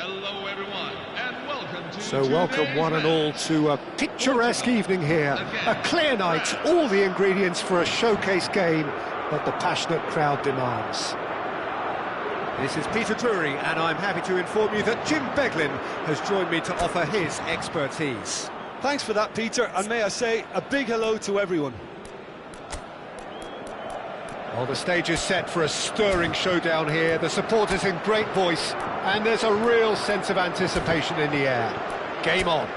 Hello everyone, and welcome to So welcome one and all to a picturesque evening here. A clear night, all the ingredients for a showcase game that the passionate crowd demands. This is Peter Drury, and I'm happy to inform you that Jim Beglin has joined me to offer his expertise. Thanks for that, Peter, and may I say a big hello to everyone. Well, the stage is set for a stirring showdown here. The supporters in great voice, and there's a real sense of anticipation in the air. Game on.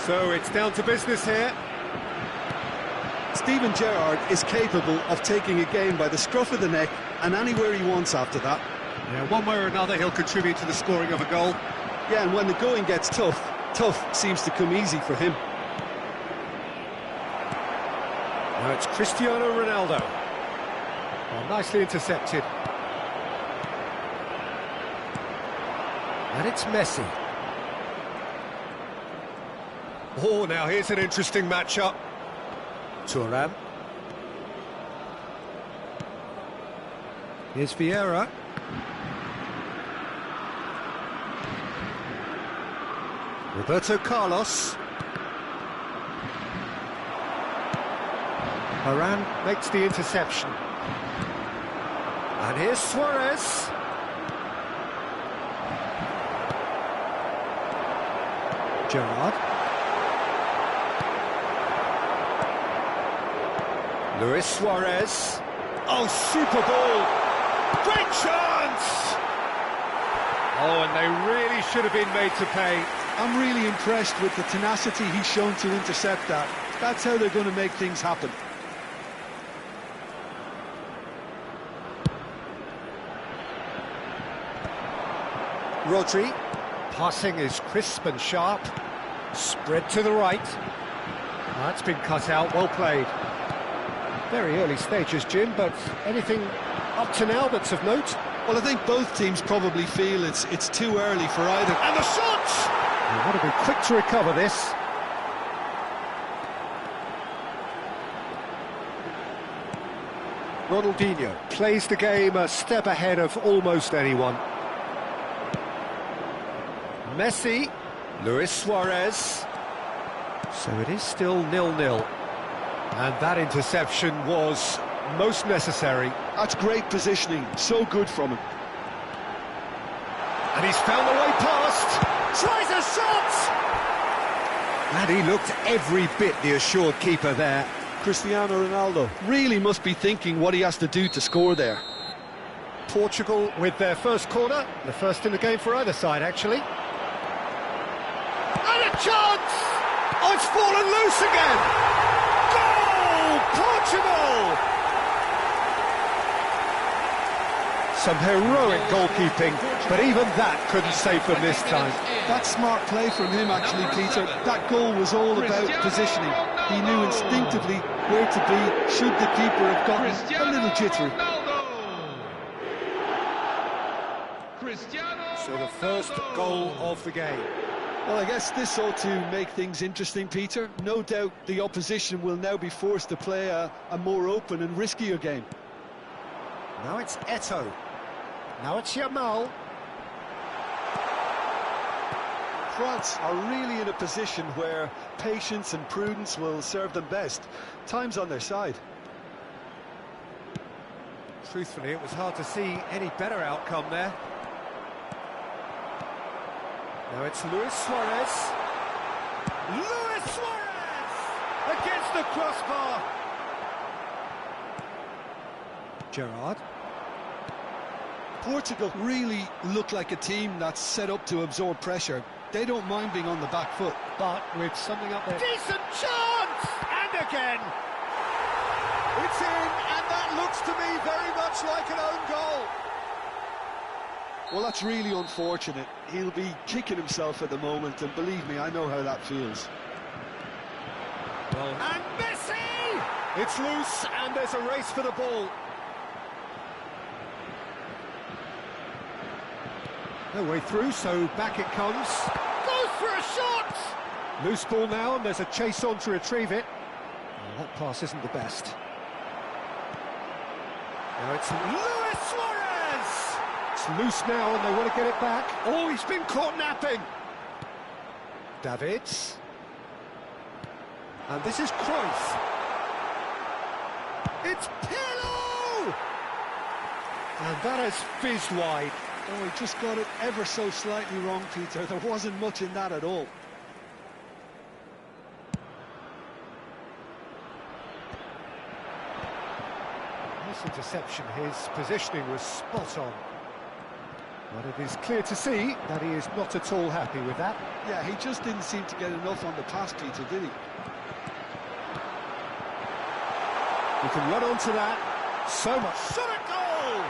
So it's down to business here. Steven Gerrard is capable of taking a game by the scruff of the neck and anywhere he wants after that. Yeah, one way or another he'll contribute to the scoring of a goal. Yeah, and when the going gets tough, tough seems to come easy for him. Now it's Cristiano Ronaldo. Well, nicely intercepted. And it's Messi. Oh, now here's an interesting matchup. Thuram. Here's Vieira. Roberto Carlos. Varane makes the interception. And here's Suarez. Gerrard. Luis Suarez. Oh, super ball. Great chance! Oh, and they really should have been made to pay. I'm really impressed with the tenacity he's shown to intercept that. That's how they're going to make things happen. Rodri. Passing is crisp and sharp. Spread to the right. That's been cut out, well played. Very early stages, Jim, but anything up to now that's of note? Well, I think both teams probably feel it's too early for either. And the shots! They want to be quick to recover this. Ronaldinho plays the game a step ahead of almost anyone. Messi, Luis Suarez. So it is still 0-0. And that interception was most necessary. That's great positioning, so good from him. And he's found the way past. Tries a shot! And he looked every bit the assured keeper there. Cristiano Ronaldo really must be thinking what he has to do to score there. Portugal with their first corner, the first in the game for either side, actually. And a chance! Oh, it's fallen loose again! Portugal! Some heroic goalkeeping, but even that couldn't save them this time. That's smart play from him, actually, Peter. That goal was all about positioning. He knew instinctively where to be, should the keeper have gotten a little jittery. So the first goal of the game. Well, I guess this ought to make things interesting, Peter. No doubt the opposition will now be forced to play a more open and riskier game. Now it's Eto'o. Now it's Yamal. France are really in a position where patience and prudence will serve them best. Time's on their side. Truthfully, it was hard to see any better outcome there. Now it's Luis Suarez. Luis Suarez! Against the crossbar! Gerrard. Portugal really look like a team that's set up to absorb pressure. They don't mind being on the back foot. But with something up there... Decent chance! And again! It's in, and that looks to me very much like an own goal. Well, that's really unfortunate. He'll be kicking himself at the moment, and believe me, I know how that feels. Well, and Messi! It's loose, and there's a race for the ball. No way through, so back it comes. Goes for a shot! Loose ball now, and there's a chase on to retrieve it. Well, that pass isn't the best. Now it's Luis Suarez! It's loose now, and they want to get it back. Oh, he's been caught napping! Davids. And this is Cruyff. It's Pirlo! And that has fizzed wide. Oh, he just got it ever so slightly wrong, Peter. There wasn't much in that at all. Nice interception. His positioning was spot on. But it is clear to see that he is not at all happy with that. Yeah, he just didn't seem to get enough on the pass, Peter, did he? You can run onto that. So much. Shot at goal!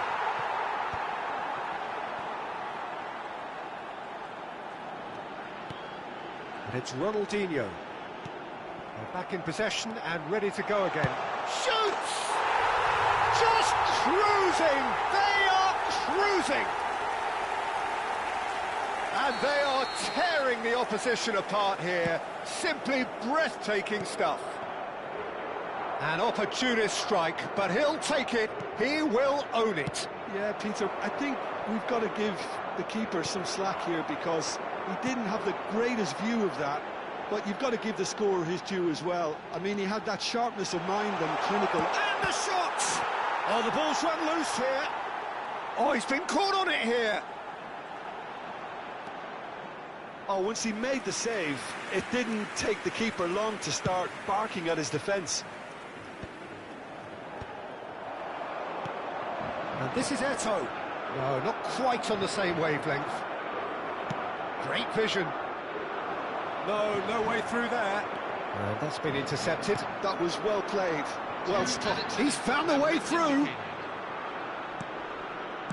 And it's Ronaldinho. They're back in possession and ready to go again. Shoots! Just cruising! They are cruising! And they are tearing the opposition apart here. Simply breathtaking stuff. An opportunist strike, but he'll take it. He will own it. Yeah, Peter, I think we've got to give the keeper some slack here because he didn't have the greatest view of that, but you've got to give the scorer his due as well. I mean, he had that sharpness of mind and clinical... And the shot! Oh, the ball's run loose here. Oh, he's been caught on it here. Oh, once he made the save, it didn't take the keeper long to start barking at his defence. And this is Eto'o. No, not quite on the same wavelength. Great vision. No way through there. That's been intercepted. That was well played, well stopped. He's found the way through.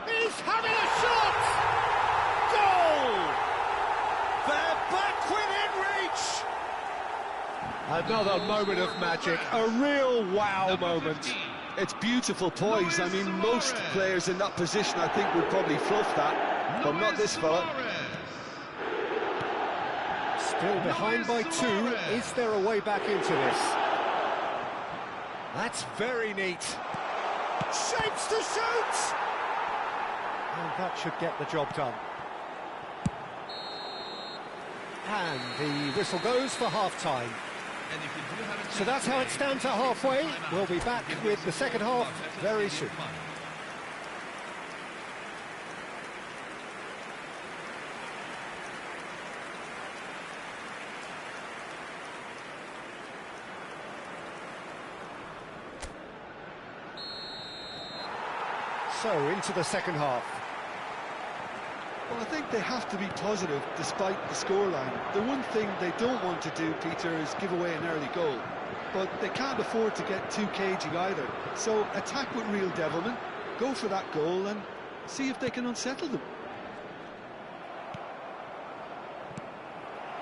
He's having a shot! Goal! They're back within reach! Another moment of magic, a real wow moment. It's beautiful poise. I mean, most players in that position, I think, would probably fluff that, but not this fella. Still behind by 2. Is there a way back into this? That's very neat. Shapes to shoot! And that should get the job done. And the whistle goes for half-time. So that's how it stands at halfway. We'll be back with the second half very soon. So, into the second half. Well, I think they have to be positive despite the scoreline. The one thing they don't want to do, Peter, is give away an early goal. But they can't afford to get too cagey either. So attack with real devilment, go for that goal and see if they can unsettle them.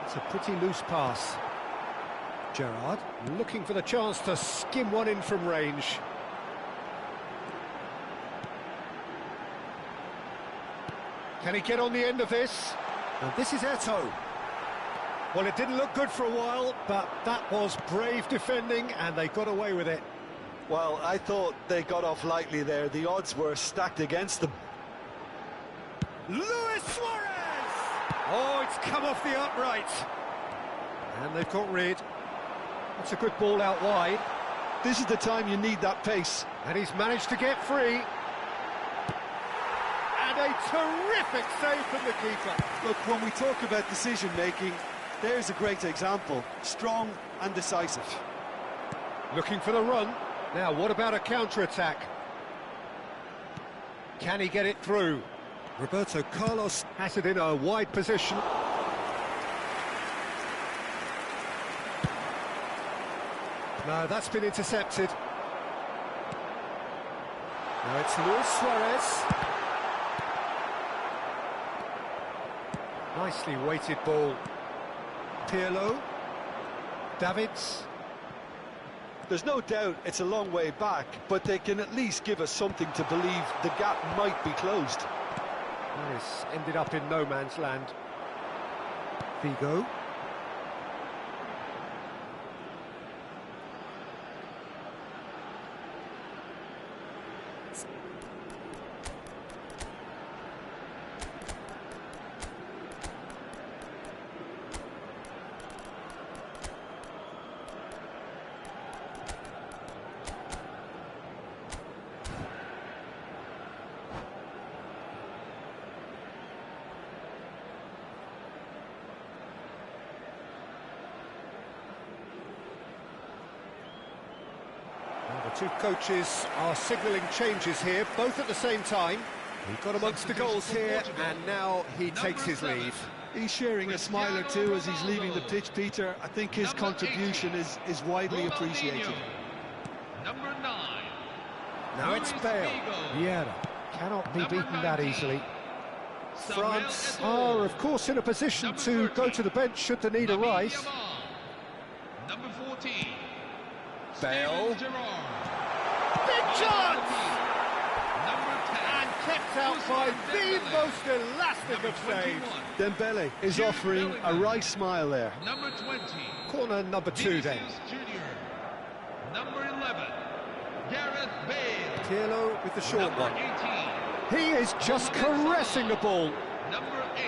It's a pretty loose pass. Gerrard looking for the chance to skim one in from range. Can he get on the end of this? And this is Eto'o. Well, it didn't look good for a while, but that was brave defending, and they got away with it. Well, I thought they got off lightly there. The odds were stacked against them. Luis Suarez! Oh, it's come off the upright. And they've got rid. That's a good ball out wide. This is the time you need that pace. And he's managed to get free. And a terrific save from the keeper. Look, when we talk about decision-making, there's a great example. Strong and decisive. Looking for the run. Now, what about a counter-attack? Can he get it through? Roberto Carlos has it in a wide position. No, that's been intercepted. Now it's Luis Suarez. Nicely weighted ball. Pirlo. Davids. There's no doubt it's a long way back, but they can at least give us something to believe the gap might be closed. This ended up in no man's land. Vigo. The two coaches are signalling changes here, both at the same time. He got amongst the goals here, and now he takes his leave. He's sharing a smile or two as he's leaving the pitch, Peter. I think his contribution is widely appreciated. Number 9. Now it's Bale. Vieira cannot be beaten that easily. France are, of course, in a position to go to the bench should the need arise. Number 14. Bale. Big chance! Number 10. And kept out by the most elastic of saves. Dembele is offering a right smile there. Number 20. Corner number 2 then. Junior. Number 11. Gareth Bale. Pirlo with the short Number one. 18. He is just caressing the ball. Number 8.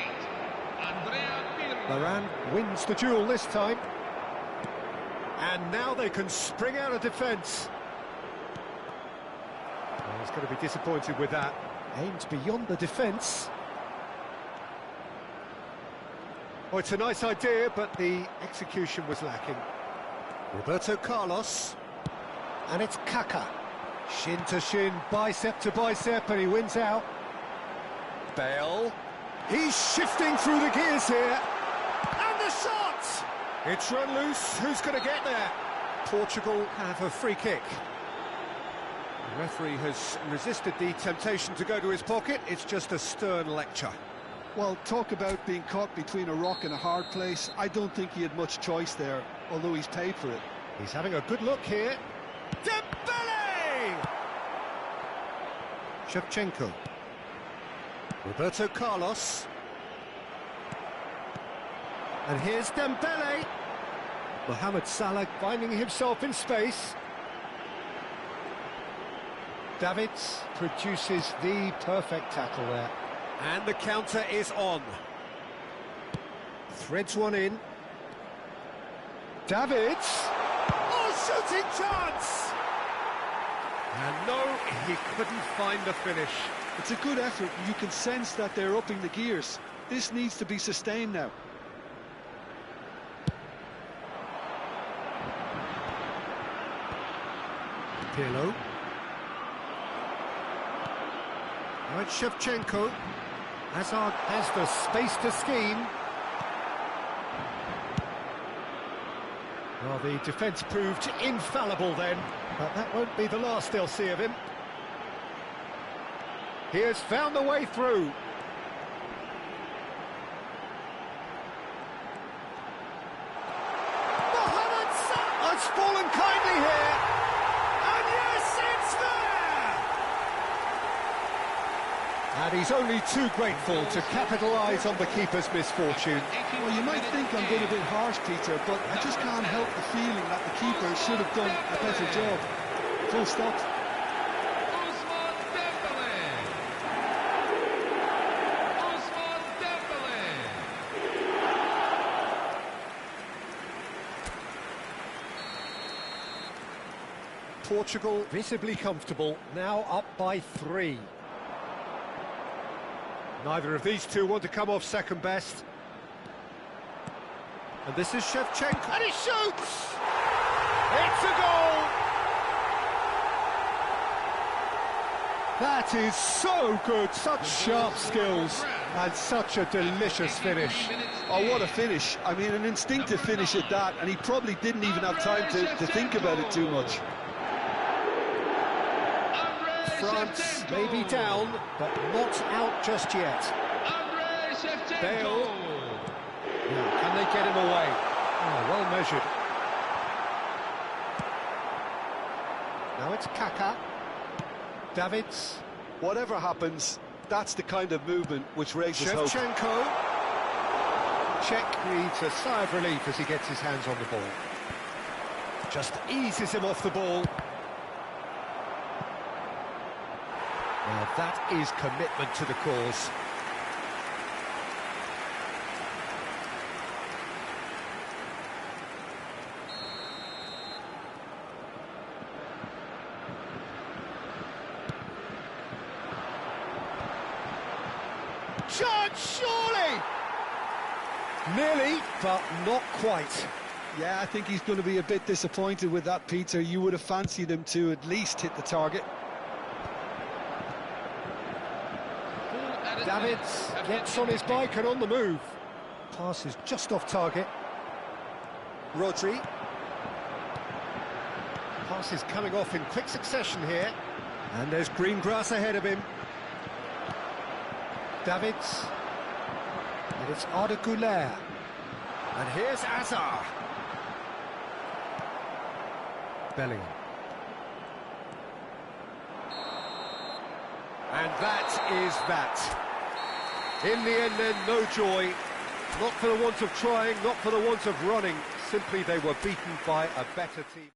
Andrea Pirlo. Varane wins the duel this time. And now they can spring out of defence. Oh, he's going to be disappointed with that. Aimed beyond the defence. Oh, it's a nice idea, but the execution was lacking. Roberto Carlos. And it's Kaka. Shin to shin, bicep to bicep, and he wins out. Bale. He's shifting through the gears here. And the shot! It's run loose. Who's going to get there? Portugal have a free kick. The referee has resisted the temptation to go to his pocket. It's just a stern lecture. Well, talk about being caught between a rock and a hard place. I don't think he had much choice there, although he's paid for it. He's having a good look here. Dembele! Shevchenko. Roberto Carlos. And here's Dembele. Mohamed Salah finding himself in space. Davids produces the perfect tackle there. And the counter is on. Threads one in. Davids! Oh, shooting chance! And no, he couldn't find the finish. It's a good effort. You can sense that they're upping the gears. This needs to be sustained now. Pirlo. Now it's Shevchenko. Hazard has the space to scheme. Well, the defence proved infallible then, but that won't be the last they'll see of him. He has found the way through. Mohamed Salah has fallen kindly here. And yes, it's there! And he's only too grateful to capitalise on the keeper's misfortune. Well, you might think I'm being a bit harsh, Peter, but I just can't help the feeling that the keeper should have done a better job. Full stop. Portugal visibly comfortable, now up by 3. Neither of these two want to come off second best. And this is Shevchenko, and he shoots! It's a goal! That is so good, such sharp skills, and such a delicious finish. Oh, what a finish. I mean, an instinctive finish at that, and he probably didn't even have time to think about it too much. France may be down, but not out just yet. Bale. Yeah, can they get him away? Oh, well measured. Now it's Kaká. Davids. Whatever happens, that's the kind of movement which raises hope. Shevchenko. Czech breathes a sigh of relief as he gets his hands on the ball. Just eases him off the ball. Now that is commitment to the cause. Chance, surely! Nearly, but not quite. Yeah, I think he's going to be a bit disappointed with that, Peter. You would have fancied him to at least hit the target. Davids gets on his bike and on the move. Pass is just off target. Rodri. Pass is coming off in quick succession here. And there's green grass ahead of him. Davids. And it's Arda Güler. And here's Hazard. Bellingham. And that is that. In the end then, no joy. Not for the want of trying, not for the want of running. Simply they were beaten by a better team.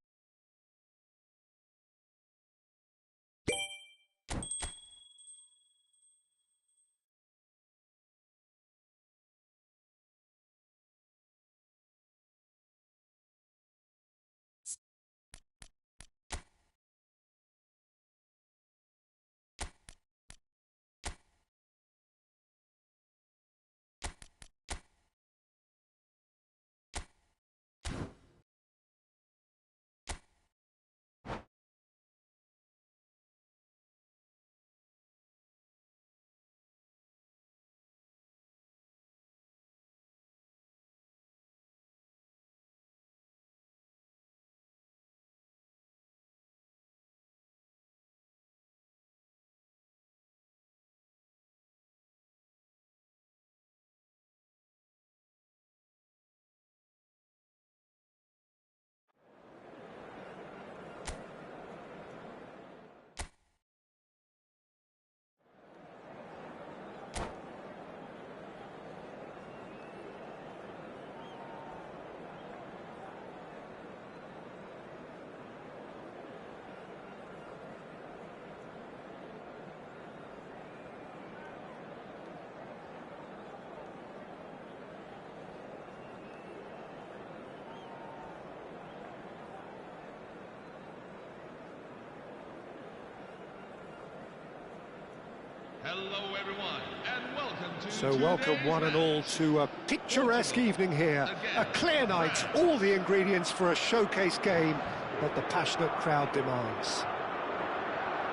Hello, everyone, and welcome to So welcome one and all to a picturesque evening here. A clear night, all the ingredients for a showcase game that the passionate crowd demands.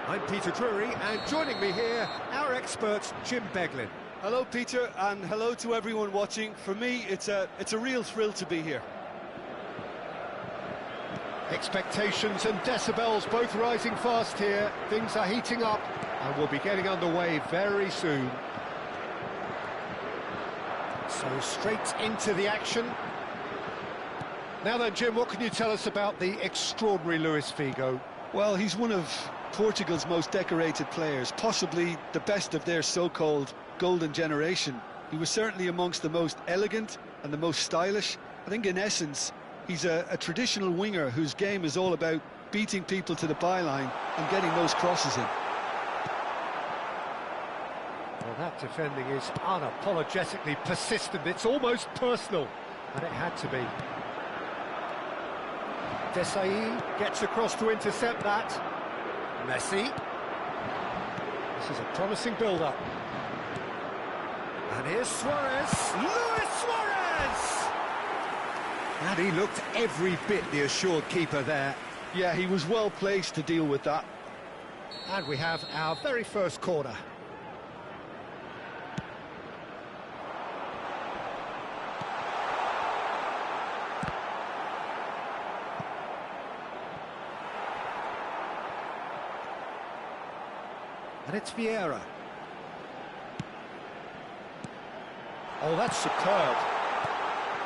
I'm Peter Drury, and joining me here, our expert, Jim Beglin. Hello, Peter, and hello to everyone watching. For me, it's a real thrill to be here. Expectations and decibels both rising fast here. Things are heating up, and we'll be getting underway very soon. So straight into the action. Now then, Jim, what can you tell us about the extraordinary Luis Figo? Well, he's one of Portugal's most decorated players, possibly the best of their so-called golden generation. He was certainly amongst the most elegant and the most stylish. I think in essence, he's a traditional winger whose game is all about beating people to the byline and getting those crosses in. Well, that defending is unapologetically persistent. It's almost personal, and it had to be. Desai gets across to intercept that. Messi. This is a promising build-up. And here's Suarez. Luis Suarez! And he looked every bit the assured keeper there. Yeah, he was well placed to deal with that. And we have our very first corner. And it's Vieira. Oh, that's superb.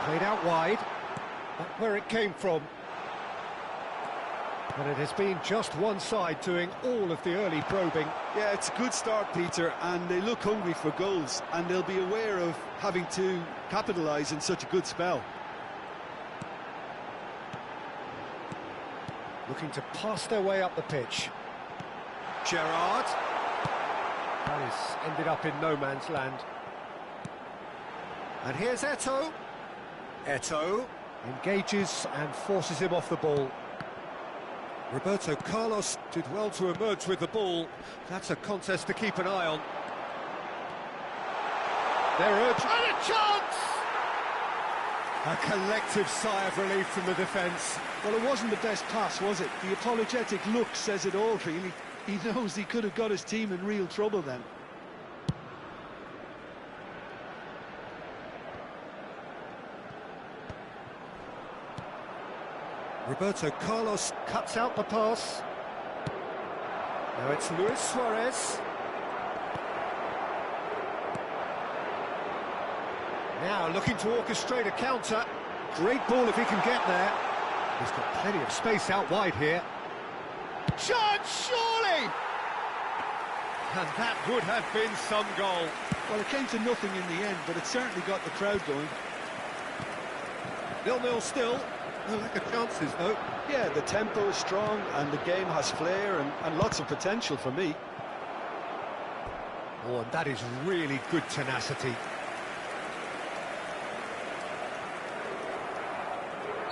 Played out wide, not where it came from. But it has been just one side doing all of the early probing. Yeah, it's a good start, Peter, and they look hungry for goals, and they'll be aware of having to capitalise in such a good spell. Looking to pass their way up the pitch. Gerrard. That has ended up in no man's land. And here's Eto'o. Eto'o engages and forces him off the ball. Roberto Carlos did well to emerge with the ball. That's a contest to keep an eye on. They're urged. And a chance! A collective sigh of relief from the defence. Well, it wasn't the best pass, was it? The apologetic look says it all, really. He knows he could have got his team in real trouble then. Roberto Carlos cuts out the pass. Now it's Luis Suarez. Now looking to orchestrate a counter. Great ball if he can get there. He's got plenty of space out wide here. Chance, surely! And that would have been some goal. Well, it came to nothing in the end, but it certainly got the crowd going. 0-0 still. No lack of chances, though. Yeah, the tempo is strong, and the game has flair and lots of potential for me. Oh, and that is really good tenacity.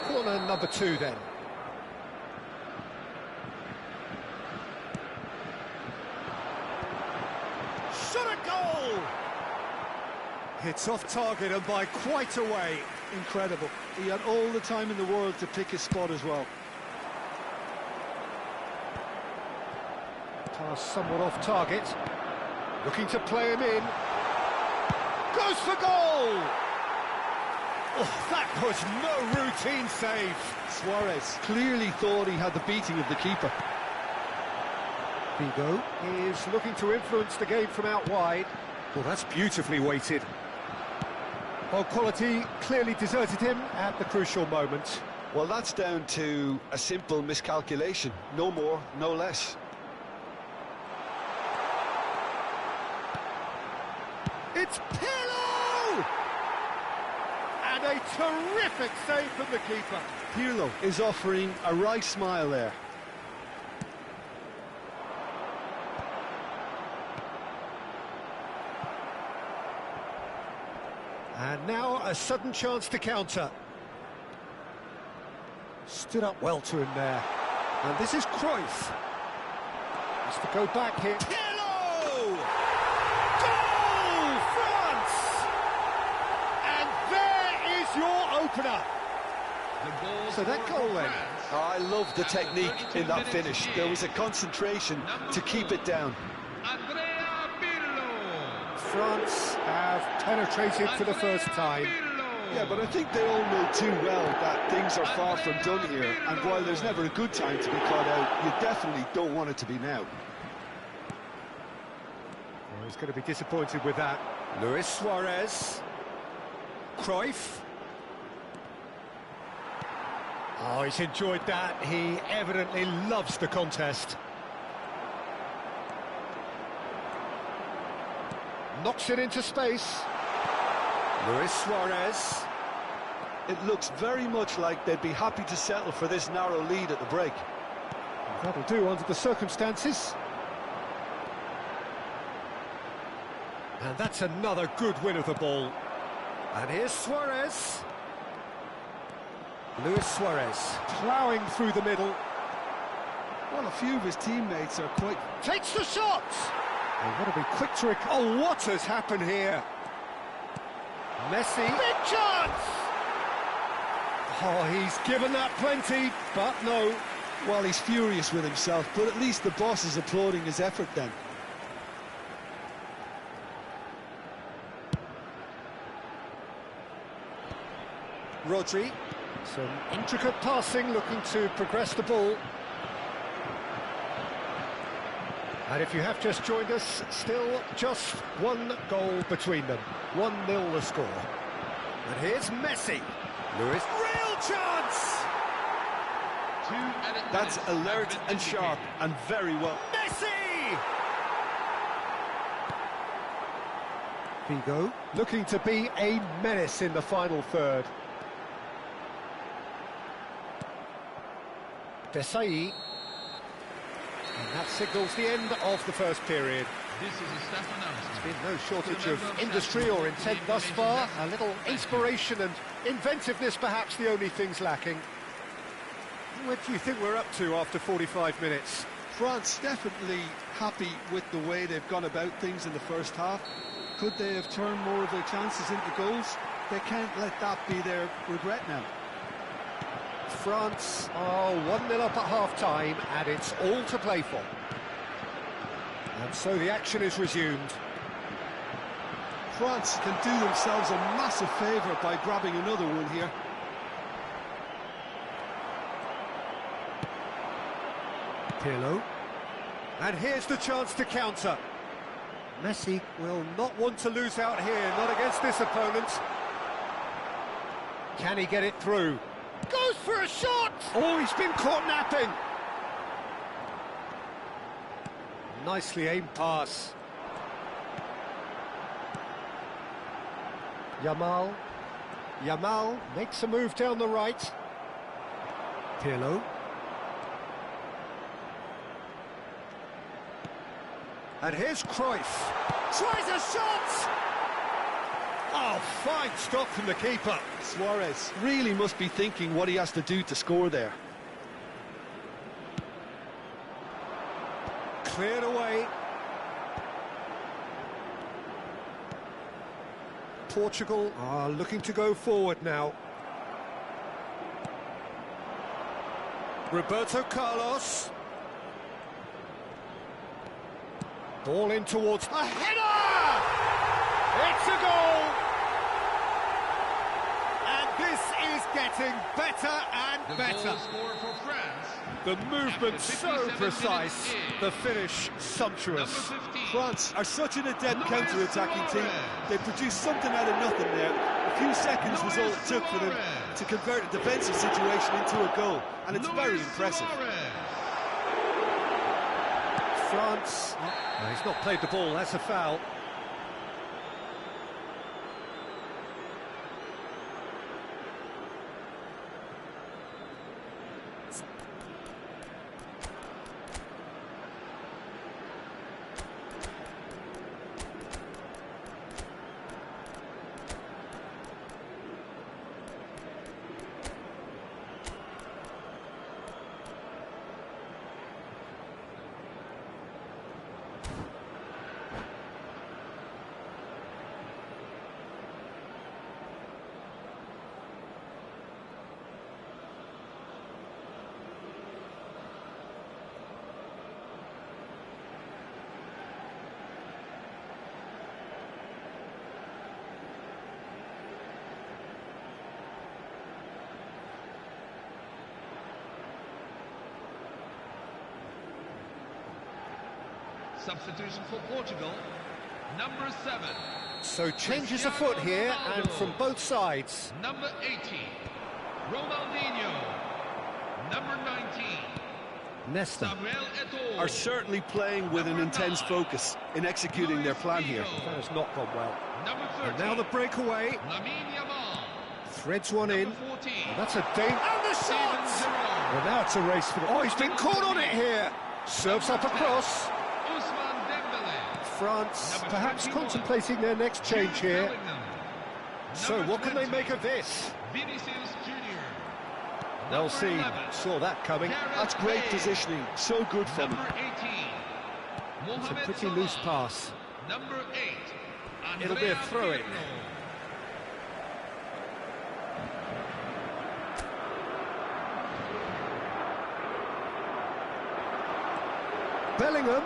Corner number 2, then. Shot a goal! It's off target and by quite a way. Incredible. He had all the time in the world to pick his spot as well. Pass somewhat off target. Looking to play him in. Goes for goal! Oh, that was no routine save. Suarez clearly thought he had the beating of the keeper. Figo is looking to influence the game from out wide. Well, that's beautifully weighted. Well, quality clearly deserted him at the crucial moment. Well, that's down to a simple miscalculation. No more, no less. It's Pirlo! And a terrific save from the keeper. Pirlo is offering a right smile there. And now a sudden chance to counter. Stood up well to him there. And this is Cruyff. Has to go back here. Pirlo! Goal! France! And there is your opener. So that goal then. I love the technique in that finish. There was a concentration to keep it down. France have penetrated for the first time. Yeah, but I think they all know too well that things are far from done here, and while there's never a good time to be caught out, you definitely don't want it to be now. Well, he's going to be disappointed with that. Luis Suarez. Cruyff. Oh, he's enjoyed that. He evidently loves the contest. Knocks it into space. Luis Suarez. It looks very much like they'd be happy to settle for this narrow lead at the break. That'll do under the circumstances. And that's another good win of the ball. And here's Suarez. Luis Suarez ploughing through the middle. Well, a few of his teammates are quite... Takes the shot! They've got to be quick to... Oh, what has happened here? Messi. Big chance! Oh, he's given that plenty, but no. Well, he's furious with himself, but at least the boss is applauding his effort then. Rodri. Some intricate passing, looking to progress the ball. And if you have just joined us, still just one goal between them. 1-0 the score. And here's Messi. Lewis, real chance! That's alert and sharp and very well. Messi! Figo looking to be a menace in the final third. Desai. And that signals the end of the first period. This is a staff announcement. There's been no shortage of industry or intent thus far. A little inspiration and inventiveness perhaps the only things lacking. What do you think we're up to after 45 minutes? France definitely happy with the way they've gone about things in the first half. Could they have turned more of their chances into goals? They can't let that be their regret now. France are 1-0 up at half-time, and it's all to play for. And so the action is resumed. France can do themselves a massive favour by grabbing another one here. Pirlo. And here's the chance to counter. Messi will not want to lose out here, not against this opponent. Can he get it through? Goes for a shot! Oh, he's been caught napping. Nicely aimed pass. Yamal. Yamal makes a move down the right. Pirlo. And here's Cruyff. Tries a shot! Oh, fine stop from the keeper. Suarez really must be thinking what he has to do to score there. Cleared away. Portugal are looking to go forward now. Roberto Carlos. Ball in towards a header! It's a goal! And this is getting better and better. The goal scorer for France. The movement so precise, the finish sumptuous. Number 15. France are such an adept counter-attacking team. They produced something out of nothing there. A few seconds was all it took for them to convert a defensive situation into a goal, and it's very impressive. France, he's not played the ball, that's a foul. Substitution for Portugal, number 7. So changes afoot here, and from both sides. Number 18, Ronaldinho. Number 19, Nesta. Samuel Eto'o. Are certainly playing with an intense focus in executing their plan here. That has not gone well. Number 13, And now the breakaway. Lamine Yamal. Threads one in. Number 14, And that's a danger. And the shot! Well, now it's a race for the... Oh, he's been caught on it here. Serves up across. Ousmane Dembele. France Number perhaps 21, contemplating their next change Jude here. Bellingham. So Number what can they 20, make of this? Vinicius Junior. Well Number seen. 11, Saw that coming. Gareth That's great Bale. positioning, so good from him. Number 18, It's a Mohamed pretty Salah. loose pass. Number 8, It'll be a Andrea throw-in. Pirlo. Bellingham.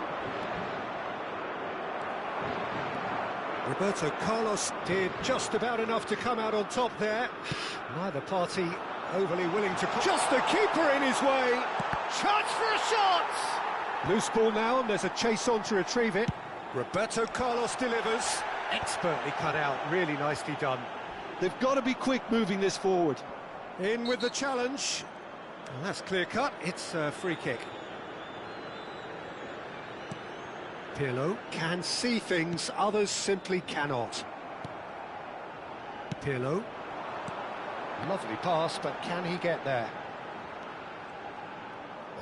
Roberto Carlos did just about enough to come out on top there. Neither party overly willing to... Just the keeper in his way. Chance for a shot! Loose ball now, and there's a chase on to retrieve it. Roberto Carlos delivers. Expertly cut out, really nicely done. They've got to be quick moving this forward. In with the challenge. And that's clear cut. It's a free kick. Pirlo can see things others simply cannot. Pirlo. Lovely pass, but can he get there?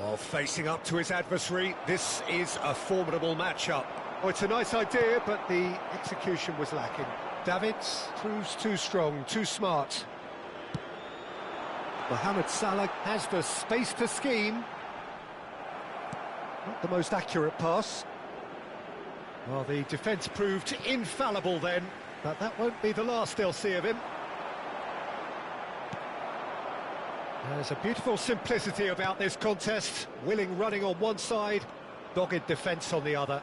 Well, facing up to his adversary, this is a formidable matchup. Oh, it's a nice idea, but the execution was lacking. Davids proves too strong, too smart. Mohamed Salah has the space to scheme. Not the most accurate pass. Well, the defence proved infallible then, but that won't be the last they'll see of him. There's a beautiful simplicity about this contest. Willing running on one side, dogged defence on the other.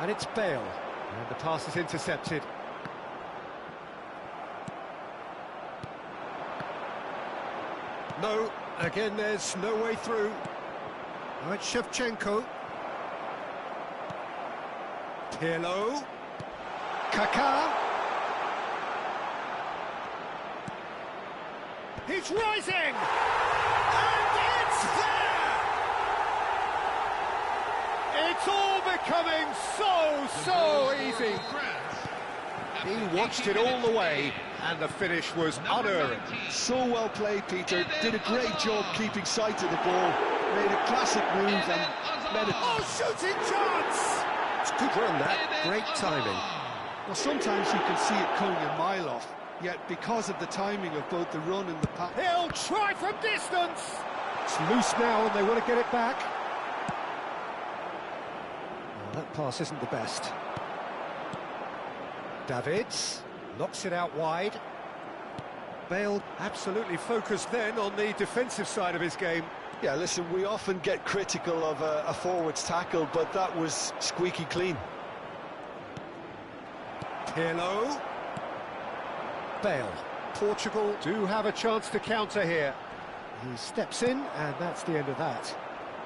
And it's Bale, and the pass is intercepted. No, again there's no way through. Now it's Shevchenko. Pirlo. Kaká. He's rising! And it's there! It's all becoming so easy. He watched it all the way, and the finish was unerring. So well played, Peter. Did a great job keeping sight of the ball. Made a classic move and let it... Oh, shooting chance! It's a good run, that. Great timing. Well, sometimes you can see it coming a mile off, yet because of the timing of both the run and the pass... He'll try from distance! It's loose now, and they want to get it back. Oh, that pass isn't the best. Davids knocks it out wide. Bale absolutely focused then on the defensive side of his game. Yeah, listen, we often get critical of a forward's tackle, but that was squeaky clean. Pirlo. Bale. Portugal do have a chance to counter here. He steps in, and that's the end of that.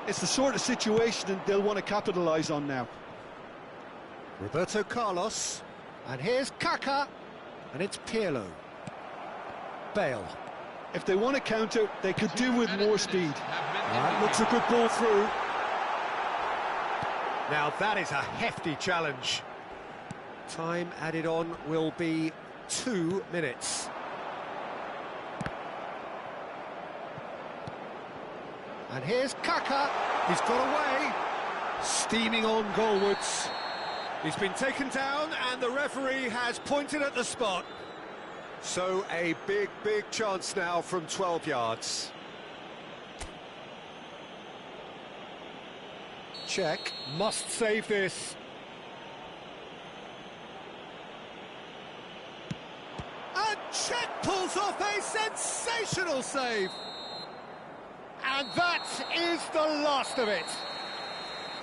It's the sort of situation that they'll want to capitalise on now. Roberto Carlos. And here's Kaká. And it's Pirlo. Bale. If they want to counter, they could do with more speed. That looks a good ball through. Now that is a hefty challenge. Time added on will be 2 minutes. And here's Kaká. He's got away. Steaming on goalwards. He's been taken down and the referee has pointed at the spot. So a big chance now from 12 yards. Check, must save this. And Czech pulls off a sensational save. And that is the last of it.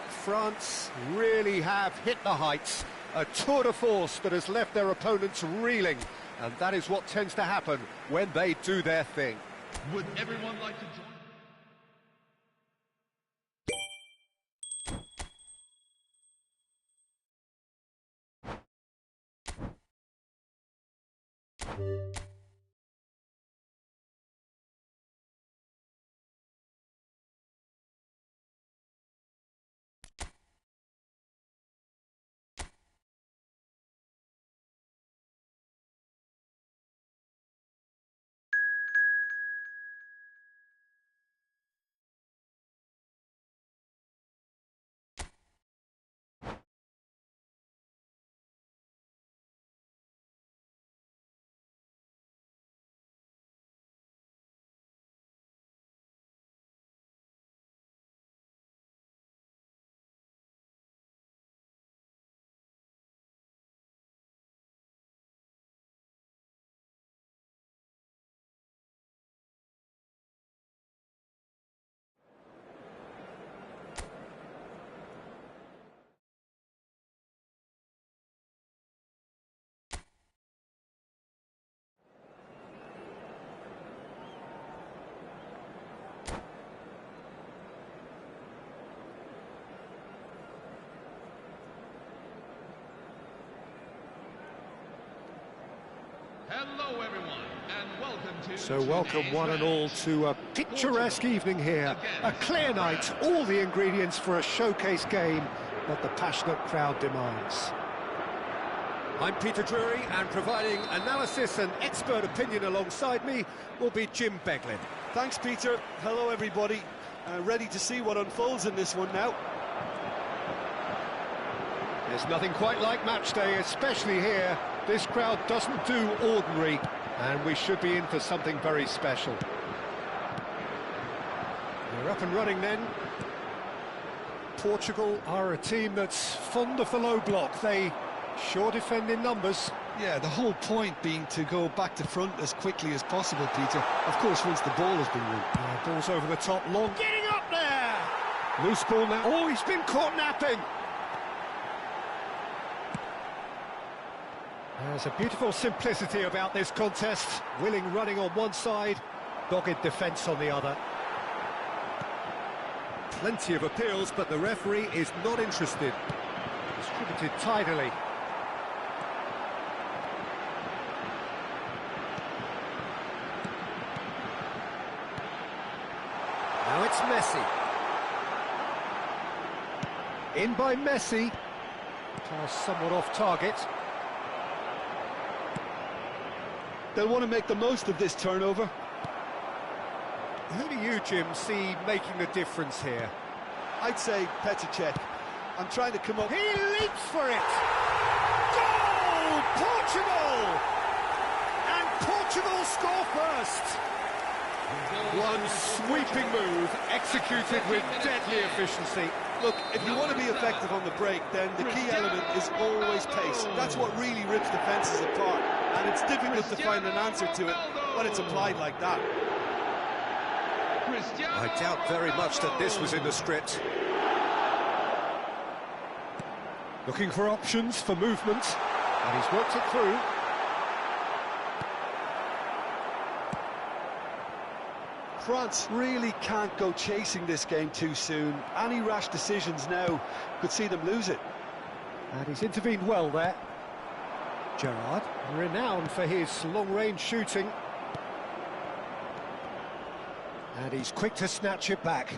France really have hit the heights. A tour de force that has left their opponents reeling. And that is what tends to happen when they do their thing. Would everyone like to join? Hello, everyone, and welcome to. So welcome one and all to a picturesque evening here. A clear night, all the ingredients for a showcase game that the passionate crowd demands. I'm Peter Drury, and providing analysis and expert opinion alongside me will be Jim Beglin. Thanks, Peter. Hello, everybody. Ready to see what unfolds in this one now. There's nothing quite like match day, especially here. This crowd doesn't do ordinary, and we should be in for something very special. We're up and running then. Portugal are a team that's fond of the low block. They sure defend in numbers. Yeah, the whole point being to go back to front as quickly as possible, Peter. Of course, once the ball has been won. Ball's over the top, long. Getting up there! Loose ball now. Oh, he's been caught napping. There's a beautiful simplicity about this contest. Willing running on one side, dogged defence on the other. Plenty of appeals, but the referee is not interested. Distributed tidily. Now it's Messi. In by Messi. Pass somewhat off target. They'll want to make the most of this turnover. Who do you, Jim, see making the difference here? I'd say Petr Cech. I'm trying to come up... He leaps for it! Goal! Portugal! And Portugal score first! One sweeping move, executed with deadly efficiency. Look, if you want to be effective on the break, then the key element is always pace. That's what really rips defences apart, and it's difficult to find an answer to it when it's applied like that. I doubt very much that this was in the script. Looking for options for movement, and he's worked it through. France really can't go chasing this game too soon. Any rash decisions now could see them lose it. And he's intervened well there. Gerrard, renowned for his long-range shooting. And he's quick to snatch it back.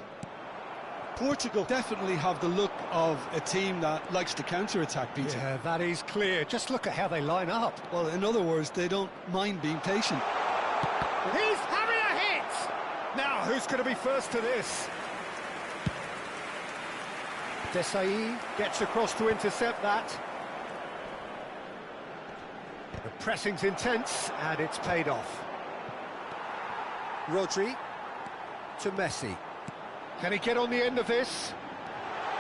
Portugal definitely have the look of a team that likes to counter-attack, Peter. Yeah, that is clear. Just look at how they line up. Well, in other words, they don't mind being patient. He's having a hit! Now, who's going to be first to this? Desai gets across to intercept that. The pressing's intense, and it's paid off. Rodri to Messi. Can he get on the end of this?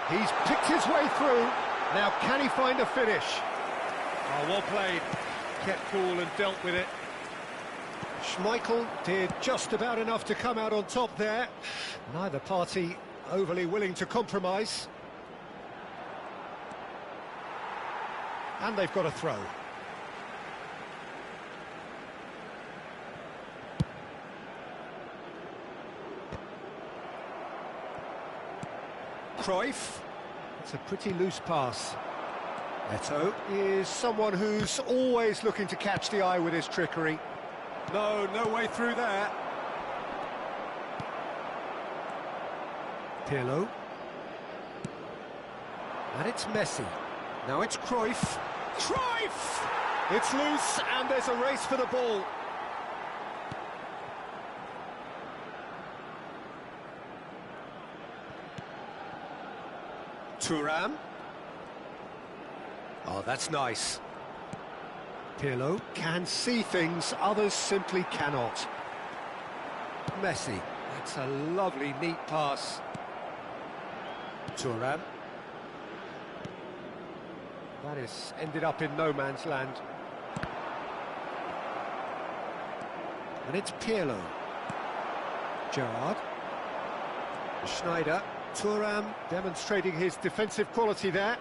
He's picked his way through. Now, can he find a finish? Oh, well played. Kept cool and dealt with it. Schmeichel did just about enough to come out on top there. Neither party overly willing to compromise. And they've got a throw. Cruyff. It's a pretty loose pass. Eto'o is someone who's always looking to catch the eye with his trickery. No way through there. Pirlo. And it's Messi. Now it's Cruyff. Cruyff! It's loose, and there's a race for the ball. Thuram. Oh, that's nice. Pirlo can see things others simply cannot. Messi. That's a lovely, neat pass. Thuram. That has ended up in no man's land. And it's Pirlo. Gerrard. Schneider. Thuram demonstrating his defensive quality there.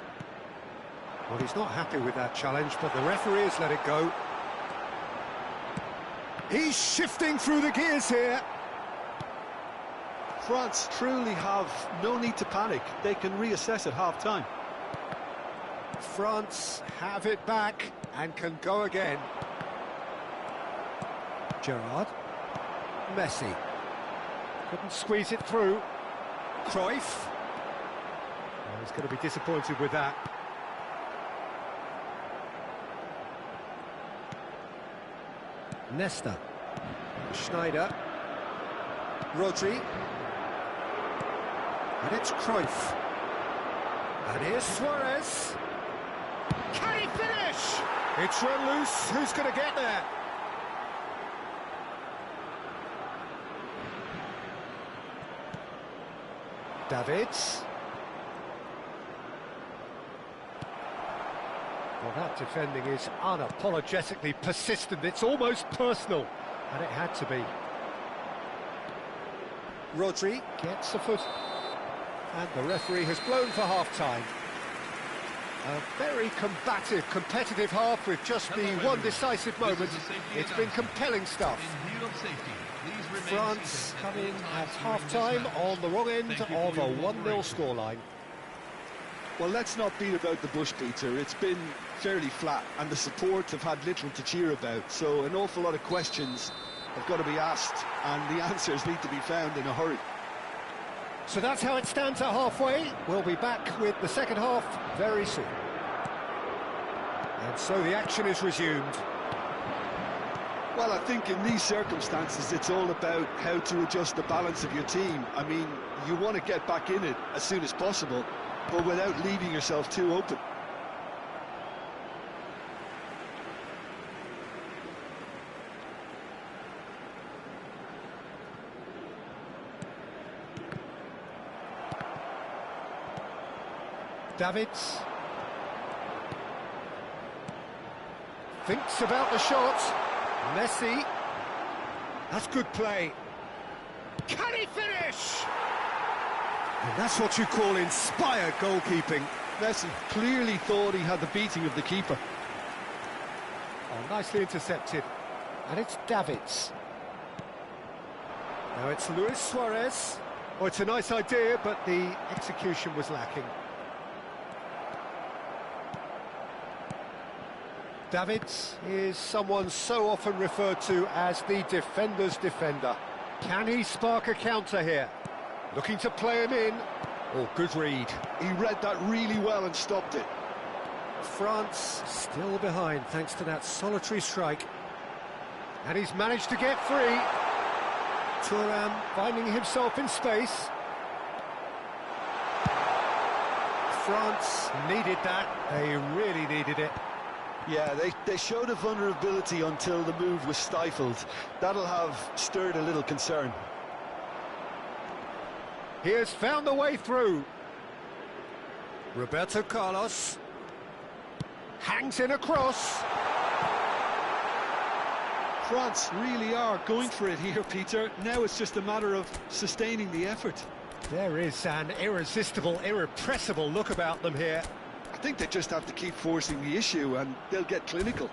Well, he's not happy with that challenge, but the referee has let it go. He's shifting through the gears here. France truly have no need to panic. They can reassess at half-time. France have it back and can go again. Gerrard. Messi. Couldn't squeeze it through. Cruyff. Oh, he's going to be disappointed with that. Nesta. Schneider. Rodri. And it's Cruyff. And here's Suarez. Can he finish? It's run loose. Who's going to get there? Davids. Well, that defending is unapologetically persistent. It's almost personal, and it had to be. Rodri gets a foot, and the referee has blown for half-time. A very combative, competitive half with just the one decisive moment. It's been compelling stuff. France coming at half-time on the wrong end of a 1-0 scoreline. Well, let's not beat about the bush, Peter. It's been fairly flat, and the support have had little to cheer about. So an awful lot of questions have got to be asked, and the answers need to be found in a hurry. So that's how it stands at halfway. We'll be back with the second half very soon. And so the action is resumed. Well, I think in these circumstances, it's all about how to adjust the balance of your team. I mean, you want to get back in it as soon as possible, but without leaving yourself too open. Davids. Thinks about the shot. Messi. That's good play. Can he finish? And that's what you call inspired goalkeeping. Messi clearly thought he had the beating of the keeper. Oh, nicely intercepted. And it's Davids. Now it's Luis Suarez. Oh, it's a nice idea, but the execution was lacking. Davids is someone so often referred to as the defender's defender. Can he spark a counter here? Looking to play him in. Oh, good read. He read that really well and stopped it. France still behind thanks to that solitary strike. And he's managed to get free. Thuram finding himself in space. France needed that. They really needed it. Yeah, they showed a vulnerability until the move was stifled. That'll have stirred a little concern. He has found a way through. Roberto Carlos hangs in a cross. France really are going for it here, Peter. Now it's just a matter of sustaining the effort. There is an irresistible, irrepressible look about them here. I think they just have to keep forcing the issue and they'll get clinical.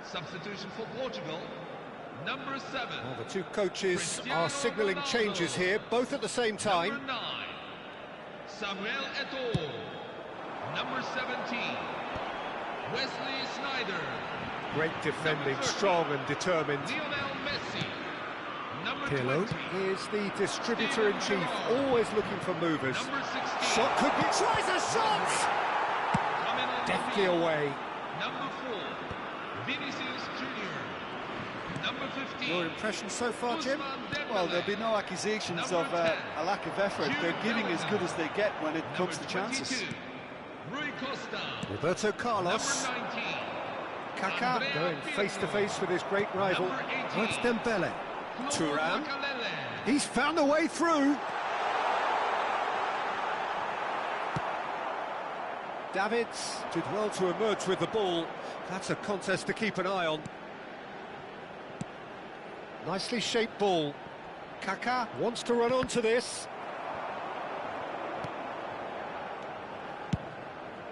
Substitution for Portugal, number 7. Well, the two coaches are signalling changes here, both at the same time. Number 9, Samuel Eto'o. Number 17, Wesley Sneijder. Great defending, strong and determined. Lionel Messi. Number Pirlo 20 is the distributor-in-chief, always looking for movers. Number 16, Shot could be... Tries a shot! coming on the Deftly field. away. Number 4, Vinicius Junior. Number 15. Your impression so far, Jim? Well, there'll be no accusations of a lack of effort. They're giving as good as they get when it comes to chances. Rui Costa. Roberto Carlos. Number 19. Kaká going face-to-face with his great rival. Number 18. Oh, it's Dembele. Thuram. He's found a way through. Davids did well to emerge with the ball. That's a contest to keep an eye on. Nicely shaped ball. Kaká wants to run onto this.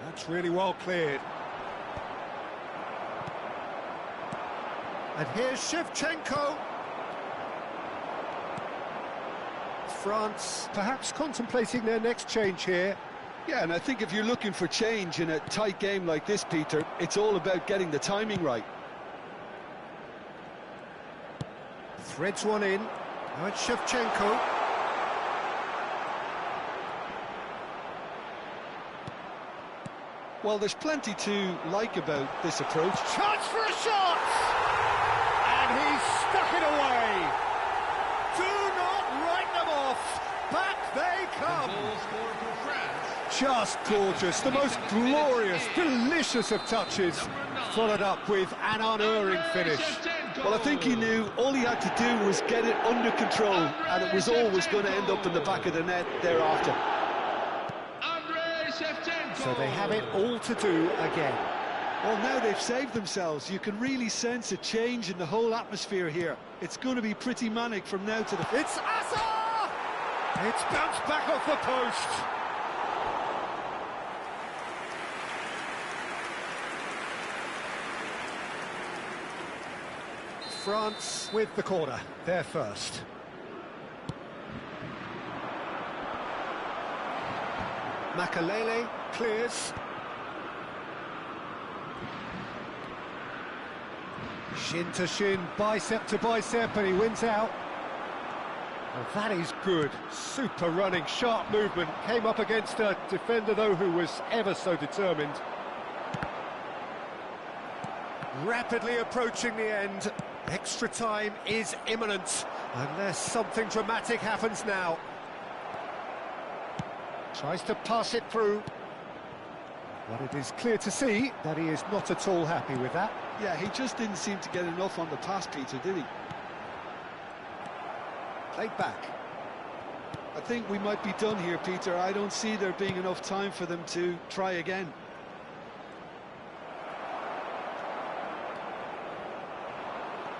That's really well cleared. And here's Shevchenko. France perhaps contemplating their next change here. Yeah, and I think if you're looking for change in a tight game like this, Peter, it's all about getting the timing right. Threads one in. Now it's Shevchenko. Well, there's plenty to like about this approach. Chance for a shot! And he's stuck it away. Do not write them off. Back they come. Goal scored for France. Just gorgeous. The most glorious, delicious of touches. Followed up with an unerring finish. Well, I think he knew all he had to do was get it under control, and it was always going to end up in the back of the net thereafter. So they have it all to do again. Well, now they've saved themselves. You can really sense a change in the whole atmosphere here. It's going to be pretty manic from now to the... It's Asa! It's bounced back off the post. France with the corner, they're first. Makalele clears. Shin to shin, bicep to bicep, and he wins out. Well, that is good. Super running, sharp movement. Came up against a defender, though, who was ever so determined. Rapidly approaching the end. Extra time is imminent, unless something dramatic happens now. Tries to pass it through. But it is clear to see that he is not at all happy with that. Yeah, he just didn't seem to get enough on the pass, Peter, did he? Played back. I think we might be done here, Peter. I don't see there being enough time for them to try again.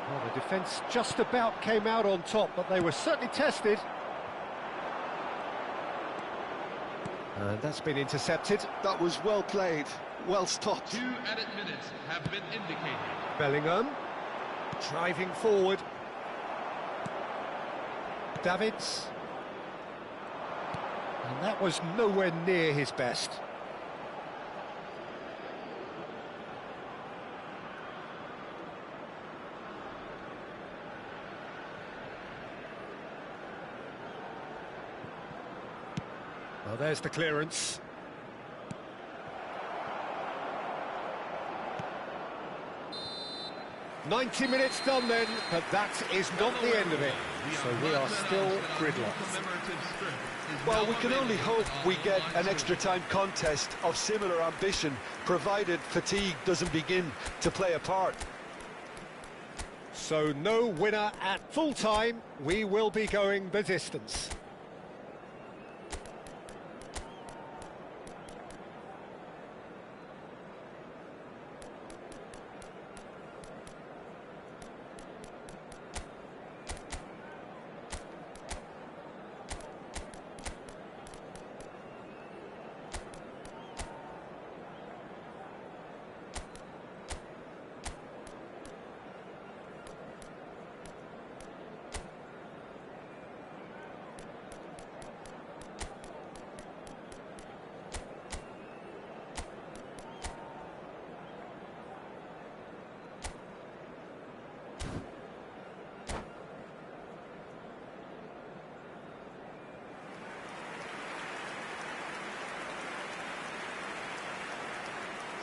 Well, the defence just about came out on top, but they were certainly tested. And that's been intercepted. That was well played, well stopped. 2 added minutes have been indicated. Bellingham, driving forward. Davids. And that was nowhere near his best. Well, there's the clearance. "90 minutes done then, but that is not the end of it. So we are still gridlocked. Well, we can only hope we get an extra time contest of similar ambition, provided fatigue doesn't begin to play a part. So no winner at full time. We will be going the distance.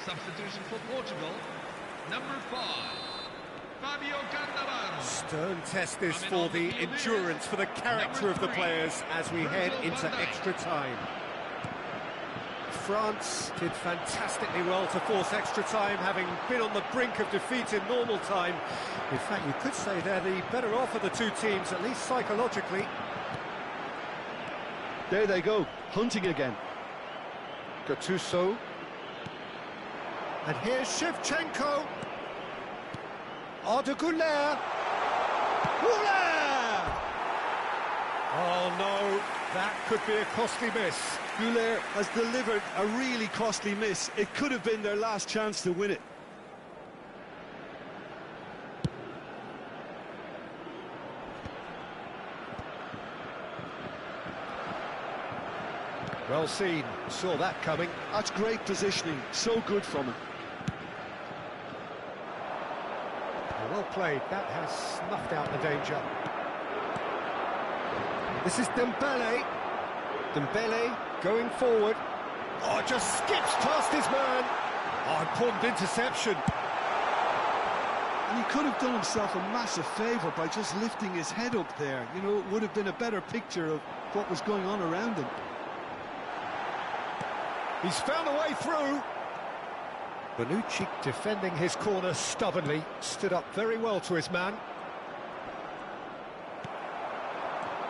Substitution for Portugal, number 5, Fabio Cannavaro. Stern test this for the endurance, for the character of the players as we head into extra time. France did fantastically well to force extra time, having been on the brink of defeat in normal time. In fact, you could say they're the better off of the two teams, at least psychologically. There they go, hunting again. Gattuso. And here's Shevchenko. Arda Güler. Güler! Oh no, that could be a costly miss. Güler has delivered a really costly miss. It could have been their last chance to win it. Well seen, saw that coming. That's great positioning, so good from him. Well played, that has snuffed out the danger. This is Dembele. Dembele going forward. Oh, just skips past his man. Oh, important interception. And he could have done himself a massive favour by just lifting his head up there. You know, it would have been a better picture of what was going on around him. He's found a way through. Bonucci defending his corner stubbornly, stood up very well to his man.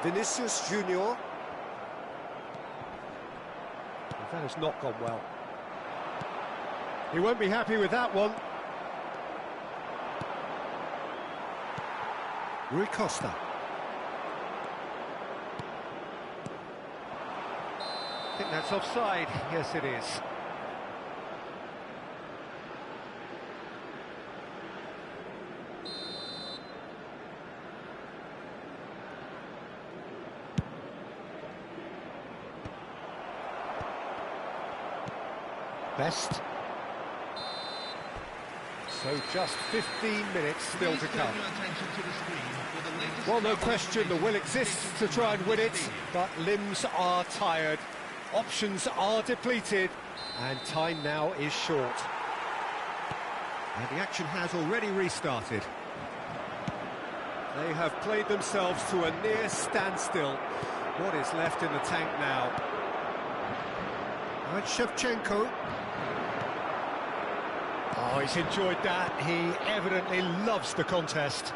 Vinicius Junior. That has not gone well. He won't be happy with that one. Rui Costa. I think that's offside. Yes, it is. Best. So just 15 minutes still to come. Well, no question, the will exists to try and win it, but limbs are tired, options are depleted, and time now is short. And the action has already restarted. They have played themselves to a near standstill. What is left in the tank now? Right, Shevchenko. Oh, he's enjoyed that. He evidently loves the contest.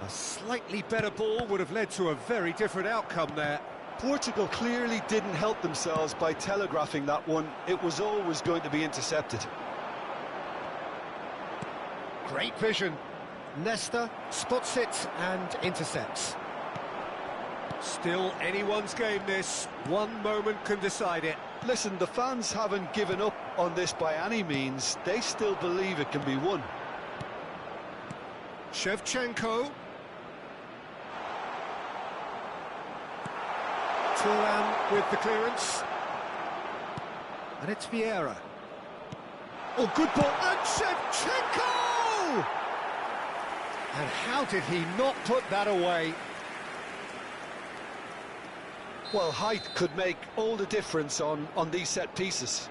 A slightly better ball would have led to a very different outcome there. Portugal clearly didn't help themselves by telegraphing that one. It was always going to be intercepted. Great vision. Nesta spots it and intercepts. Still anyone's game this. One moment can decide it. Listen, the fans haven't given up on this by any means. They still believe it can be won. Shevchenko. Thuram with the clearance. And it's Vieira. Oh, good ball. And Shevchenko! And how did he not put that away? Well, height could make all the difference on these set pieces.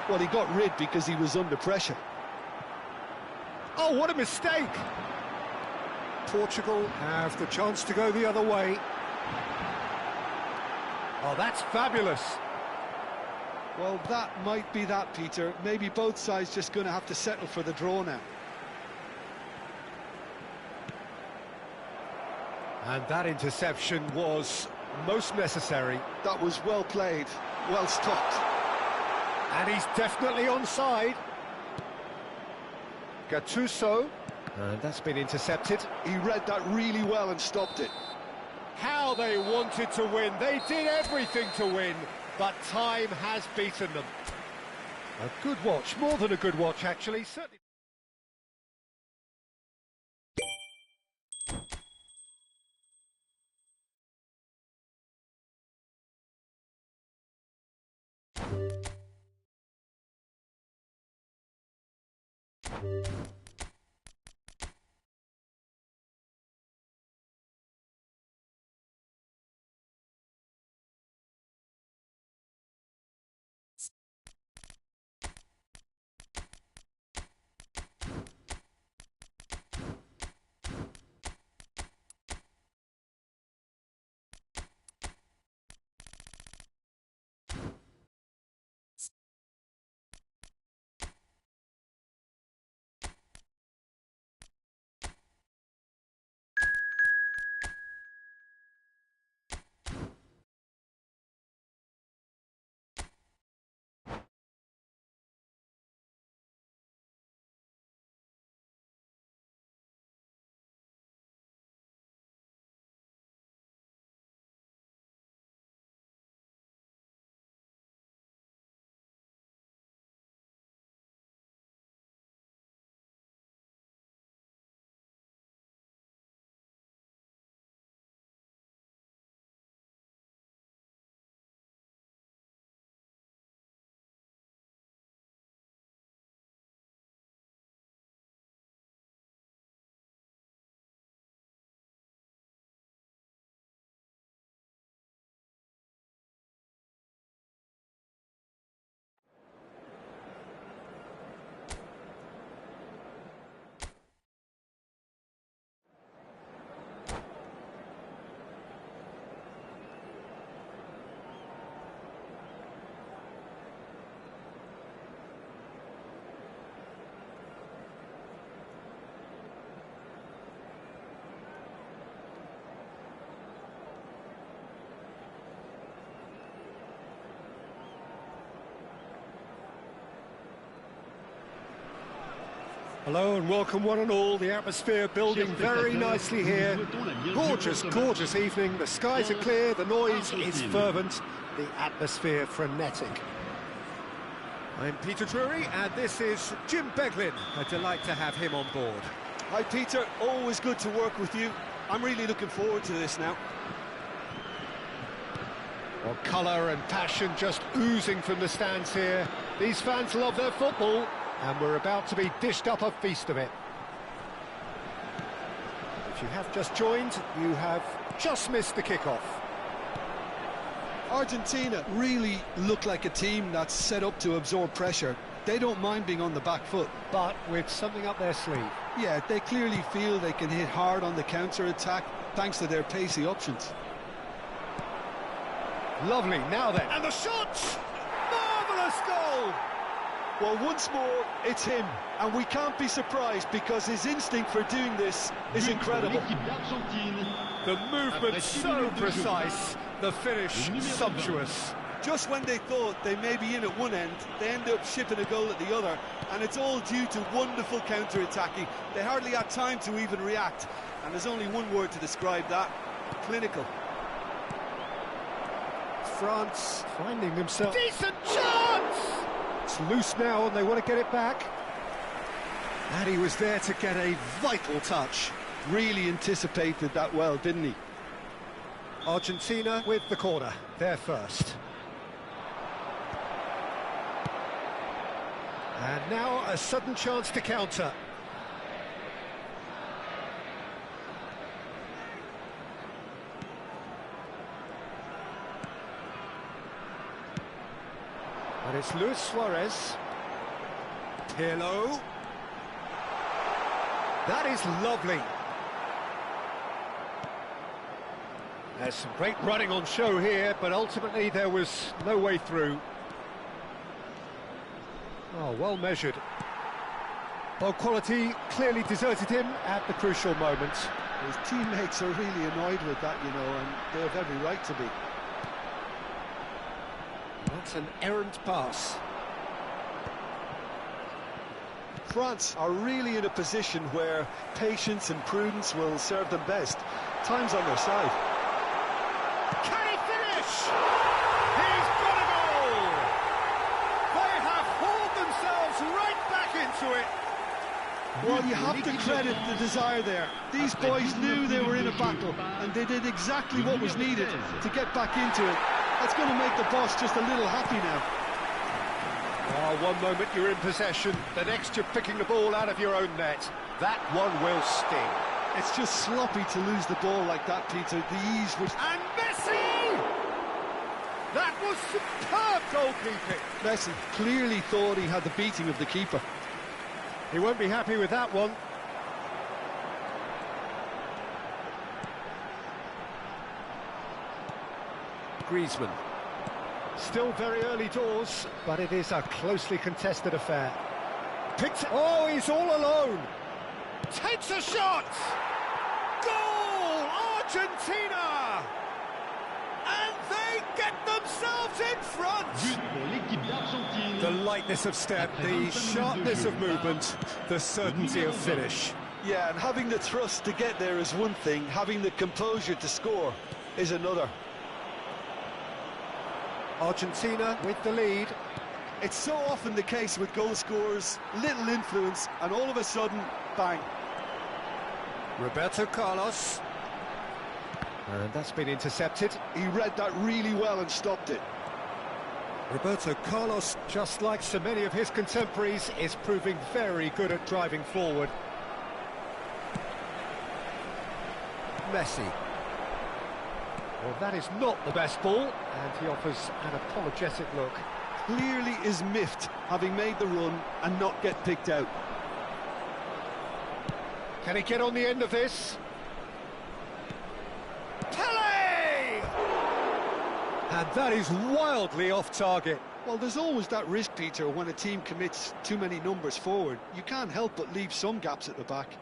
Well, he got rid because he was under pressure. Oh, what a mistake! Portugal have the chance to go the other way. Oh, that's fabulous. Well, that might be that, Peter. Maybe both sides just going to have to settle for the draw now. And that interception was most necessary. That was well played, well stopped. And he's definitely onside. Gattuso. And that's been intercepted. He read that really well and stopped it. How they wanted to win. They did everything to win, but time has beaten them. A good watch, more than a good watch, actually. Certainly. Hello and welcome one and all. The atmosphere building very nicely here. Gorgeous, gorgeous evening. The skies are clear, the noise is fervent, the atmosphere frenetic. I'm Peter Drury and this is Jim Beglin. A delight to have him on board. Hi Peter, always good to work with you. I'm really looking forward to this now. Well, colour and passion just oozing from the stands here. These fans love their football, and we're about to be dished up a feast of it. If you have just joined, you have just missed the kickoff. Argentina really look like a team that's set up to absorb pressure. They don't mind being on the back foot. But with something up their sleeve. Yeah, they clearly feel they can hit hard on the counter-attack thanks to their pacey options. Lovely, now then. And the shot! Marvellous goal! Well, once more, it's him. And we can't be surprised because his instinct for doing this is incredible. The movement so precise, the finish sumptuous. Just when they thought they may be in at one end, they end up shipping a goal at the other. And it's all due to wonderful counter-attacking. They hardly had time to even react. And there's only one word to describe that: clinical. France finding themselves. Decent chance! It's loose now and they want to get it back. And he was there to get a vital touch. Really anticipated that well, didn't he? Argentina with the corner, they're first. And now a sudden chance to counter. And it's Luis Suarez. Pirlo. That is lovely. There's some great running on show here, but ultimately there was no way through. Oh, well measured. Well, quality clearly deserted him at the crucial moment. His teammates are really annoyed with that, you know, and they have every right to be. That's an errant pass. France are really in a position where patience and prudence will serve them best. Time's on their side. Can he finish? He's got a goal! They have hauled themselves right back into it. Well, you have to credit the desire there. These boys knew they were in a battle, and they did exactly what was needed to get back into it. That's going to make the boss just a little happy now. Oh, one moment you're in possession, the next you're picking the ball out of your own net. That one will sting. It's just sloppy to lose the ball like that, Peter. The ease which... And Messi! That was superb goalkeeping. Messi clearly thought he had the beating of the keeper. He won't be happy with that one. Griezmann. Still very early doors, but it is a closely contested affair. Oh, he's all alone. Takes a shot! Goal! Argentina! And they get themselves in front! The lightness of step, the sharpness of movement, the certainty of finish. Yeah, and having the thrust to get there is one thing, having the composure to score is another. Argentina with the lead. It's so often the case with goal scorers, little influence, and all of a sudden, bang. Roberto Carlos. And that's been intercepted. He read that really well and stopped it. Roberto Carlos, just like so many of his contemporaries, is proving very good at driving forward. Messi. Well, that is not the best ball, and he offers an apologetic look. Clearly is miffed, having made the run and not get picked out. Can he get on the end of this? Pele! And that is wildly off target. Well, there's always that risk, Peter, when a team commits too many numbers forward. You can't help but leave some gaps at the back.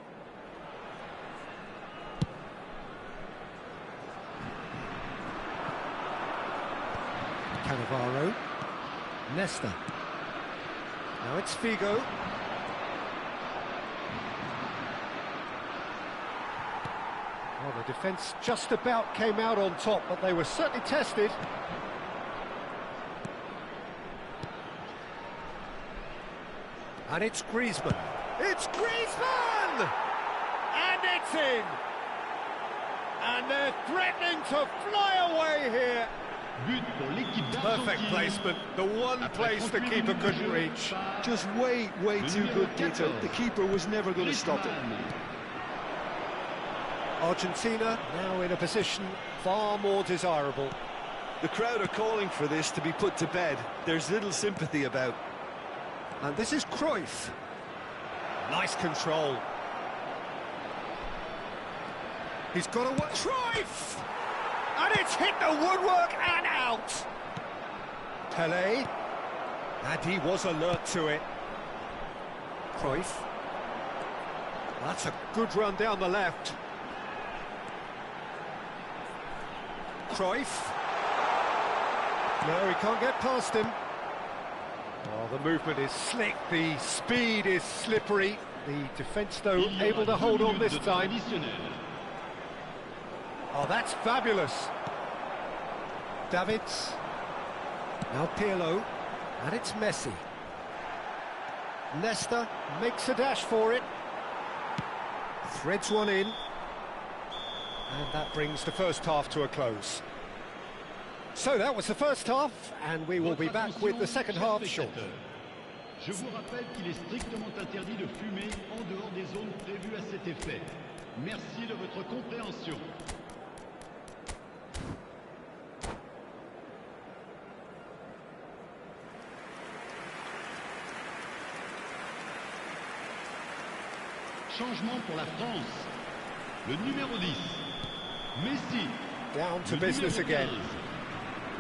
Cannavaro. Nesta. Now it's Figo. Well, the defence just about came out on top, but they were certainly tested. And it's Griezmann. It's Griezmann! And it's in! And they're threatening to fly away here. Perfect placement, the one place the keeper couldn't reach. Just way too good, Peter. The keeper was never going to stop it. Argentina now in a position far more desirable. The crowd are calling for this to be put to bed. There's little sympathy about. And this is Cruyff. Nice control. He's got a... Cruyff! And it's hit the woodwork and out. Pelé. And he was alert to it. Cruyff. That's a good run down the left. Cruyff. No, he can't get past him. Oh, the movement is slick, the speed is slippery. The defence, though, able to hold on this time. Oh, that's fabulous. Davids. Now Pirlo. And it's Messi. Nesta makes a dash for it. Threads one in. And that brings the first half to a close. So that was the first half, and we will be back with the second half shortly. Je vous rappelle qu'il est strictement interdit de fumer en dehors des zones prévues à cet effet. Merci de votre compréhension. Changement pour la France. Le numéro 10, Messi. Down to business again.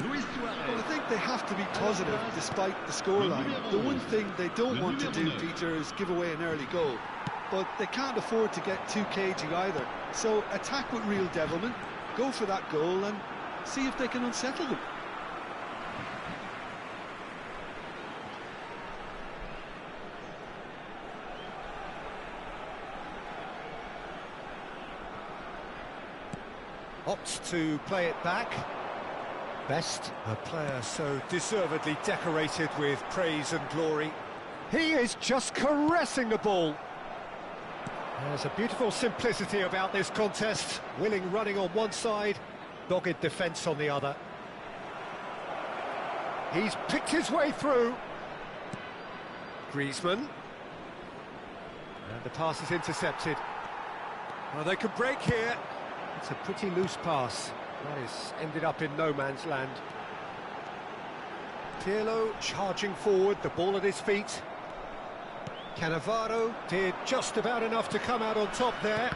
Well, I think they have to be positive despite the scoreline. The one thing they don't want to do, Peter, is give away an early goal. But they can't afford to get too cagey either. So attack with real devilment, go for that goal and see if they can unsettle them. Opts to play it back. Best, a player so deservedly decorated with praise and glory. He is just caressing the ball. There's a beautiful simplicity about this contest. Willing running on one side, dogged defence on the other. He's picked his way through. Griezmann. And the pass is intercepted. Well, they could break here. It's a pretty loose pass. That is ended up in no man's land. Pirlo charging forward, the ball at his feet. Cannavaro did just about enough to come out on top there.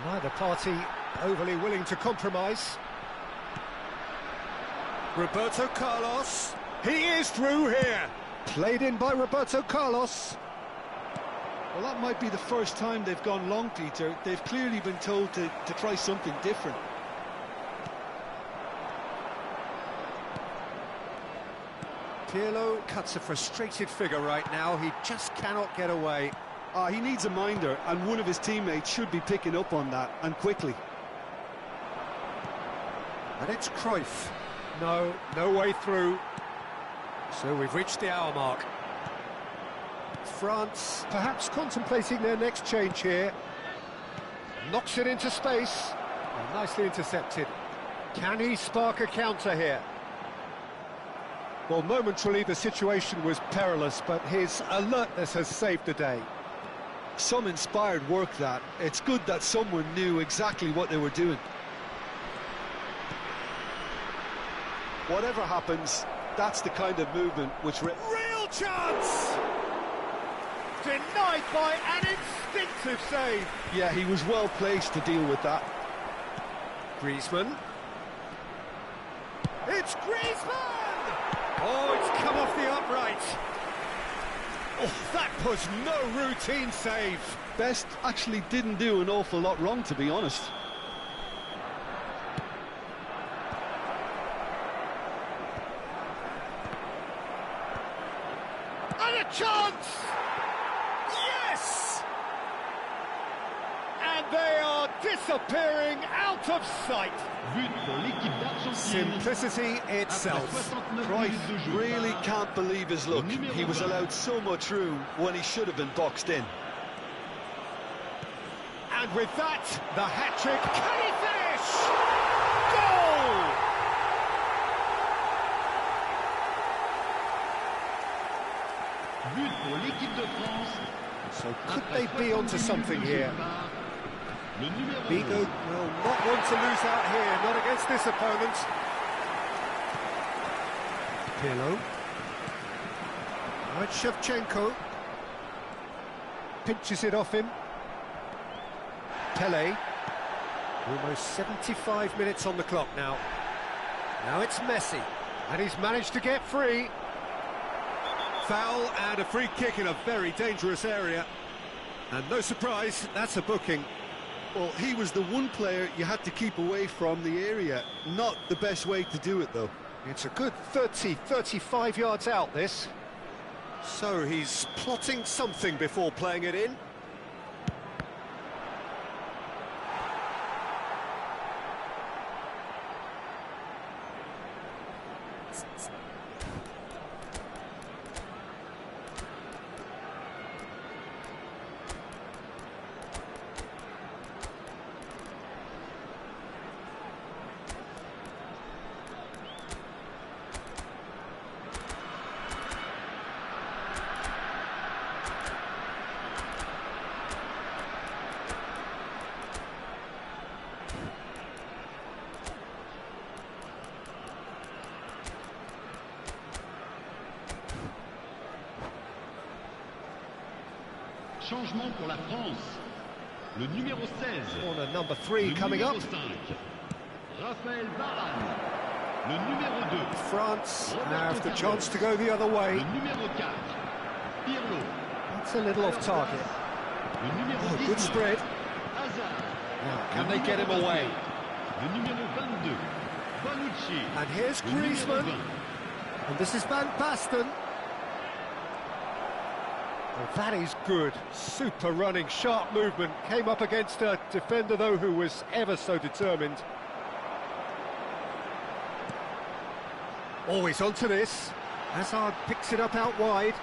Neither party overly willing to compromise. Roberto Carlos. He is through here. Played in by Roberto Carlos. Well, that might be the first time they've gone long, Peter. They've clearly been told to try something different. Pirlo cuts a frustrated figure right now. He just cannot get away. He needs a minder, and one of his teammates should be picking up on that, and quickly. And it's Cruyff. No way through. So we've reached the hour mark. France perhaps contemplating their next change here. Knocks it into space. And nicely intercepted. Can he spark a counter here? Well, momentarily the situation was perilous, but his alertness has saved the day. Some inspired work, that. It's good that someone knew exactly what they were doing. Whatever happens, that's the kind of movement which... Real chance! Denied by an instinctive save. Yeah, he was well placed to deal with that. Griezmann. It's Griezmann! Oh, it's come off the upright. Oh, that was no routine save. Best actually didn't do an awful lot wrong, to be honest. And a chance! Yes! And they are disappearing out of sight. But pour l'équipe d'Argentine. Simplicity Après itself. 69 Cruyff minutes de jeu. really can't believe his luck. He was allowed so much room when he should have been boxed in. And with that, the hat-trick. Can he finish? Goal! But pour l'équipe de France. So could they be onto something here? Le numéro Vigo will not want to lose out here, not against this opponent. Pirlo. Right, Shevchenko. Pinches it off him. Pele. Almost 75 minutes on the clock now. Now it's Messi. And he's managed to get free. Foul and a free kick in a very dangerous area. And no surprise, that's a booking. Well, he was the one player you had to keep away from the area. Not the best way to do it, though. It's a good 30, 35 yards out, this. So he's plotting something before playing it in. Changement pour la France. Le numéro 16. Corner number 3 coming up. Le numéro 5. Raphaël Varane. Le numéro 2. France have the chance to go the other way. Le numéro 4. Pirlo. It's a little off target. Le numéro Oh, 19. good spread. Hazard. Now, can Le they get him numéro away? 21. Le numéro 22. Bonucci. And here's Le numéro Griezmann. 20. And this is Van Basten. Well, that is good. Super running, sharp movement. Came up against a defender, though, who was ever so determined. Always onto this. Hazard picks it up out wide.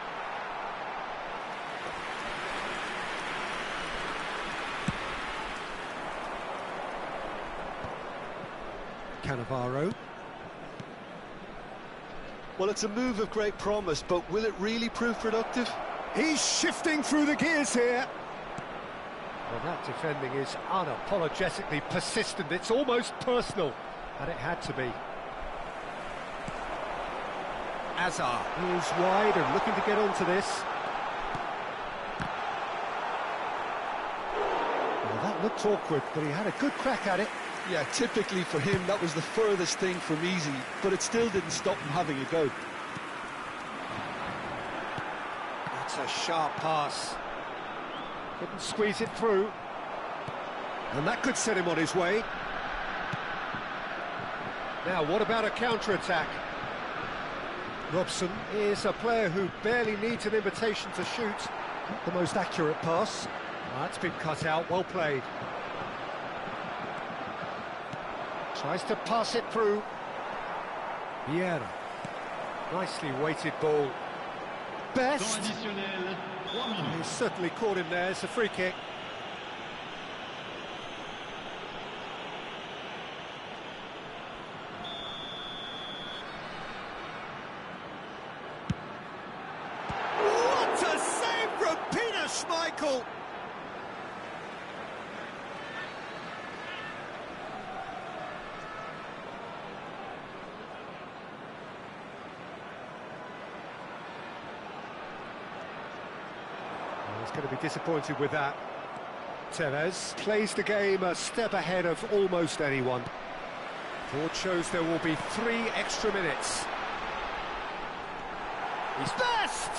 Cannavaro. Well, it's a move of great promise, but will it really prove productive? He's shifting through the gears here. Well, that defending is unapologetically persistent. It's almost personal, and it had to be. Hazard moves wide and looking to get onto this. Well, that looked awkward, but he had a good crack at it. Yeah, typically for him, that was the furthest thing from easy, but it still didn't stop him having a go. That's a sharp pass. Couldn't squeeze it through. And that could set him on his way. Now, what about a counter-attack? Robson is a player who barely needs an invitation to shoot. Not the most accurate pass. That's been cut out, well played. Tries to pass it through. Vieira. Nicely weighted ball. Best. Temps additionnel, 3 minutes. He's certainly caught him there. It's a free kick. What a save from Peter Schmeichel! He's going to be disappointed with that. Tevez plays the game a step ahead of almost anyone. Board shows there will be 3 extra minutes. He's best!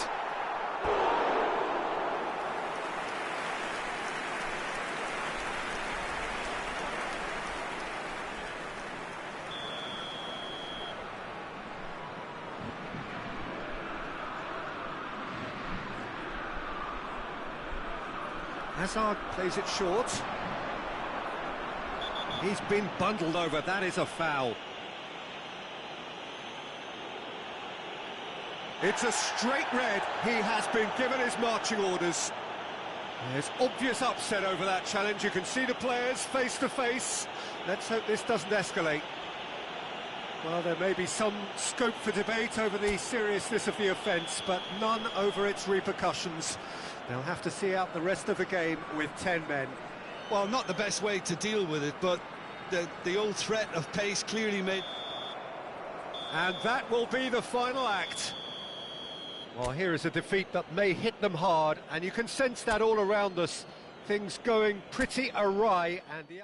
Hazard plays it short. He's been bundled over, that is a foul. It's a straight red, he has been given his marching orders. There's obvious upset over that challenge, you can see the players face to face. Let's hope this doesn't escalate. Well, there may be some scope for debate over the seriousness of the offence, but none over its repercussions. They'll have to see out the rest of the game with 10 men. Well, not the best way to deal with it, but the old threat of pace clearly made... And that will be the final act. Well, here is a defeat that may hit them hard, and you can sense that all around us. Things going pretty awry, and the...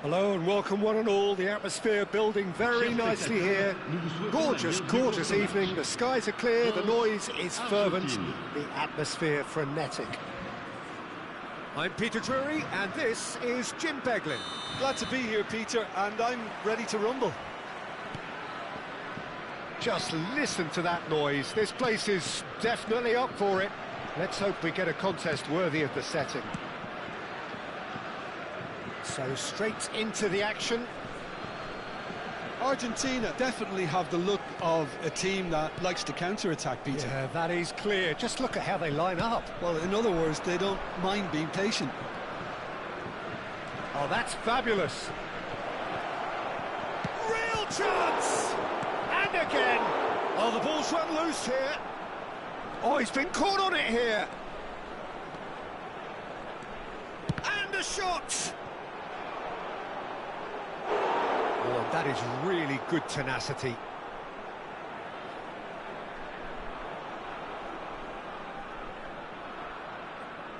Hello and welcome one and all, the atmosphere building very nicely here. Gorgeous, gorgeous evening, the skies are clear, the noise is fervent, the atmosphere frenetic. I'm Peter Drury and this is Jim Beglin. Glad to be here, Peter, and I'm ready to rumble. Just listen to that noise, this place is definitely up for it. Let's hope we get a contest worthy of the setting. So straight into the action. Argentina definitely have the look of a team that likes to counter-attack, Peter. Yeah, that is clear. Just look at how they line up. Well, in other words, they don't mind being patient. Oh, that's fabulous. Real chance! And again! Oh, the ball's run loose here. Oh, he's been caught on it here. And a shot! Oh, that is really good tenacity.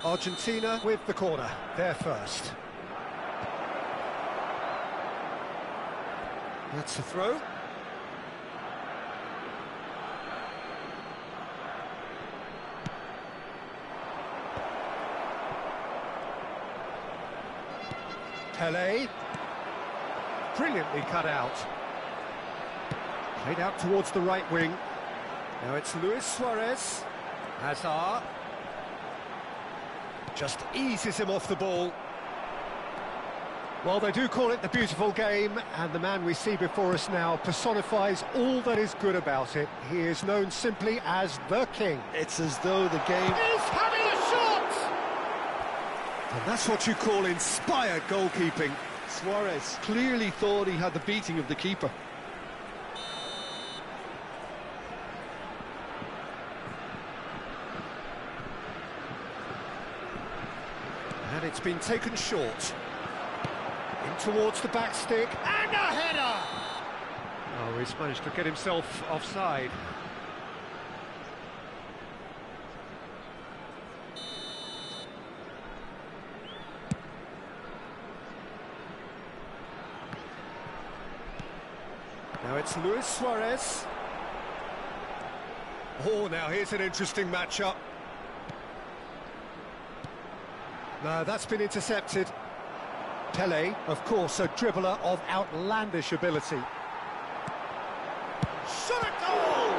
Argentina with the corner, they're first. That's the throw. Pele. Brilliantly cut out. Played out towards the right wing. Now it's Luis Suarez. Hazard. Just eases him off the ball. Well, they do call it the beautiful game, and the man we see before us now personifies all that is good about it. He is known simply as the King. It's as though the game... He's having a shot! And that's what you call inspired goalkeeping. Suarez clearly thought he had the beating of the keeper. And it's been taken short. In towards the back stick, and a header! Oh, he's managed to get himself offside. Now it's Luis Suarez. Oh, now here's an interesting matchup. No, that's been intercepted. Pele, of course, a dribbler of outlandish ability. Shot at goal!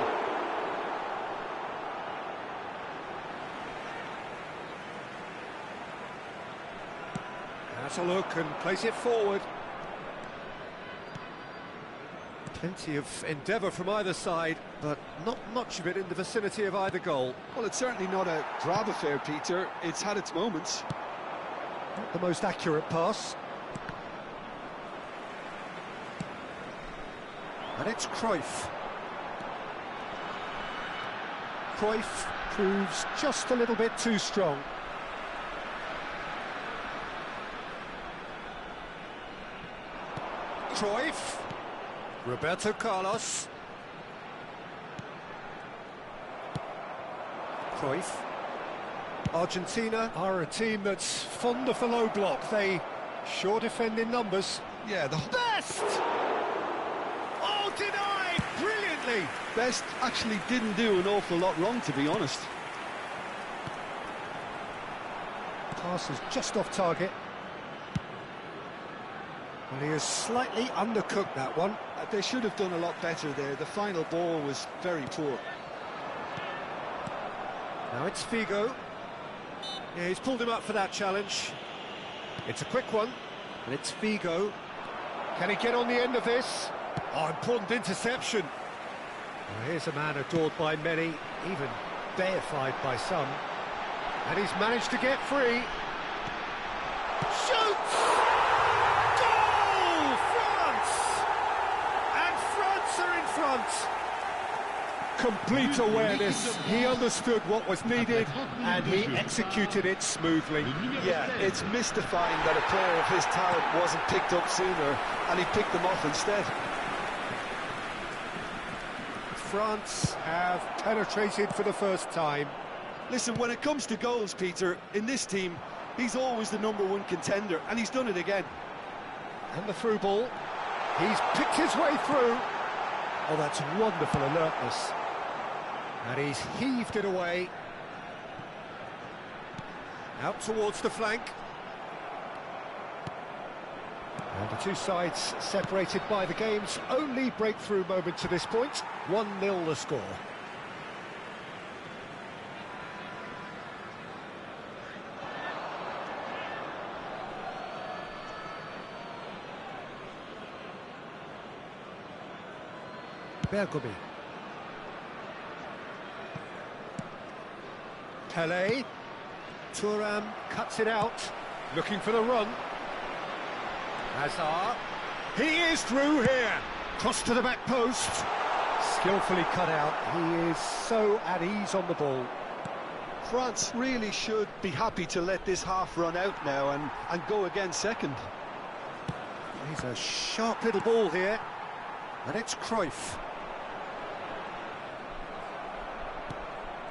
Has a look and plays it forward. Plenty of endeavour from either side, but not much of it in the vicinity of either goal. Well, it's certainly not a grab affair, Peter. It's had its moments. Not the most accurate pass. And it's Cruyff. Cruyff proves just a little bit too strong. Cruyff. Roberto Carlos. Cruyff. Argentina are a team that's fond of the low block. They sure defend in numbers. Yeah, the Best! Oh, denied! Brilliantly! Best actually didn't do an awful lot wrong, to be honest. Pass is just off target. Well, he has slightly undercooked that one. They should have done a lot better there. The final ball was very poor. Now it's Figo. Yeah, he's pulled him up for that challenge. It's a quick one, and it's Figo. Can he get on the end of this? Oh, important interception. Well, here's a man adored by many, even deified by some. And he's managed to get free. Shoots! Goal! France! And France are in front. Complete awareness. He understood what was needed, and he executed it smoothly. Yeah, it's mystifying that a player of his talent wasn't picked up sooner, and he picked them off instead. France have penetrated for the first time. Listen, when it comes to goals, Peter, in this team, he's always the #1 contender, and he's done it again. And the through ball. He's picked his way through. Oh, that's wonderful alertness. And he's heaved it away. Out towards the flank. And the two sides separated by the game's only breakthrough moment to this point. 1-0 the score. Bergomi. Pele. Thuram cuts it out, looking for the run. Hazard. He is through here. Cross to the back post. Skillfully cut out. He is so at ease on the ball. France really should be happy to let this half run out now and go again second. He's a sharp little ball here. And it's Cruyff.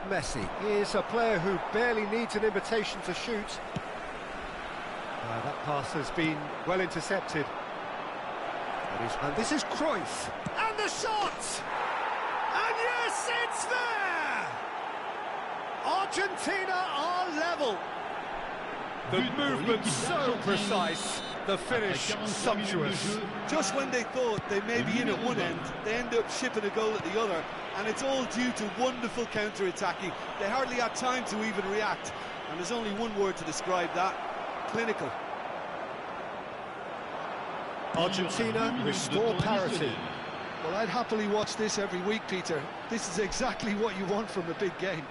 Messi is a player who barely needs an invitation to shoot. That pass has been well intercepted. And this is Cruyff. And the shot! And yes, it's there! Argentina are level. The movement's so precise. the finish sumptuous. Just when they thought they may be in at one end, they end up shipping a goal at the other, and it's all due to wonderful counter-attacking. They hardly had time to even react, and there's only one word to describe that: clinical. Argentina restore parity. Well, I'd happily watch this every week, Peter. This is exactly what you want from a big game.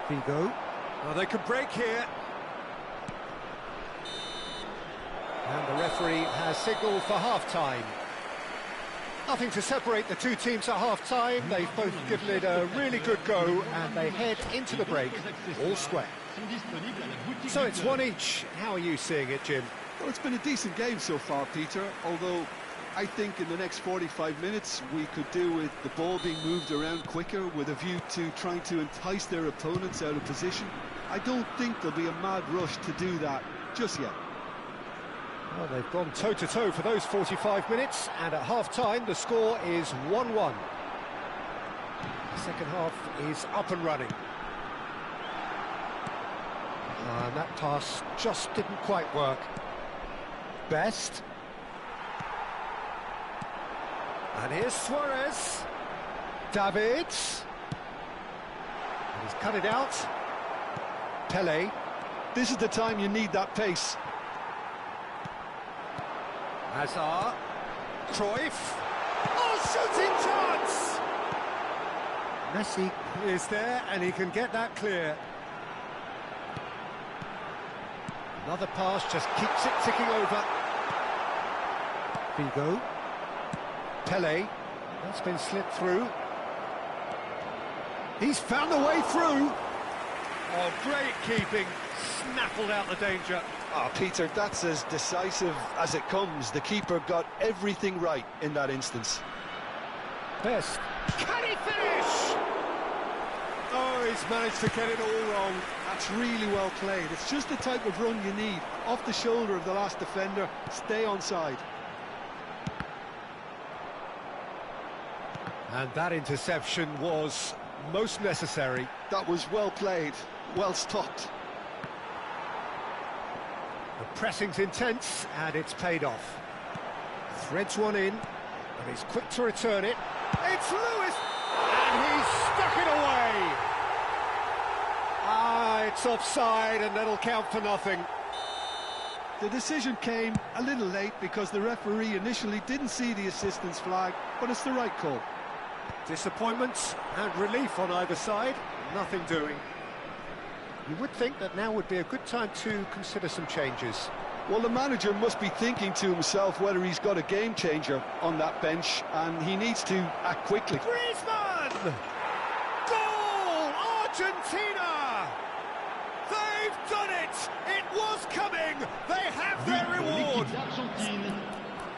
Figo. Oh, they can break here. And the referee has signalled for half-time. Nothing to separate the two teams at half-time. They've both given it a really good go, and they head into the break all square. So it's one each. How are you seeing it, Jim? Well, it's been a decent game so far, Peter, although I think in the next 45 minutes we could do with the ball being moved around quicker with a view to trying to entice their opponents out of position. I don't think there'll be a mad rush to do that just yet. Well, they've gone toe-to-toe for those 45 minutes, and at half-time the score is 1-1. The second half is up and running. And that pass just didn't quite work. Best. And here's Suarez. Davids. And he's cut it out. Pele. This is the time you need that pace. Hazard. Cruyff. Oh, shooting chance! Messi is there, and he can get that clear. Another pass just keeps it ticking over. Figo. Pele. That's been slipped through. He's found a way through. Oh, great keeping. Snaffled out the danger. Ah, Peter, that's as decisive as it comes. The keeper got everything right in that instance. Best. Can he finish? Oh, he's managed to get it all wrong. That's really well played. It's just the type of run you need. Off the shoulder of the last defender, stay onside. And that interception was most necessary. That was well played, well stopped. The pressing's intense, and it's paid off. Threads one in, and he's quick to return it. It's Lewis, and he's stuck it away. Ah, it's offside, and that'll count for nothing. The decision came a little late because the referee initially didn't see the assistance flag, but it's the right call. Disappointment and relief on either side, nothing doing. You would think that now would be a good time to consider some changes. Well, the manager must be thinking to himself whether he's got a game changer on that bench, and he needs to act quickly. Griezmann! Goal! Argentina! They've done it! It was coming! They have their reward!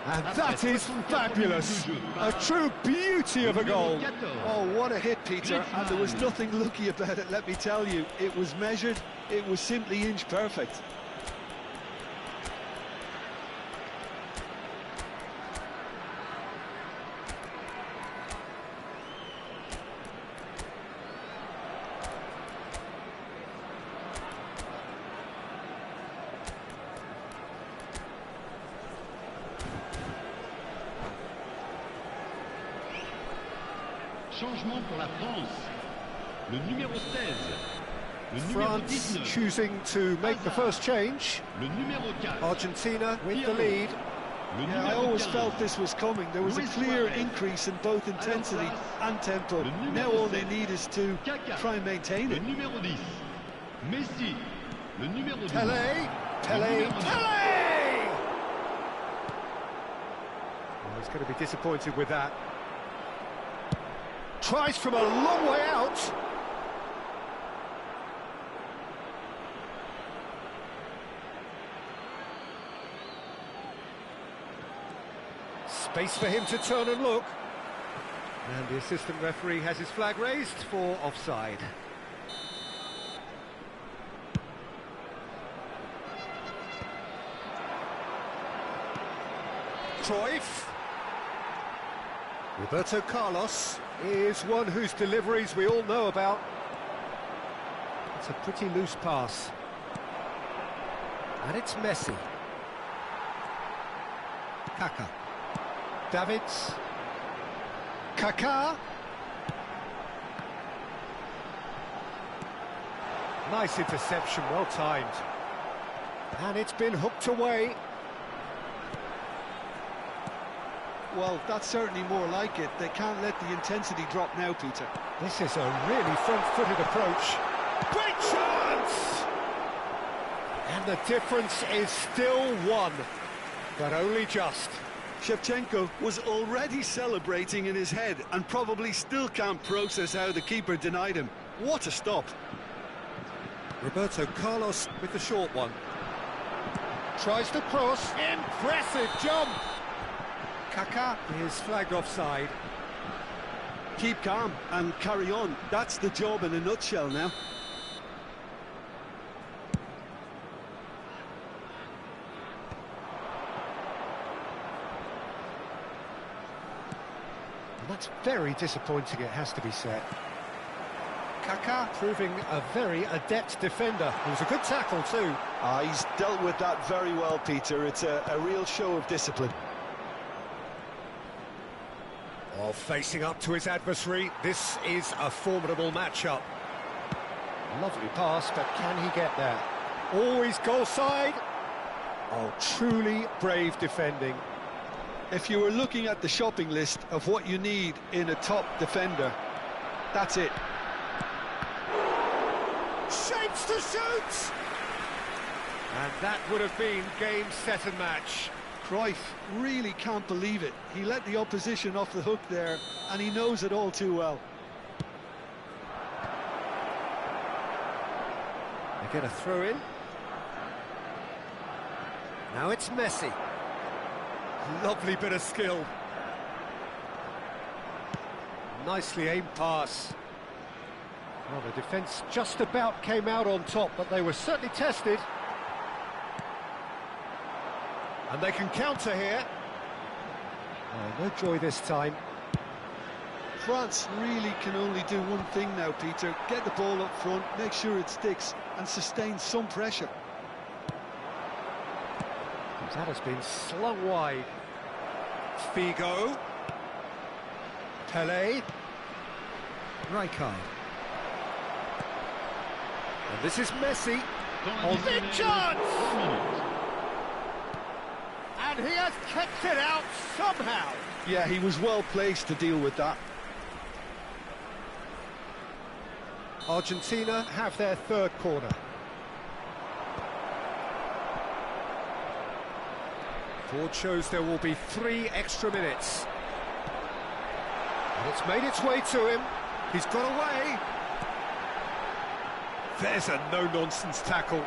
And that is fabulous! A true beauty of a goal! Oh, what a hit, Peter, and there was nothing lucky about it, let me tell you. It was measured, it was simply inch perfect. Changement pour la France. Le numéro 16. Le numéro France 19. choosing to make the first change. Le numéro 4. Argentina with the lead. Le Yeah, I numéro always 15. felt this was coming. There was a clear increase in both intensity and tempo. Now all they need is to try and maintain Le it. numéro 10. Messi. Le numéro 12. Pele! Pele! Pele! Oh, he's going to be disappointed with that. Tries from a long way out. Space for him to turn and look. And the assistant referee has his flag raised for offside. Cruyff. Roberto Carlos is one whose deliveries we all know about. It's a pretty loose pass. And it's Messi. Kaka. Davids. Kaka. Nice interception, well timed. And it's been hooked away. Well, that's certainly more like it. They can't let the intensity drop now, Peter. This is a really front-footed approach. Great chance! And the difference is still one, but only just. Shevchenko was already celebrating in his head and probably still can't process how the keeper denied him. What a stop. Roberto Carlos with the short one. Tries to cross. Impressive jump! Kaka is flagged offside. Keep calm and carry on. That's the job in a nutshell now. And that's very disappointing, it has to be said. Kaka proving a very adept defender. It was a good tackle too. He's dealt with that very well, Peter. It's a real show of discipline. Oh, facing up to his adversary, this is a formidable matchup. Lovely pass, but can he get there? Always goal side. Oh, truly brave defending. If you were looking at the shopping list of what you need in a top defender, that's it. Shapes to shoot! And that would have been game, set and match. Cruyff really can't believe it. He let the opposition off the hook there, and he knows it all too well. They get a throw in. Now it's Messi. Lovely bit of skill. Nicely aimed pass. Well, the defence just about came out on top, but they were certainly tested. And they can counter here. Oh, no joy this time. France really can only do one thing now, Peter. Get the ball up front, make sure it sticks, and sustain some pressure. That has been slung wide. Figo. Pelé. Rijkaard. And this is Messi. On the chance! And he has kept it out somehow. Yeah, he was well placed to deal with that. Argentina have their third corner. Board shows there will be 3 extra minutes. And it's made its way to him. He's got away. There's a no-nonsense tackle.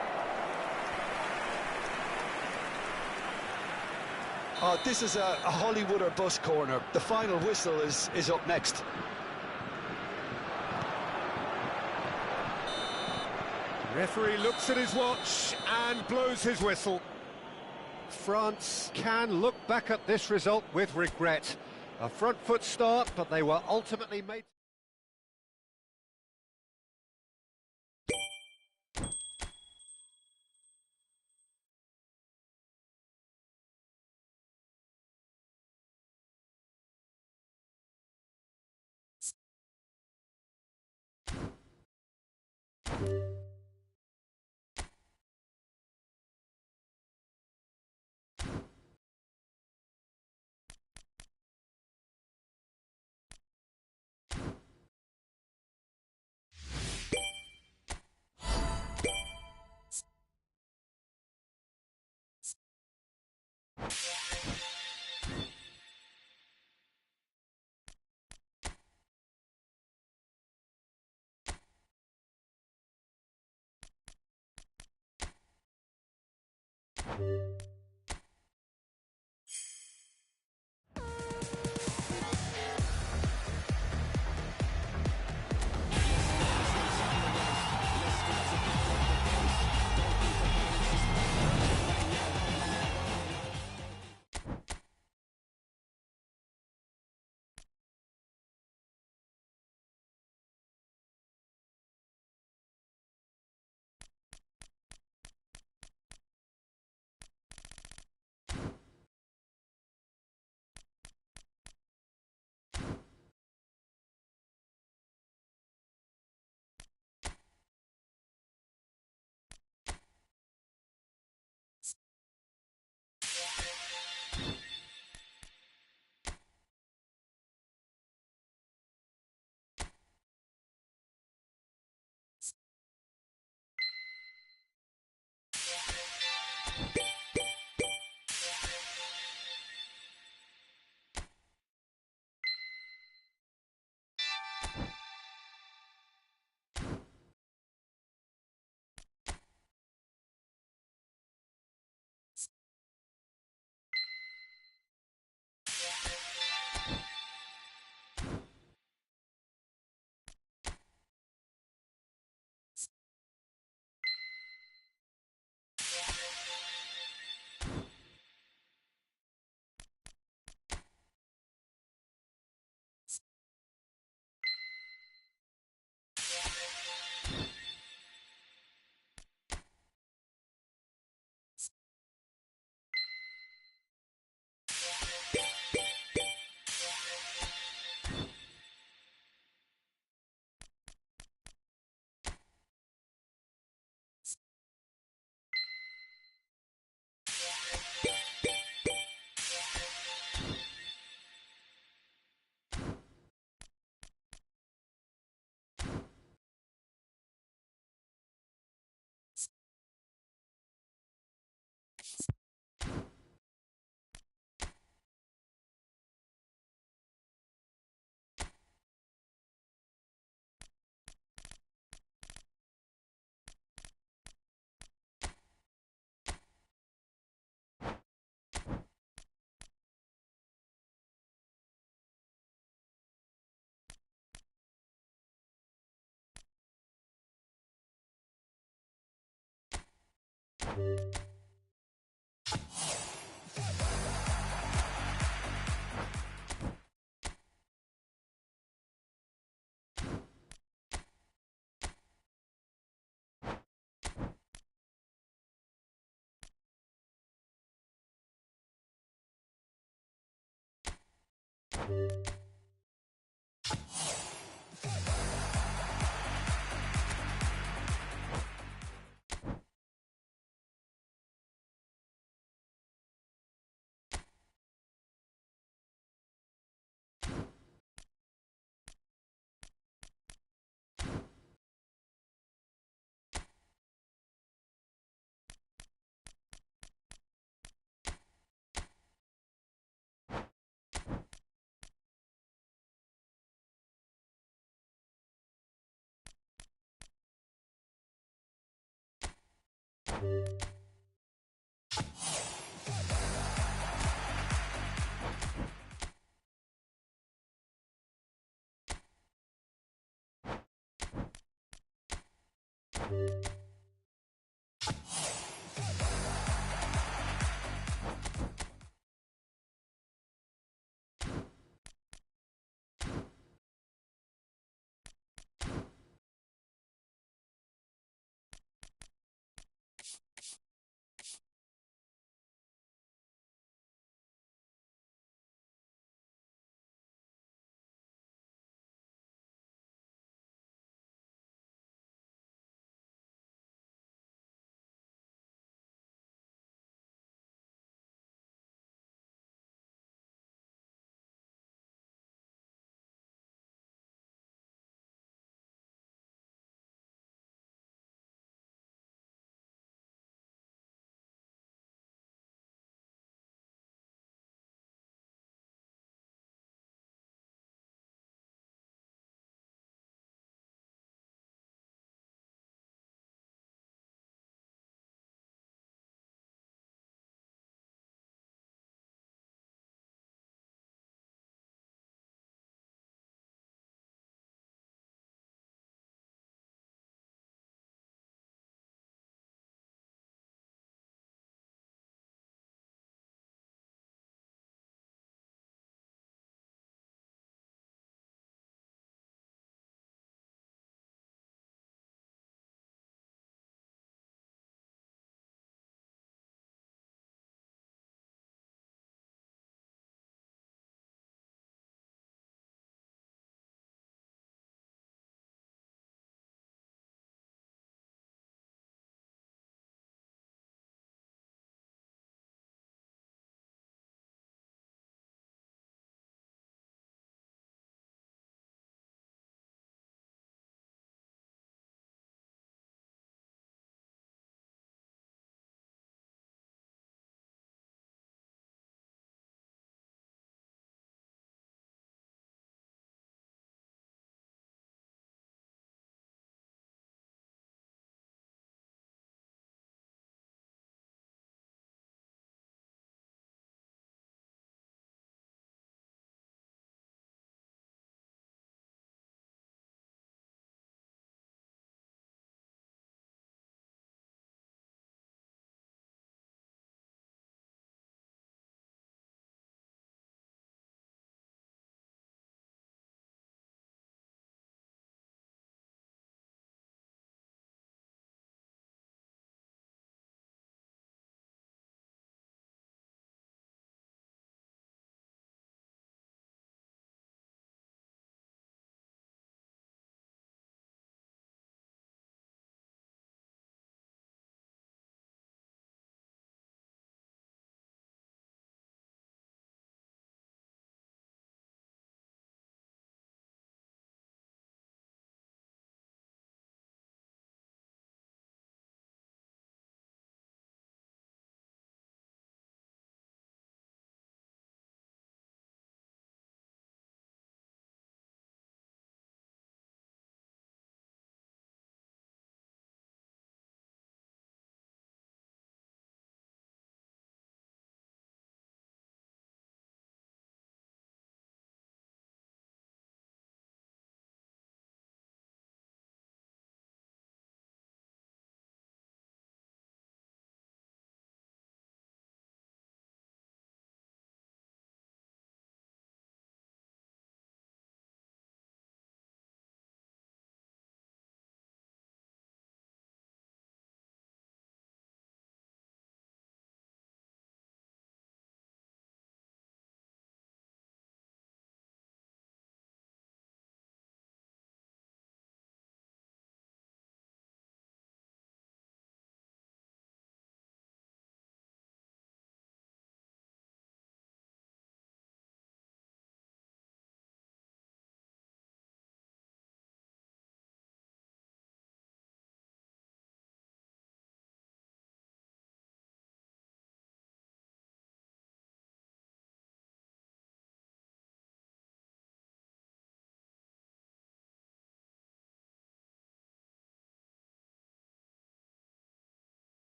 This is a Hollywood or bust corner. The final whistle is up next. The referee looks at his watch and blows his whistle. France can look back at this result with regret. A front foot start, but they were ultimately made...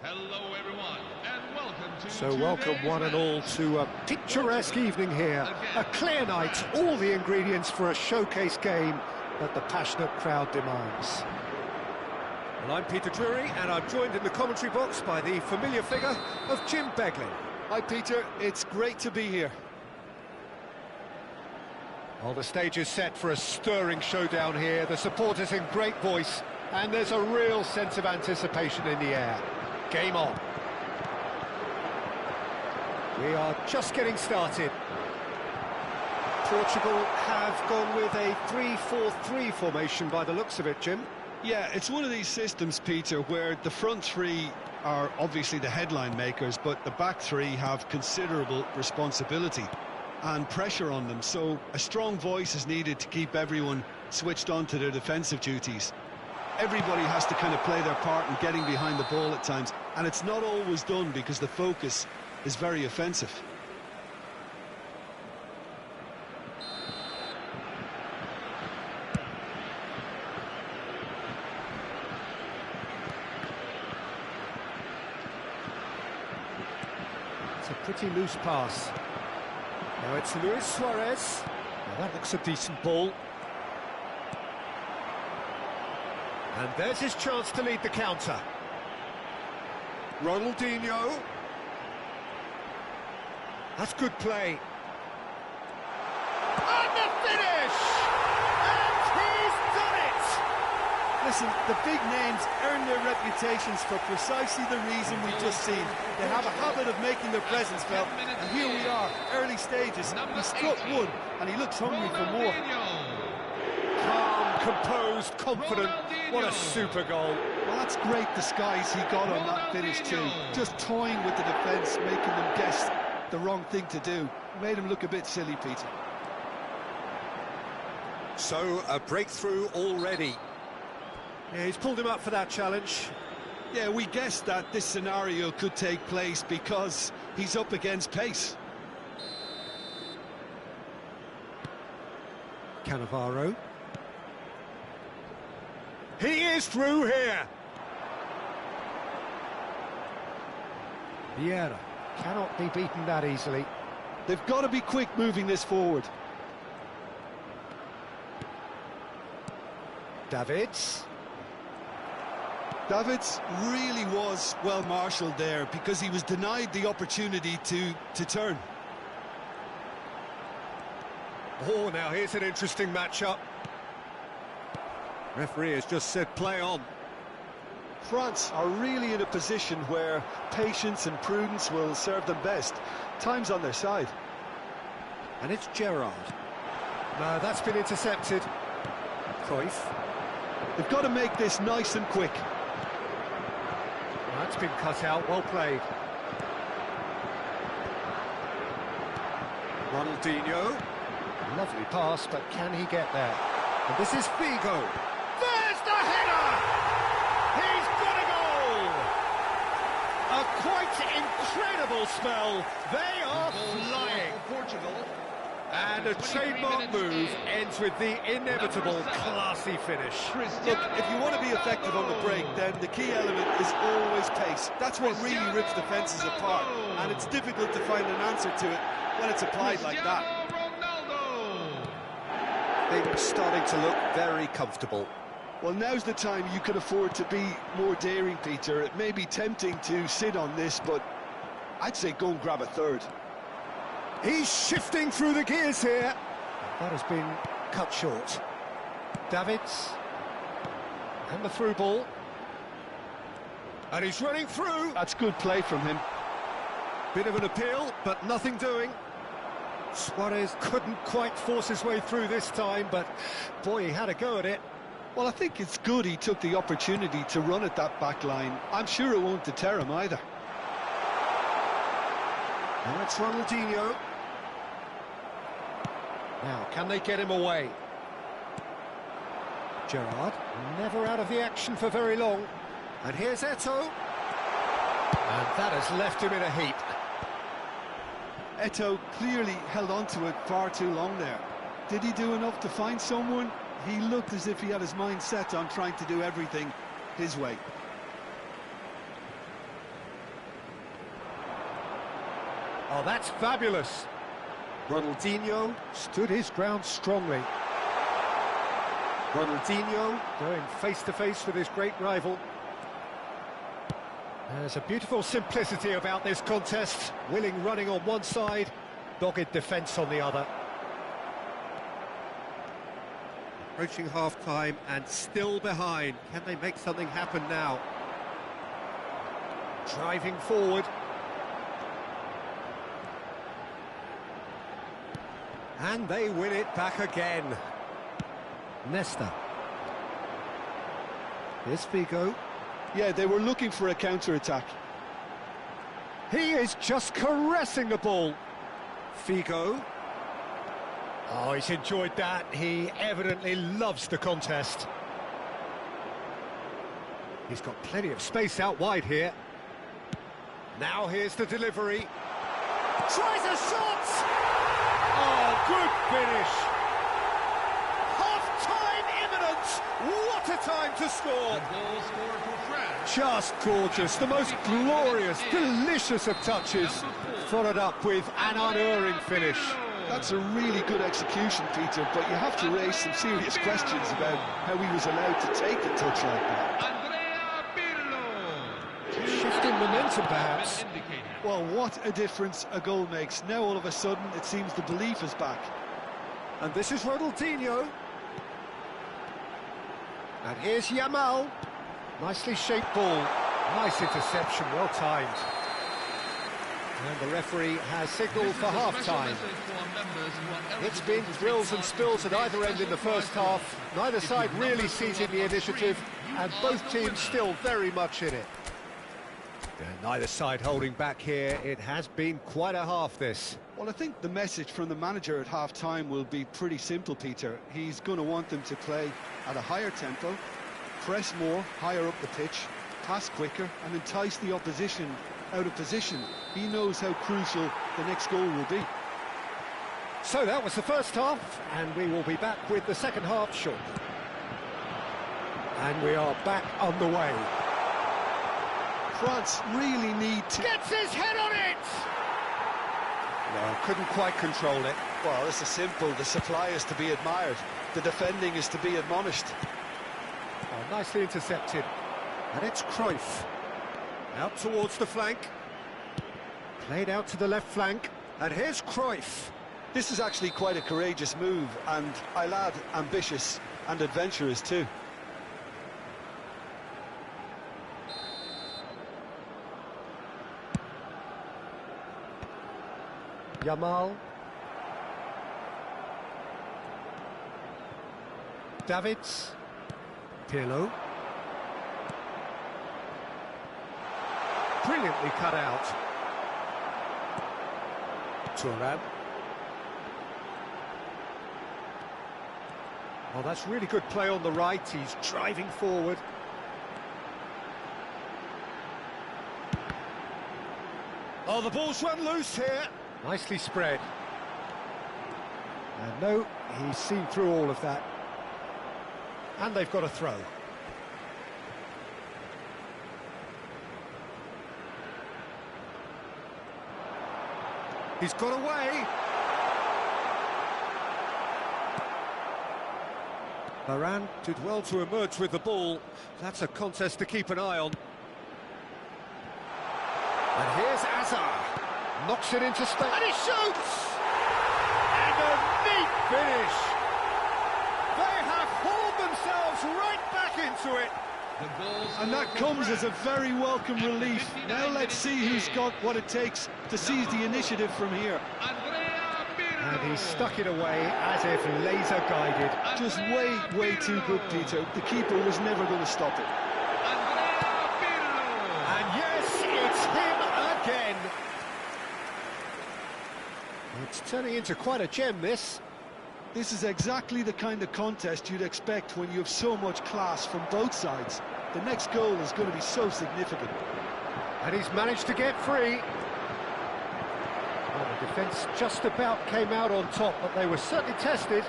Hello everyone, and welcome to So welcome one and all to a picturesque evening here. A clear night, all the ingredients for a showcase game that the passionate crowd demands. Well, I'm Peter Drury, and I'm joined in the commentary box by the familiar figure of Jim Beglin. Hi, Peter. It's great to be here. Well, the stage is set for a stirring showdown here. The supporters in great voice, and there's a real sense of anticipation in the air. Game on. We are just getting started. Portugal have gone with a 3-4-3 formation by the looks of it, Jim. Yeah, it's one of these systems, Peter, where the front three are obviously the headline makers, but the back three have considerable responsibility and pressure on them. So a strong voice is needed to keep everyone switched on to their defensive duties. Everybody has to kind of play their part in getting behind the ball at times, and it's not always done because the focus is very offensive. It's a pretty loose pass. Now it's Luis Suarez. Now that looks a decent ball. And there's his chance to lead the counter. Ronaldinho. That's good play. And the finish! And he's done it! Listen, the big names earn their reputations for precisely the reason we've just seen. They have a habit of making their presence felt, and here we are, early stages. He struck one, and he looks hungry for more. Calm, composed, confident. What a super goal. Well, that's great disguise he got on that finish too. Just toying with the defence, making them guess the wrong thing to do. Made him look a bit silly, Peter. So, a breakthrough already. Yeah, he's pulled him up for that challenge. Yeah, we guessed that this scenario could take place because he's up against pace. Cannavaro. He is through here. Vieira cannot be beaten that easily. They've got to be quick moving this forward. Davids. Davids really was well marshalled there because he was denied the opportunity to turn. Oh, now here's an interesting matchup. Referee has just said play on. France are really in a position where patience and prudence will serve them best. Time's on their side. And it's Gerrard. No, that's been intercepted. Cruyff. They've got to make this nice and quick. That's been cut out, well played. Ronaldinho. Lovely pass, but can he get there? And this is Figo. There's the header! He's got a goal! A quite incredible spell. They are flying. Portugal. And a trademark move ends with the inevitable classy finish. Look, if you want to be effective on the break, then the key element is always pace. That's what really rips defences apart, and it's difficult to find an answer to it when it's applied like that. Things starting to look very comfortable. Well, now's the time you can afford to be more daring, Peter. It may be tempting to sit on this, but I'd say go and grab a third. He's shifting through the gears here. That has been cut short. Davids. And the through ball. And he's running through. That's good play from him. Bit of an appeal, but nothing doing. Suarez couldn't quite force his way through this time, but boy, he had a go at it. Well, I think it's good he took the opportunity to run at that back line. I'm sure it won't deter him either. Now it's Ronaldinho. Now, can they get him away? Gerrard, never out of the action for very long. And here's Eto'o. And that has left him in a heap. Eto'o clearly held on to it far too long there. Did he do enough to find someone? He looked as if he had his mind set on trying to do everything his way. Oh, that's fabulous. Ronaldinho stood his ground strongly. Ronaldinho going face-to-face with his great rival. There's a beautiful simplicity about this contest. Willing running on one side, dogged defence on the other. Approaching half-time and still behind. Can they make something happen now? Driving forward. And they win it back again. Nesta. Here's Figo. Yeah, they were looking for a counter-attack. He is just caressing the ball. Figo. Oh, he's enjoyed that. He evidently loves the contest. He's got plenty of space out wide here. Now here's the delivery. Tries a shot! Oh, good finish. Half-time imminent. What a time to score. Goal scored for France. Just gorgeous. The most glorious, delicious of touches. Followed up with an unerring finish. That's a really good execution, Peter, but you have to raise some serious questions about how he was allowed to take a touch like that. Shifting momentum, perhaps. Well, what a difference a goal makes. Now, all of a sudden, it seems the belief is back. And this is Ronaldinho. And here's Yamal. Nicely shaped ball. Nice interception, well timed. And the referee has signalled for half-time. It's been thrills and spills at either end in the first half. Neither side really seizing the initiative, and both teams still very much in it. And neither side holding back here. It has been quite a half, this. Well, I think the message from the manager at half-time will be pretty simple, Peter. He's going to want them to play at a higher tempo, press more, higher up the pitch, pass quicker, and entice the opposition out of position. He knows how crucial the next goal will be. So that was the first half, and we will be back with the second half shortly. And we are back on the way. France really need to... Gets his head on it! Well, couldn't quite control it. Well, this is simple. The supply is to be admired. The defending is to be admonished. Oh, nicely intercepted. And it's Cruyff. Out towards the flank. Played out to the left flank. And here's Cruyff. This is actually quite a courageous move, and I'll add ambitious and adventurous too. Yamal. Davids. Pirlo. Brilliantly cut out. Thuram. Oh, that's really good play on the right. He's driving forward. Oh, the ball's run loose here. Nicely spread. And no, he's seen through all of that. And they've got a throw. He's got away. Varane did well to emerge with the ball. That's a contest to keep an eye on. And here's Hazard. Knocks it into space. And he shoots! And a neat finish. They have hauled themselves right back into it. And that comes as a very welcome relief. Now let's see who's got what it takes to seize the initiative from here. And he stuck it away as if laser guided. Just way too good, Peter. The keeper was never going to stop it. And yes, it's him again. It's turning into quite a gem, this. This is exactly the kind of contest you'd expect when you have so much class from both sides. The next goal is going to be so significant. And he's managed to get free. Well, the defence just about came out on top, but they were certainly tested.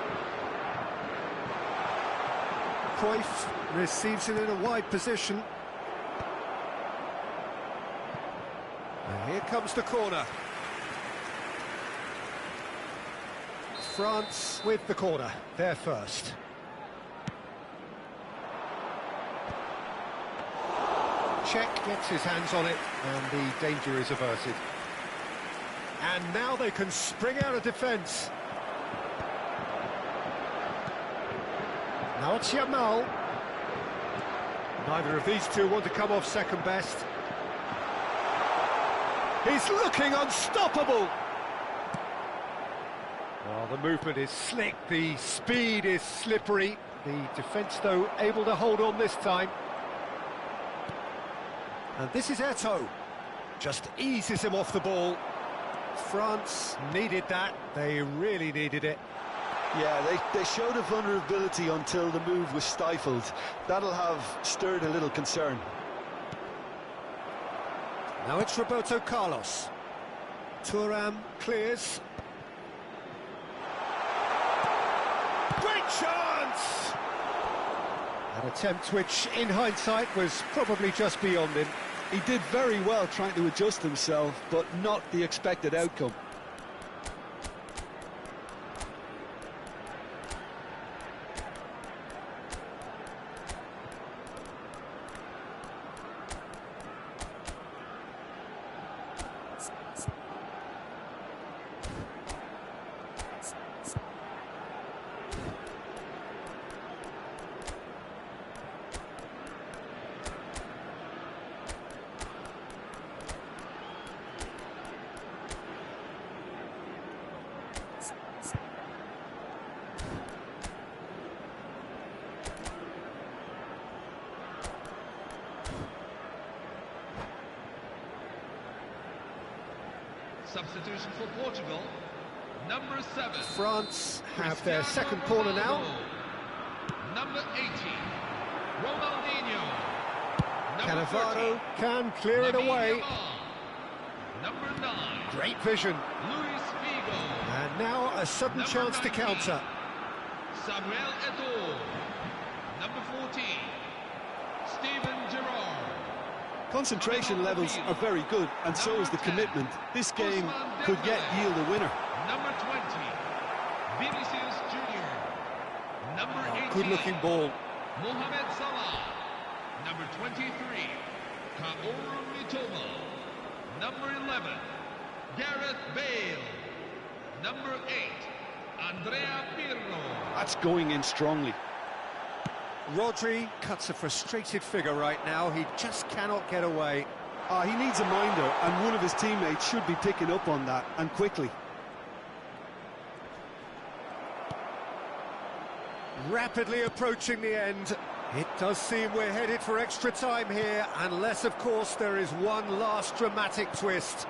Cruyff receives it in a wide position. And here comes the corner. France with the corner, they're first. Czech gets his hands on it, and the danger is averted. And now they can spring out of defence. Now it's Yamal. Neither of these two want to come off second best. He's looking unstoppable. Well, the movement is slick, the speed is slippery. The defence, though, able to hold on this time. And this is Eto'o. Just eases him off the ball. France needed that. They really needed it. Yeah, they showed a vulnerability until the move was stifled. That'll have stirred a little concern. Now it's Roberto Carlos. Thuram clears. Great chance! An attempt which, in hindsight, was probably just beyond him. He did very well trying to adjust himself, but not the expected outcome. Substitution for Portugal. Number 7. France have their second corner now. Number 18. Ronaldinho. Number Cannavaro 30. can clear it Lamine away. Yamal. Number 9. Great vision. Luis Figo. And now a sudden Number chance to 19. counter. Samuel Eto'o. Number 14. Steven Gerrard. Concentration levels are very good, and so is the commitment. This game could yet yield a winner. Number 20. Vinicius Junior. Number 18. Good-looking ball. Mohamed Salah. Number 23. Kaoru Mitoma. Number 11. Gareth Bale. Number 8. Andrea Pirlo. That's going in strongly. Rodri cuts a frustrated figure right now. He just cannot get away. He needs a minder, and one of his teammates should be picking up on that, and quickly. Rapidly approaching the end. It does seem we're headed for extra time here, unless, of course, there is one last dramatic twist.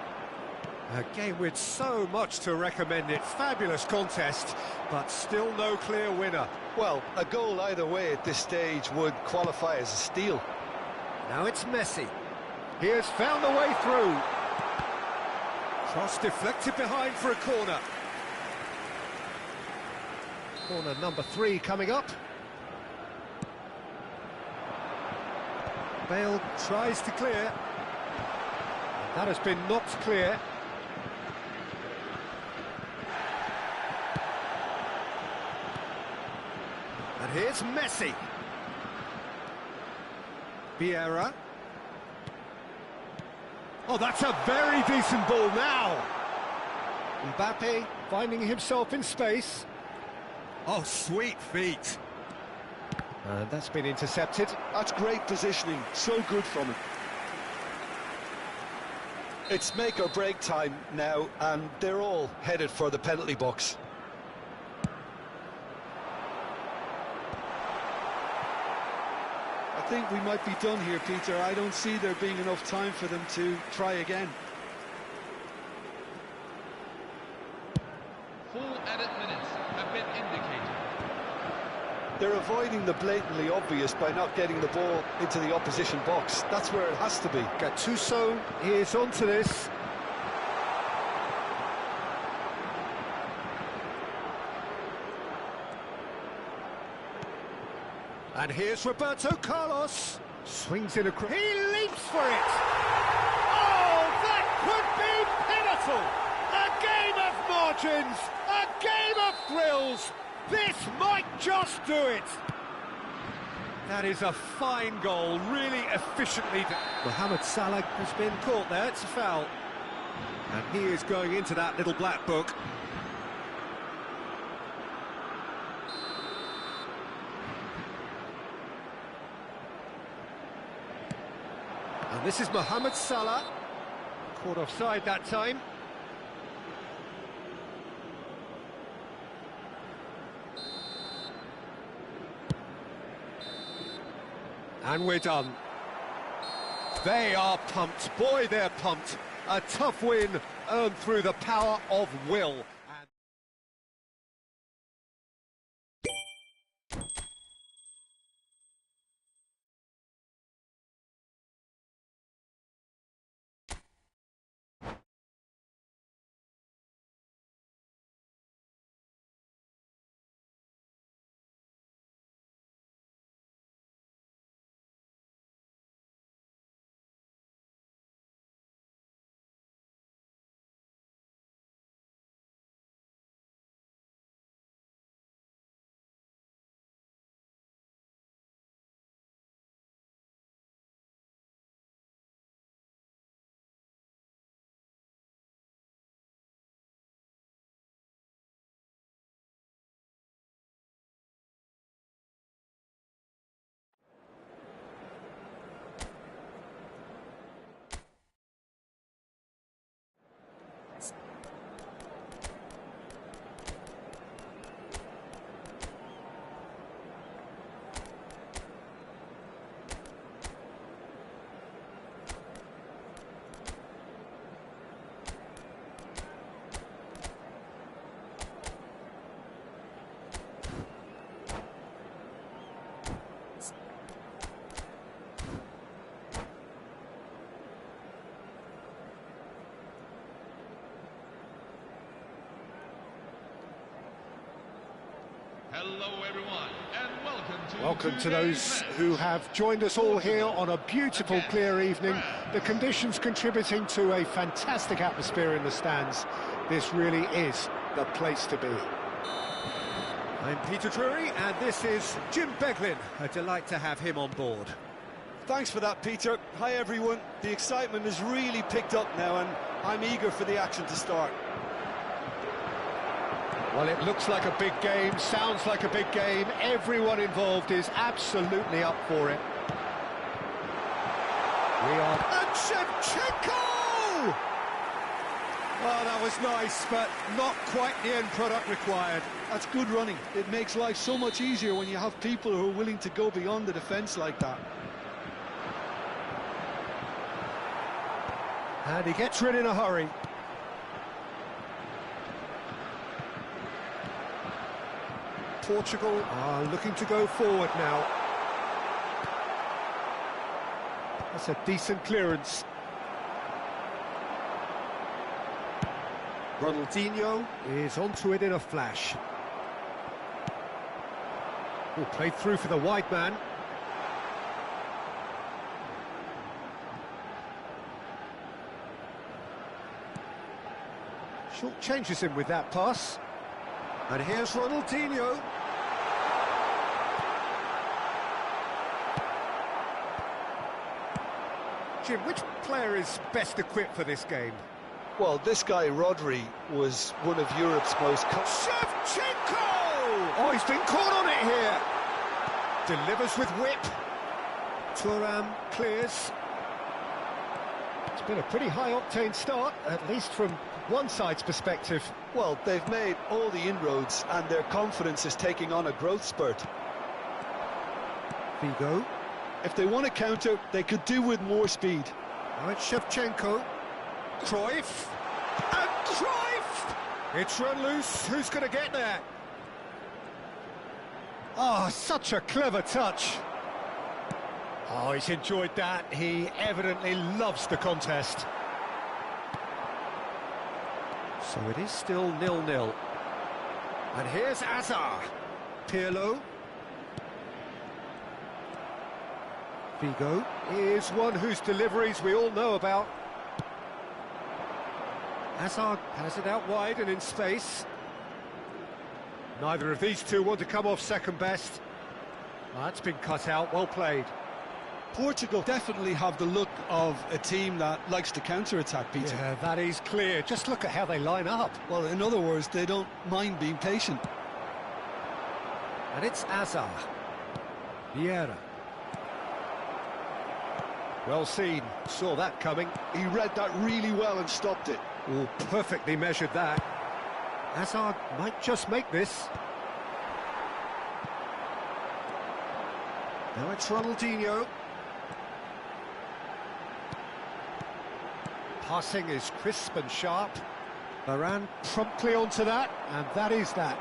A game with so much to recommend it. Fabulous contest, but still no clear winner. Well, a goal either way at this stage would qualify as a steal. Now it's Messi. He has found a way through. Cross deflected behind for a corner. Corner number 3 coming up. Bale tries to clear. That has been knocked clear. And here's Messi. Vieira. Oh, that's a very decent ball now. Mbappe finding himself in space. Oh, sweet feet. And that's been intercepted. That's great positioning, so good from him. It's make or break time now, and they're all headed for the penalty box. I think we might be done here, Peter. I don't see there being enough time for them to try again. Full added minutes have been indicated. They're avoiding the blatantly obvious by not getting the ball into the opposition box. That's where it has to be. Gattuso is onto this. And here's Roberto Carlos. Swings in across. He leaps for it. Oh, that could be pivotal. A game of margins. A game of thrills. This might just do it. That is a fine goal, really efficiently done. Mohamed Salah has been caught there, it's a foul. And he is going into that little black book. And this is Mohamed Salah. Caught offside that time. And we're done. They are pumped. Boy, they're pumped. A tough win earned through the power of will. Hello, everyone, and Welcome to those who have joined us all here on a beautiful, clear evening. The conditions contributing to a fantastic atmosphere in the stands. This really is the place to be. I'm Peter Drury, and this is Jim Beglin. A delight to have him on board. Thanks for that, Peter. Hi, everyone. The excitement has really picked up now, and I'm eager for the action to start. Well, it looks like a big game, sounds like a big game. Everyone involved is absolutely up for it. We are... And Shevchenko! Oh, that was nice, but not quite the end product required. That's good running. It makes life so much easier when you have people who are willing to go beyond the defence like that. And he gets rid in a hurry. Portugal are looking to go forward now. That's a decent clearance. Ronaldinho is onto it in a flash. Oh, played through for the wide man. Short changes him with that pass. And here's Ronaldinho. Jim, which player is best equipped for this game? Well, this guy, Rodri, was one of Europe's most... Shevchenko! Oh, he's been caught on it here. Delivers with whip. Thuram clears. It's been a pretty high-octane start, at least from one side's perspective. Well, they've made all the inroads, and their confidence is taking on a growth spurt. Figo. If they want to counter, they could do with more speed. Now it's Shevchenko. Cruyff. And Cruyff! It's run loose. Who's going to get there? Oh, such a clever touch. Oh, he's enjoyed that. He evidently loves the contest. So it is still 0-0. And here's Azar. Pirlo. Figo is one whose deliveries we all know about. Hazard has it out wide and in space. Neither of these two want to come off second best. Oh, that's been cut out, well played. Portugal definitely have the look of a team that likes to counter-attack, Peter. Yeah, that is clear. Just look at how they line up. Well, in other words, they don't mind being patient. And it's Azar. Vieira. Well seen, saw that coming. He read that really well and stopped it. Oh, perfectly measured that. Hazard might just make this. Now it's Ronaldinho. Passing is crisp and sharp. Varane promptly onto that, and that is that.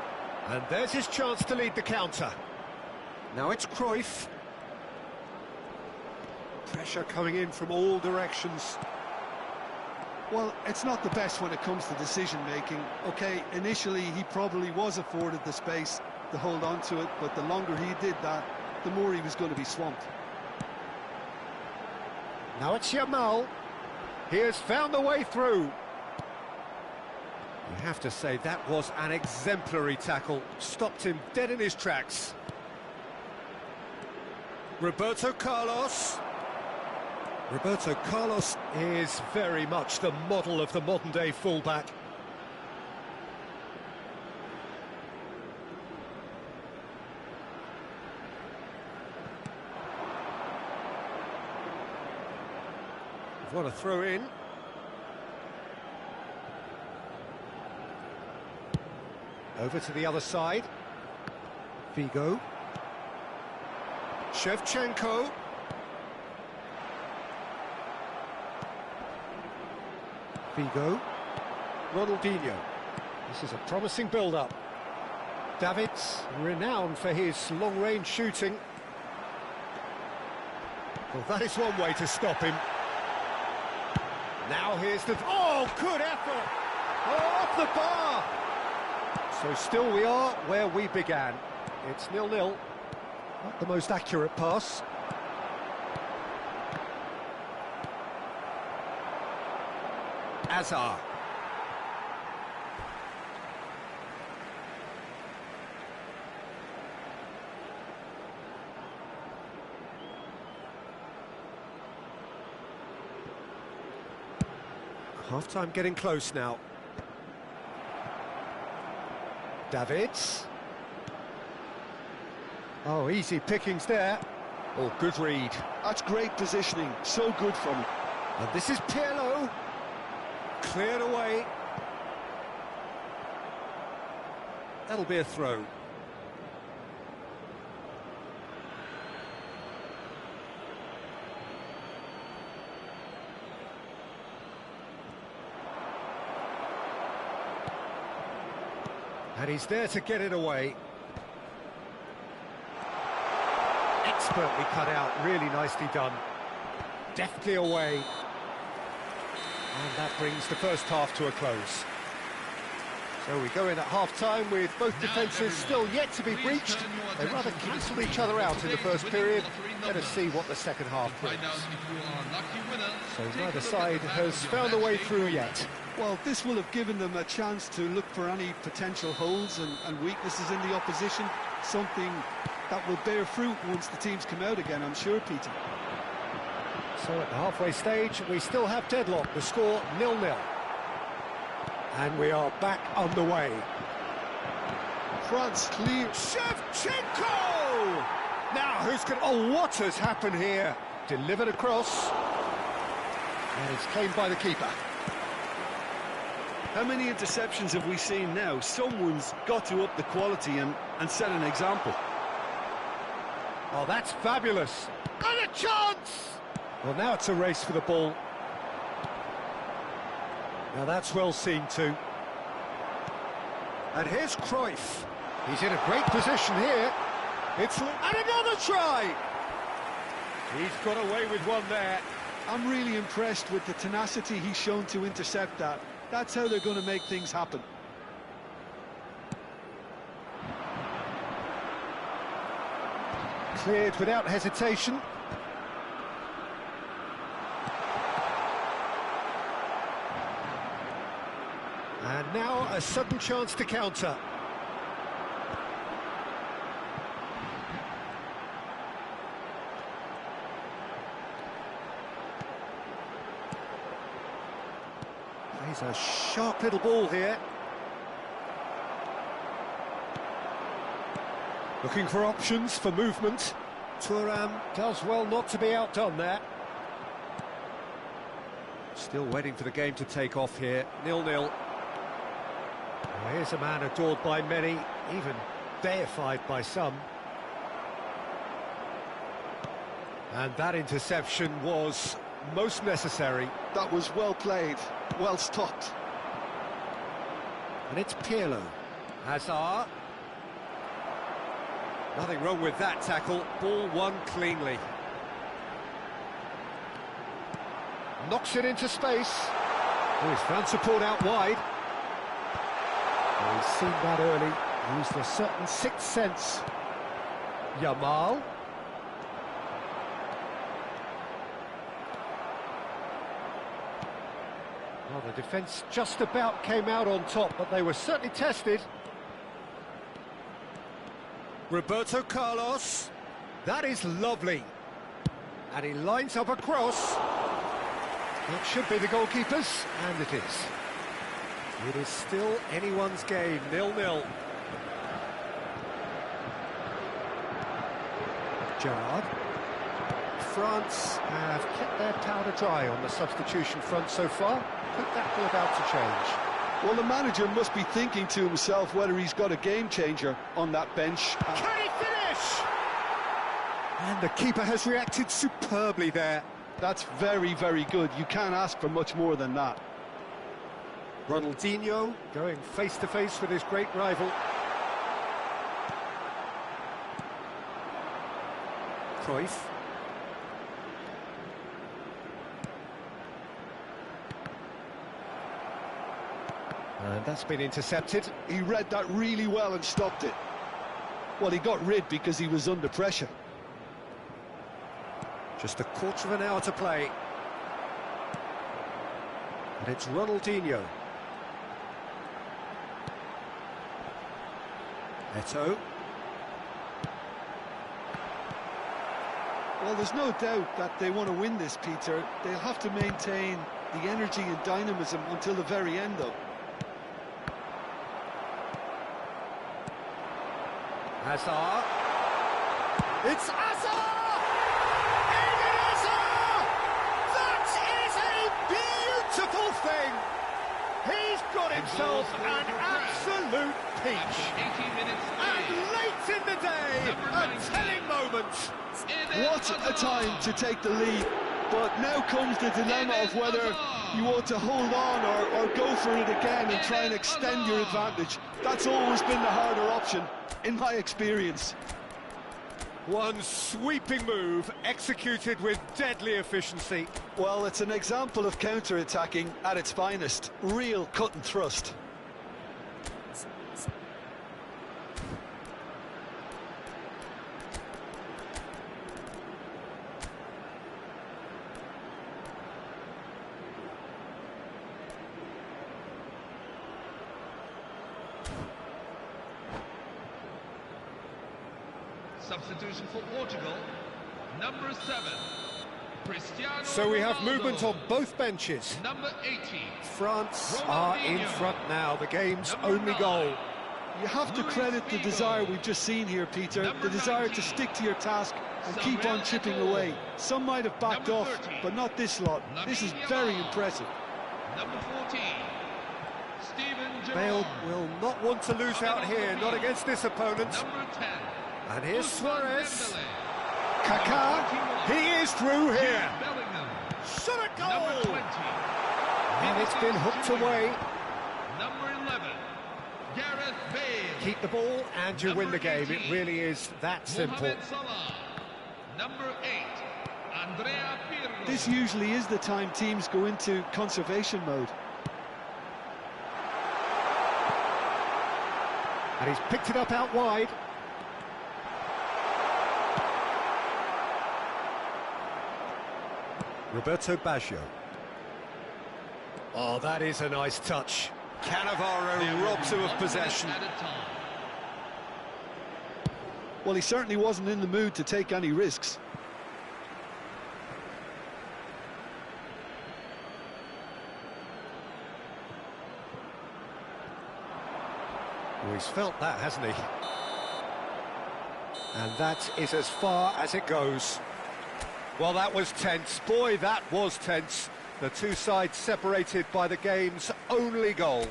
And there's his chance to lead the counter. Now it's Cruyff. Pressure coming in from all directions. Well, it's not the best when it comes to decision-making. OK, initially he probably was afforded the space to hold on to it, but the longer he did that, the more he was going to be swamped. Now it's Yamal. He has found the way through. You have to say that was an exemplary tackle. Stopped him dead in his tracks. Roberto Carlos. Roberto Carlos is very much the model of the modern-day fullback. What a throw in. Over to the other side. Figo. Shevchenko. Figo. Ronaldinho. This is a promising build-up. Davids, renowned for his long-range shooting. Well, that is one way to stop him. Now here's the... Oh, good effort! Oh, off the bar! So still we are where we began. It's 0-0. Not the most accurate pass. Azar. Half-time getting close now. Davids. Oh, easy pickings there. Oh, good read. That's great positioning, so good from him. And this is Pirlo. Cleared away. That'll be a throw. And he's there to get it away. Expertly cut out, really nicely done. Deftly away. And that brings the first half to a close. So we go in at half-time with both defences still yet to be breached. They rather cancelled each other out in the first period. Let us see what the second half brings. So neither side has found a way through yet. Well, this will have given them a chance to look for any potential holes and weaknesses in the opposition, something that will bear fruit once the teams come out again, I'm sure, Peter. So at the halfway stage, we still have deadlock, the score 0-0. And we are back underway. France clear. Shevchenko! Now, who's going to... Oh, what has happened here? Delivered across. And it's claimed by the keeper. How many interceptions have we seen now? Someone's got to up the quality and set an example. Oh, that's fabulous. And a chance! Well, now it's a race for the ball. Now that's well seen too. And here's Cruyff. He's in a great position here. And another try! He's got away with one there. I'm really impressed with the tenacity he's shown to intercept that. That's how they're going to make things happen. Cleared without hesitation. And now a sudden chance to counter. Plays a sharp little ball here. Looking for options for movement. Thuram does well not to be outdone there. Still waiting for the game to take off here. 0-0. Here's a man adored by many, even deified by some. And that interception was most necessary. That was well played, well stopped. And it's Pirlo. Hazard. Nothing wrong with that tackle. Ball won cleanly. Knocks it into space. Oh, he's found support out wide. Oh, he's seen that early. Used a certain sixth sense. Yamal. Well, the defence just about came out on top, but they were certainly tested. Roberto Carlos. That is lovely. And he lines up a cross. That should be the goalkeeper's, and it is. It is still anyone's game, 0-0. Gerrard. France have kept their powder dry on the substitution front so far. Could that be about to change? Well, the manager must be thinking to himself whether he's got a game changer on that bench. Can he finish? And the keeper has reacted superbly there. That's very, very good. You can't ask for much more than that. Ronaldinho going face-to-face with his great rival. Cruyff. And that's been intercepted. He read that really well and stopped it. Well, he got rid because he was under pressure. Just a quarter of an hour to play. And it's Ronaldinho. Eto. Well, there's no doubt that they want to win this, Peter. They'll have to maintain the energy and dynamism until the very end, though. Hazard. It's Hazard! Eden Hazard! That is a beautiful thing! He's got himself an absolute peach. 18 minutes. And late in the day, a telling moment. What a time to take the lead. But now comes the dilemma of whether you ought to hold on or go for it again and try and extend your advantage. That's always been the harder option, in my experience. One sweeping move, executed with deadly efficiency. Well, it's an example of counter-attacking at its finest. Real cut and thrust. Substitution for Portugal, number 7, Cristiano So we have Ronaldo. movement on both benches. Number 18, France are in front now, the game's only goal. You have to credit the desire we've just seen here, Peter. The desire to stick to your task and keep on chipping away. Some might have backed off, but not this lot. This is very impressive. number 14, Steven Bale Gerrard. will not want to lose out here, not against this opponent. Number 10, And here's Ousmane Suarez. Dembele. Kaká, he is through here. Bellingham. Shot at Number goal! 20, And it's been hooked away. number 11, Gareth Bale. Keep the ball and you win the game. It really is that simple. Mohamed Salah. Number 8, Andrea Pirlo. This usually is the time teams go into conservation mode. And he's picked it up out wide. Roberto Baggio. Oh, that is a nice touch. Cannavaro robs him of possession. At a time. Well, he certainly wasn't in the mood to take any risks. Well, he's felt that, hasn't he? And that is as far as it goes. Well, that was tense. Boy, that was tense. The two sides separated by the game's only goal.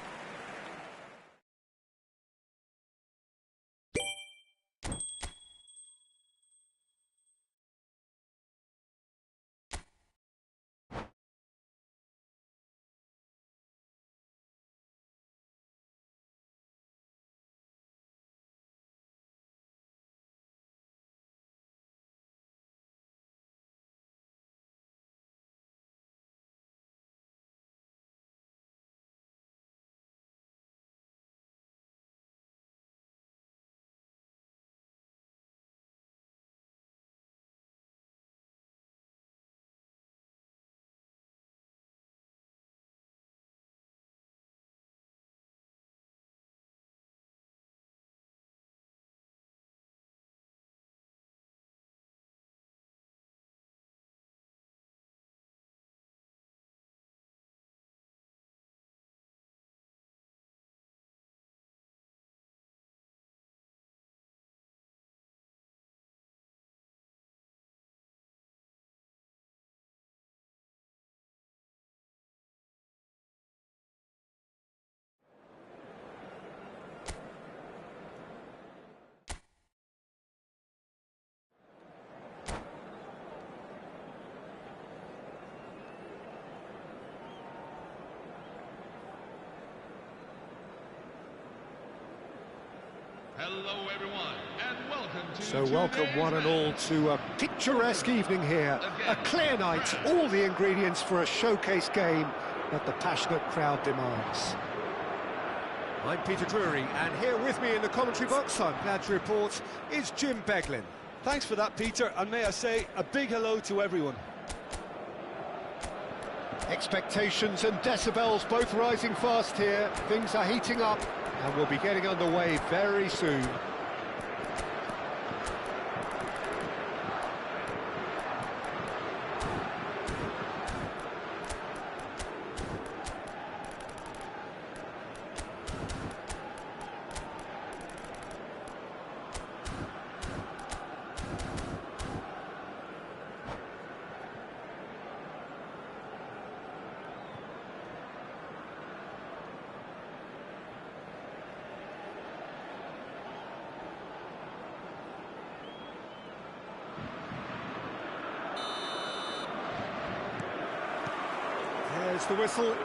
Hello everyone, and welcome to So welcome one and all to a picturesque evening here. A clear night, all the ingredients for a showcase game that the passionate crowd demands. I'm Peter Drury, and here with me in the commentary box, I'm glad to report, is Jim Beglin. Thanks for that, Peter, and may I say a big hello to everyone. Expectations and decibels both rising fast here. Things are heating up, and we'll be getting underway very soon. There's the whistle.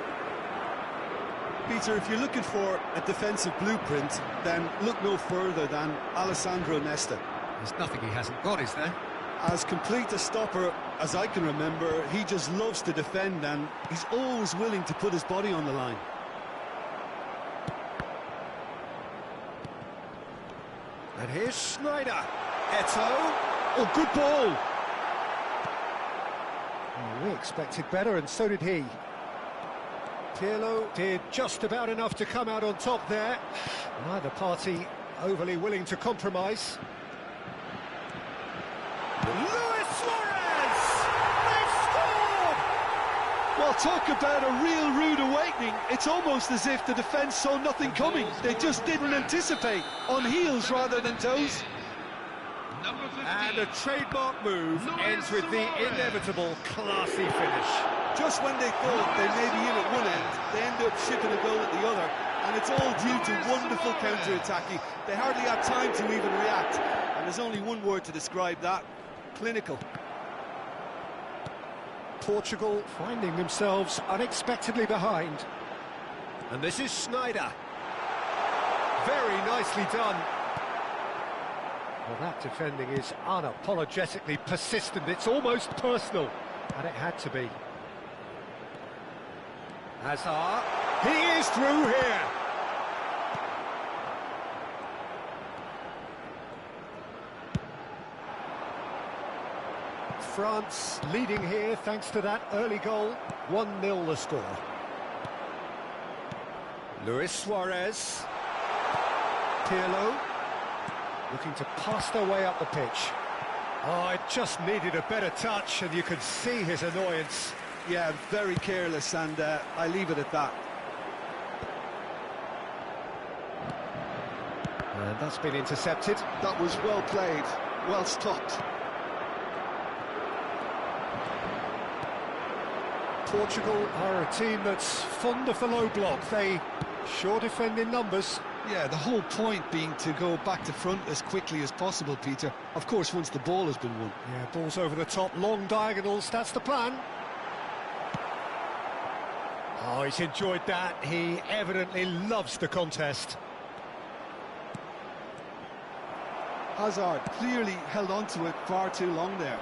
Peter, if you're looking for a defensive blueprint, then look no further than Alessandro Nesta. There's nothing he hasn't got, is there? As complete a stopper as I can remember, he just loves to defend and he's always willing to put his body on the line. And here's Schneider. Eto'o. Oh, good ball! Oh, we expected better, and so did he. Pirlo did just about enough to come out on top there. Neither party overly willing to compromise. Luis Suarez! They've scored! Well, talk about a real rude awakening. It's almost as if the defence saw nothing coming. They just didn't anticipate. On heels rather than toes. Number 15. And a trademark move ends with the inevitable classy finish. Just when they thought they may be in at one end, they end up shipping a goal at the other. And it's all due to wonderful counter-attacking. They hardly had time to even react. And there's only one word to describe that: clinical. Portugal finding themselves unexpectedly behind. And this is Schneider. Very nicely done. Well, that defending is unapologetically persistent. It's almost personal, and it had to be. Hazard, he is through here. France leading here thanks to that early goal. 1-0 the score. Luis Suarez. Pirlo. Looking to pass their way up the pitch. Oh, it just needed a better touch, and you could see his annoyance. Yeah, very careless, and I leave it at that. And that's been intercepted. That was well played, well stopped. Portugal are a team that's fond of the low block. They sure defend in numbers. Yeah, the whole point being to go back to front as quickly as possible, Peter. Of course, once the ball has been won. Yeah, balls over the top, long diagonals, that's the plan. Oh, he's enjoyed that. He evidently loves the contest. Hazard clearly held on to it far too long there.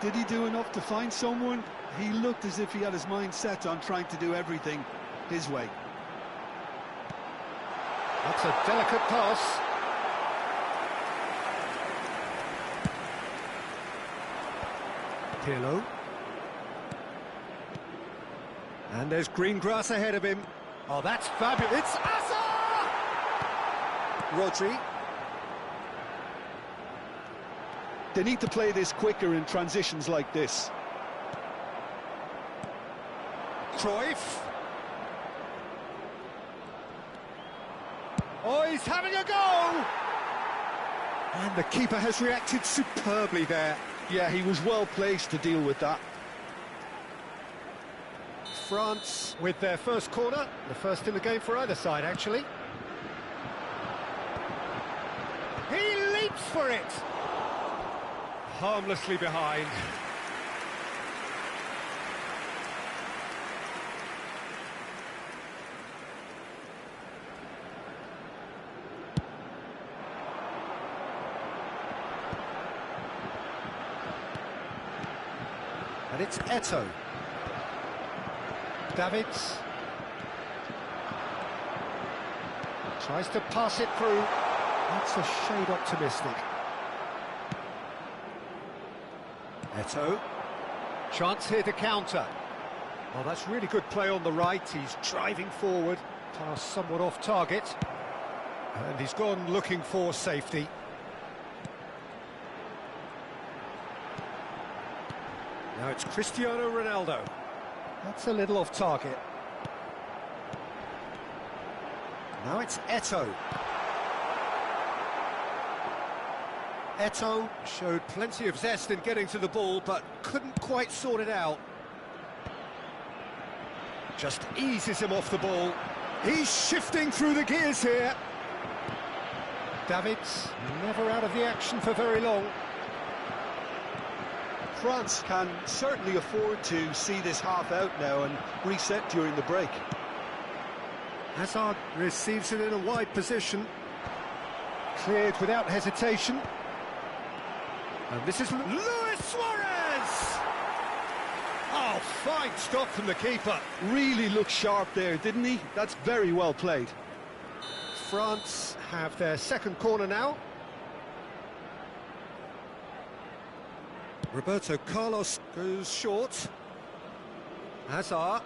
Did he do enough to find someone? He looked as if he had his mind set on trying to do everything his way. That's a delicate pass. Pirlo. And there's green grass ahead of him. Oh, that's fabulous. It's Hazard! Rodri. They need to play this quicker in transitions like this. Cruyff. Oh, he's having a go! And the keeper has reacted superbly there. Yeah, he was well placed to deal with that. France with their first corner, the first in the game for either side, actually. He leaps for it! Harmlessly behind. And it's Eto'o. Davids. Tries to pass it through. That's a shade optimistic. Eto'o. Chance here to counter. Oh, that's really good play on the right. He's driving forward. Pass somewhat off target. And he's gone looking for safety. Now it's Cristiano Ronaldo. That's a little off target. Now it's Eto'o. Eto'o showed plenty of zest in getting to the ball, but couldn't quite sort it out. Just eases him off the ball. He's shifting through the gears here. Davids never out of the action for very long. France can certainly afford to see this half out now and reset during the break. Hazard receives it in a wide position. Cleared without hesitation. And this is Luis Suarez! Oh, fine stop from the keeper. Really looked sharp there, didn't he? That's very well played. France have their second corner now. Roberto Carlos goes short. Hazard.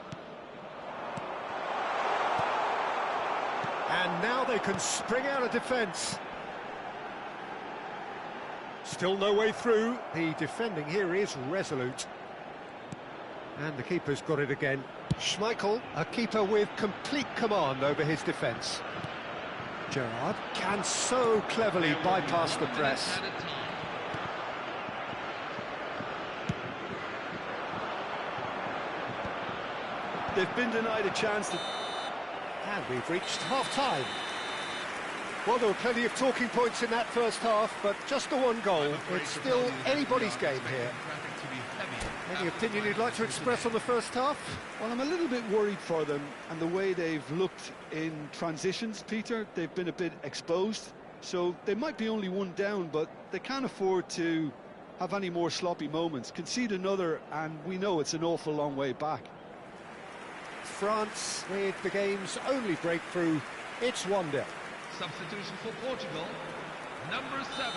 And now they can spring out of defence. Still no way through. The defending here is resolute. And the keeper's got it again. Schmeichel, a keeper with complete command over his defence. Gerrard can so cleverly bypass the press. They've been denied a chance to... And we've reached half-time. Well, there were plenty of talking points in that first half, but just the one goal. It's still anybody's game here. Any opinion you'd like to express on the first half? Well, I'm a little bit worried for them and the way they've looked in transitions, Peter. They've been a bit exposed, so they might be only one down, but they can't afford to have any more sloppy moments. Concede another, and we know it's an awful long way back. France with the game's only breakthrough. It's 1-0. Substitution for Portugal, number 7,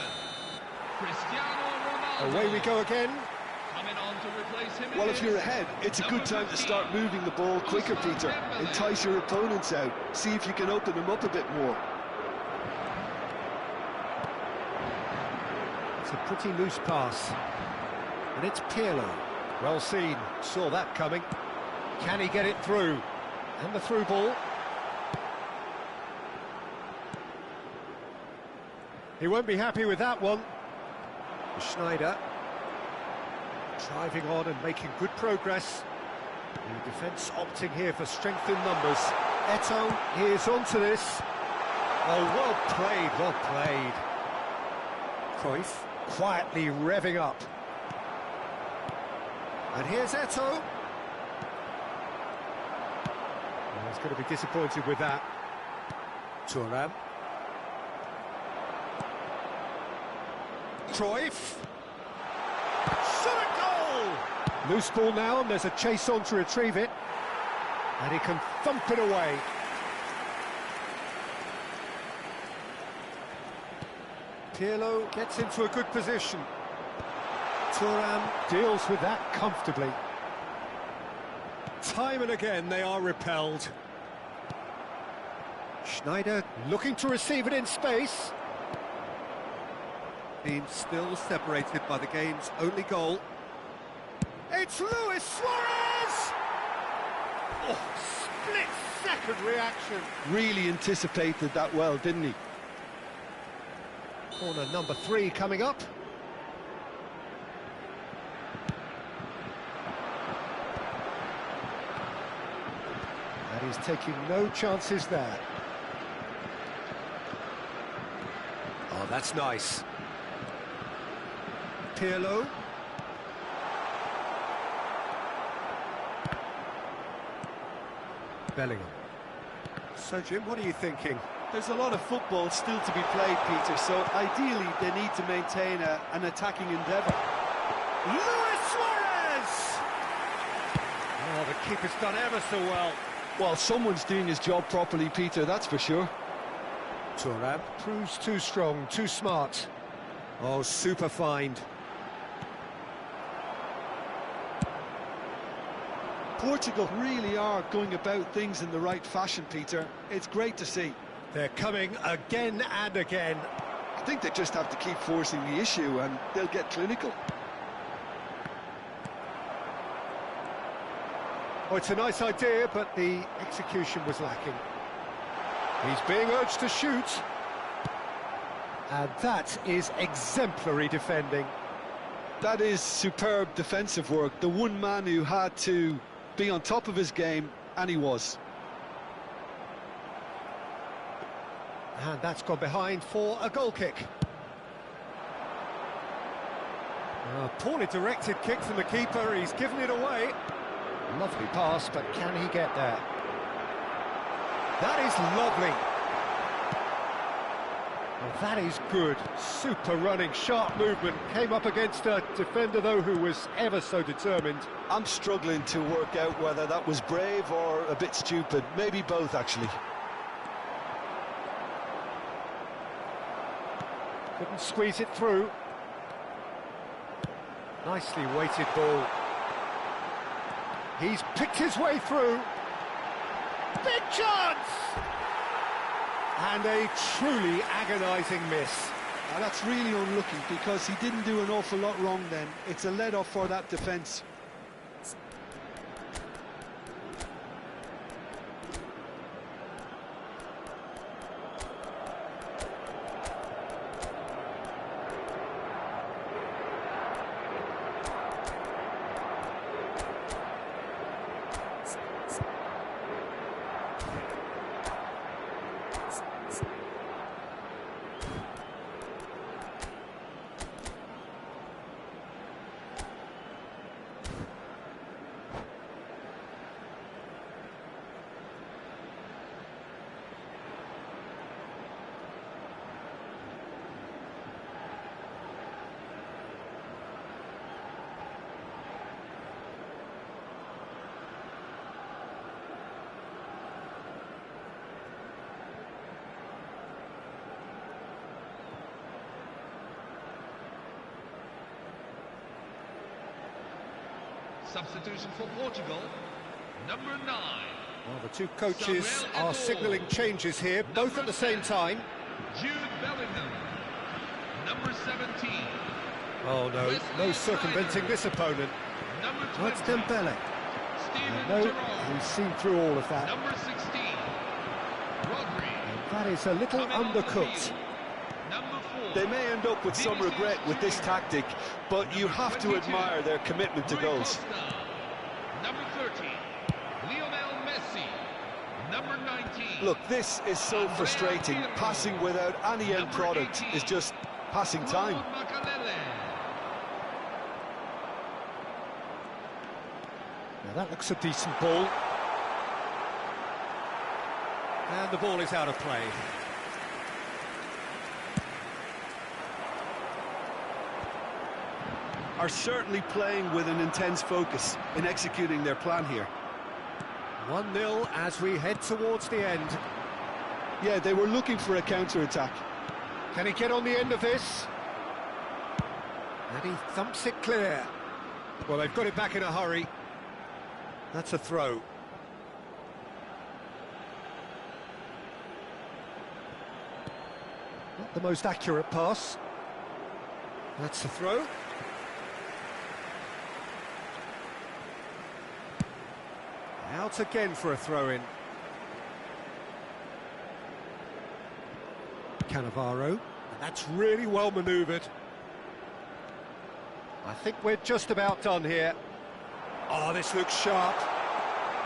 Cristiano Ronaldo. Away we go again. Coming on to replace him. Well, if you're ahead, it's a good time to start moving the ball quicker, Peter. Entice your opponents out. See if you can open them up a bit more. It's a pretty loose pass. And it's Pirlo. Well seen. Saw that coming. Can he get it through? And the through ball. He won't be happy with that one. Schneider. Driving on and making good progress. The defence opting here for strength in numbers. Eto'o is onto this. Oh, well played, well played. Cruyff quietly revving up. And here's Eto'o. He's going to be disappointed with that. Thuram. Cruyff. Shot a goal! Loose ball now, and there's a chase on to retrieve it. And he can thump it away. Pirlo gets into a good position. Thuram deals with that comfortably. Time and again they are repelled. Schneider looking to receive it in space. Team still separated by the game's only goal. It's Luis Suarez! Oh, split-second reaction. Really anticipated that well, didn't he? Corner number 3 coming up. And he's taking no chances there. Oh, that's nice. Pirlo. Bellingham. So, Jim, what are you thinking? There's a lot of football still to be played, Peter, so ideally they need to maintain an attacking endeavour. Luis Suarez! Oh, the keeper's done ever so well. Well, someone's doing his job properly, Peter, that's for sure. Thuram proves too strong, too smart. Oh, super find. Portugal really are going about things in the right fashion, Peter. It's great to see. They're coming again and again. I think they just have to keep forcing the issue and they'll get clinical. Oh, it's a nice idea, but the execution was lacking. He's being urged to shoot. And that is exemplary defending. That is superb defensive work. The one man who had to be on top of his game, and he was. And that's gone behind for a goal kick. A poorly directed kick from the keeper, he's given it away. Lovely pass, but can he get there? That is lovely. Well, that is good. Super running, sharp movement. Came up against a defender, though, who was ever so determined. I'm struggling to work out whether that was brave or a bit stupid. Maybe both, actually. Couldn't squeeze it through. Nicely weighted ball. He's picked his way through. Big chance! And a truly agonising miss. And that's really unlucky because he didn't do an awful lot wrong then. It's a let-off for that defence. Substitution for Portugal, number 9. Well, the two coaches are signalling changes here, both at the same time. Jude Bellingham, number 17. Oh no, no circumventing this opponent. Number 20. That's Dembele. Steven No, Gerrard, he's seen through all of that. number 16. Rodri, And that is a little coming on the undercooked. field, number 4. They may end up with some regret with this tactic, but you have to admire their commitment to Rui goals. Costa, number 13. Lionel Messi, number 19. Look, this is so frustrating. Passing without any end product is just passing time. Claude Makalele, Now that looks a decent ball. And the ball is out of play. Are certainly playing with an intense focus in executing their plan here. 1-0 as we head towards the end. Yeah, they were looking for a counter-attack. Can he get on the end of this? And he thumps it clear. Well, they've got it back in a hurry. That's a throw. Not the most accurate pass. That's a throw. Out again for a throw-in. Cannavaro. And that's really well manoeuvred. I think we're just about done here. Oh, this looks sharp.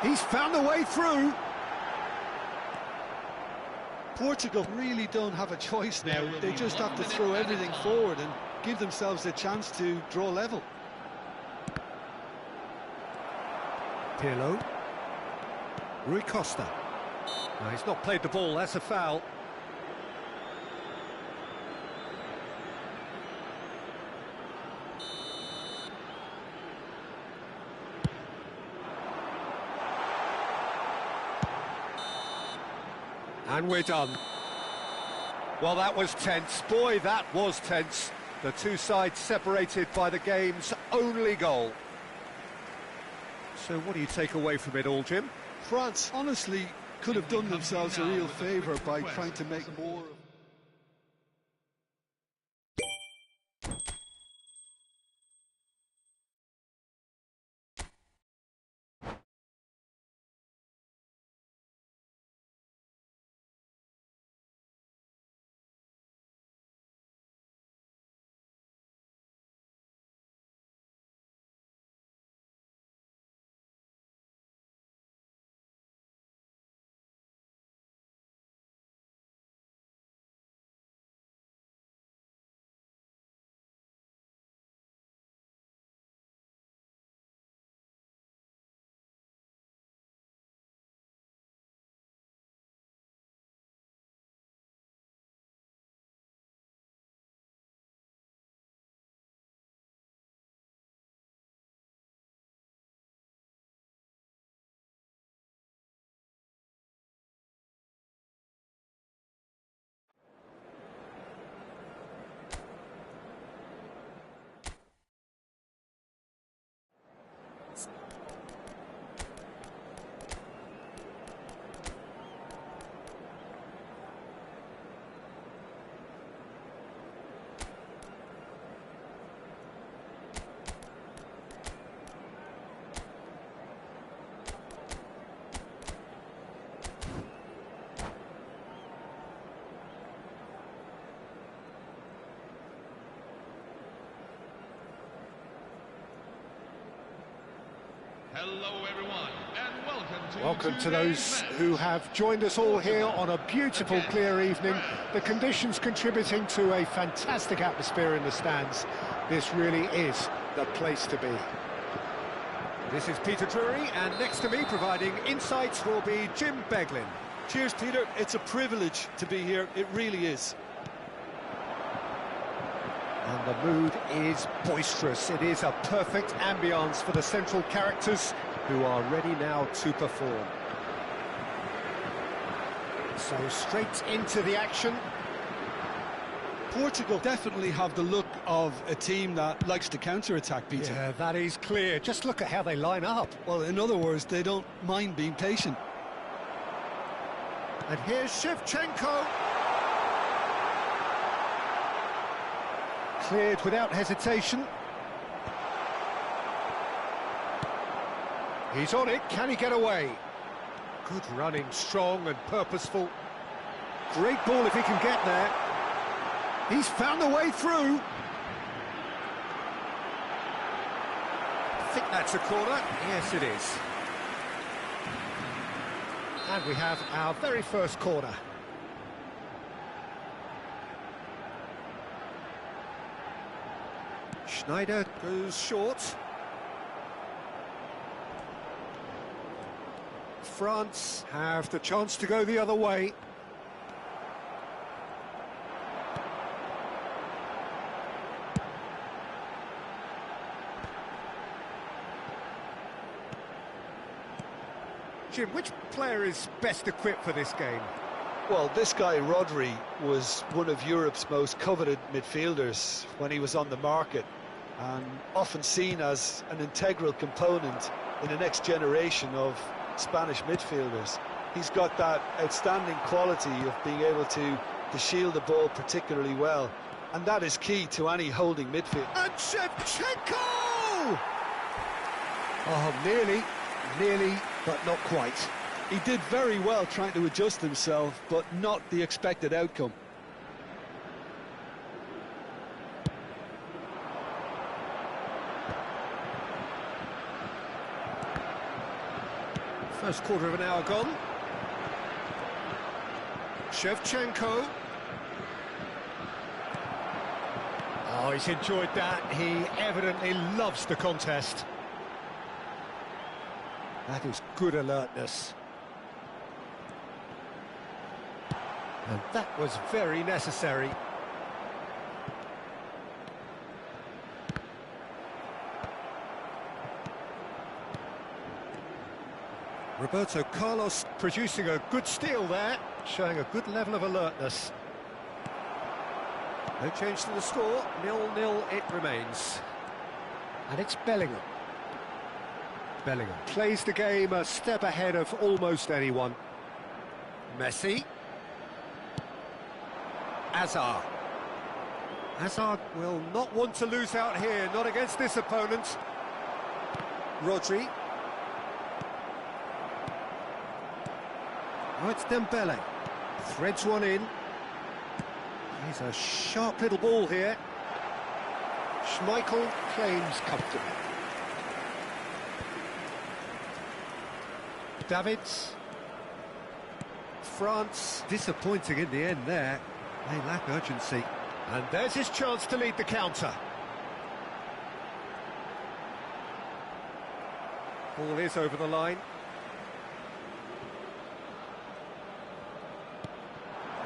He's found the way through. Portugal really don't have a choice now. They just have to throw everything forward and give themselves a chance to draw level. Pirlo. Rui Costa. No, he's not played the ball, that's a foul. And we're done. Well, that was tense. Boy, that was tense. The two sides separated by the game's only goal. So what do you take away from it all, Jim? France, honestly, could have done themselves a real favour by trying to make more of... Hello, everyone, and Welcome to those who have joined us all here on a beautiful, clear evening. The conditions contributing to a fantastic atmosphere in the stands. This really is the place to be. This is Peter Drury, and next to me providing insights will be Jim Beglin. Cheers, Peter. It's a privilege to be here. It really is. And the mood is boisterous. It is a perfect ambience for the central characters who are ready now to perform. So straight into the action. Portugal definitely have the look of a team that likes to counter-attack, Peter. Yeah, that is clear. Just look at how they line up. Well, in other words, they don't mind being patient. And here's Shevchenko. Cleared without hesitation. He's on it, can he get away? Good running, strong and purposeful. Great ball if he can get there. He's found a way through. I think that's a corner. Yes, it is. And we have our very first corner. Schneider goes short. France have the chance to go the other way. Jim, which player is best equipped for this game? Well, this guy, Rodri, was one of Europe's most coveted midfielders when he was on the market, and often seen as an integral component in the next generation of Spanish midfielders. He's got that outstanding quality of being able to shield the ball particularly well, and that is key to any holding midfield. And Shevchenko! Oh, nearly, but not quite. He did very well trying to adjust himself, but not the expected outcome. First quarter of an hour gone. Shevchenko. Oh, he's enjoyed that. He evidently loves the contest. That is good alertness. And that was very necessary. Roberto Carlos producing a good steal there, showing a good level of alertness. No change to the score, 0-0 it remains. And it's Bellingham. Bellingham plays the game a step ahead of almost anyone. Messi. Hazard. Hazard will not want to lose out here, not against this opponent. Rodri. Oh, it's Dembele. Threads one in. He's a sharp little ball here. Schmeichel claims comfortably. Davids. France disappointing in the end there. They lack urgency. And there's his chance to lead the counter. Ball is over the line.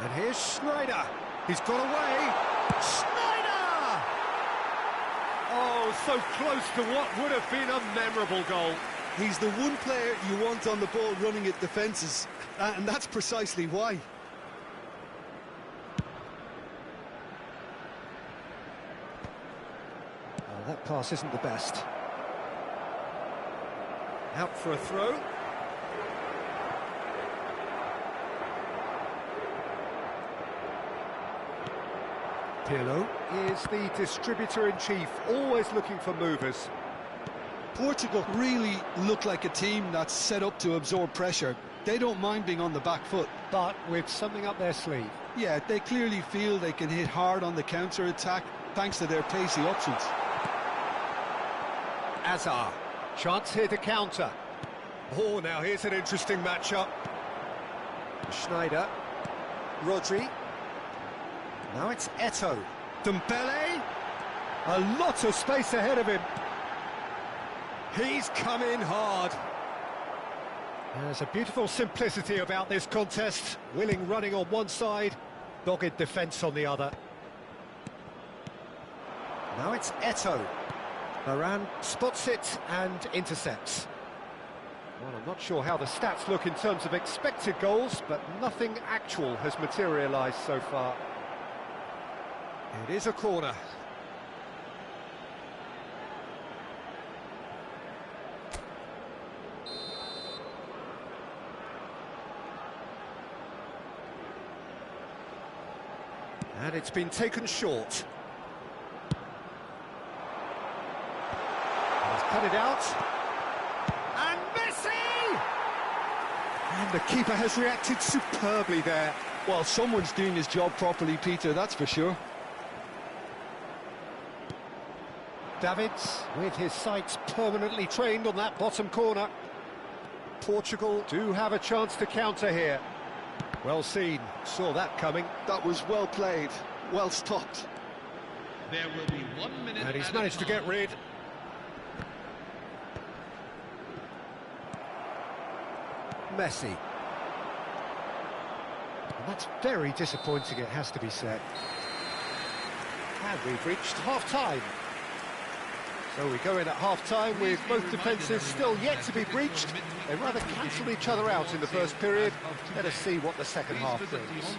And here's Schneider. He's got away. Schneider! Oh, so close to what would have been a memorable goal. He's the one player you want on the ball running at defences, and that's precisely why. Oh, that pass isn't the best. Out for a throw. Pirlo is the distributor-in-chief, always looking for movers. Portugal really look like a team that's set up to absorb pressure. They don't mind being on the back foot. But with something up their sleeve. Yeah, they clearly feel they can hit hard on the counter-attack thanks to their pacey options. Hazard. Chance here to counter. Oh, now here's an interesting matchup. Schneider. Rodri. Now it's Eto'o. Dembele. A lot of space ahead of him. He's come in hard. There's a beautiful simplicity about this contest. Willing running on one side, dogged defence on the other. Now it's Eto'o. Varane spots it and intercepts. Well, I'm not sure how the stats look in terms of expected goals, but nothing actual has materialised so far. It is a corner. And it's been taken short. He's cut it out. And Messi! And the keeper has reacted superbly there. Well, someone's doing his job properly, Peter, that's for sure. Davids, with his sights permanently trained on that bottom corner. Portugal do have a chance to counter here. Well seen, saw that coming. That was well played, well stopped. There will be 1 minute. And he's managed to get rid. Messi. And that's very disappointing, it has to be said. And we've reached half-time. So we go in at half-time with both defences still yet to be breached. They rather cancelled each other out in the first period. Let us see what the second half brings.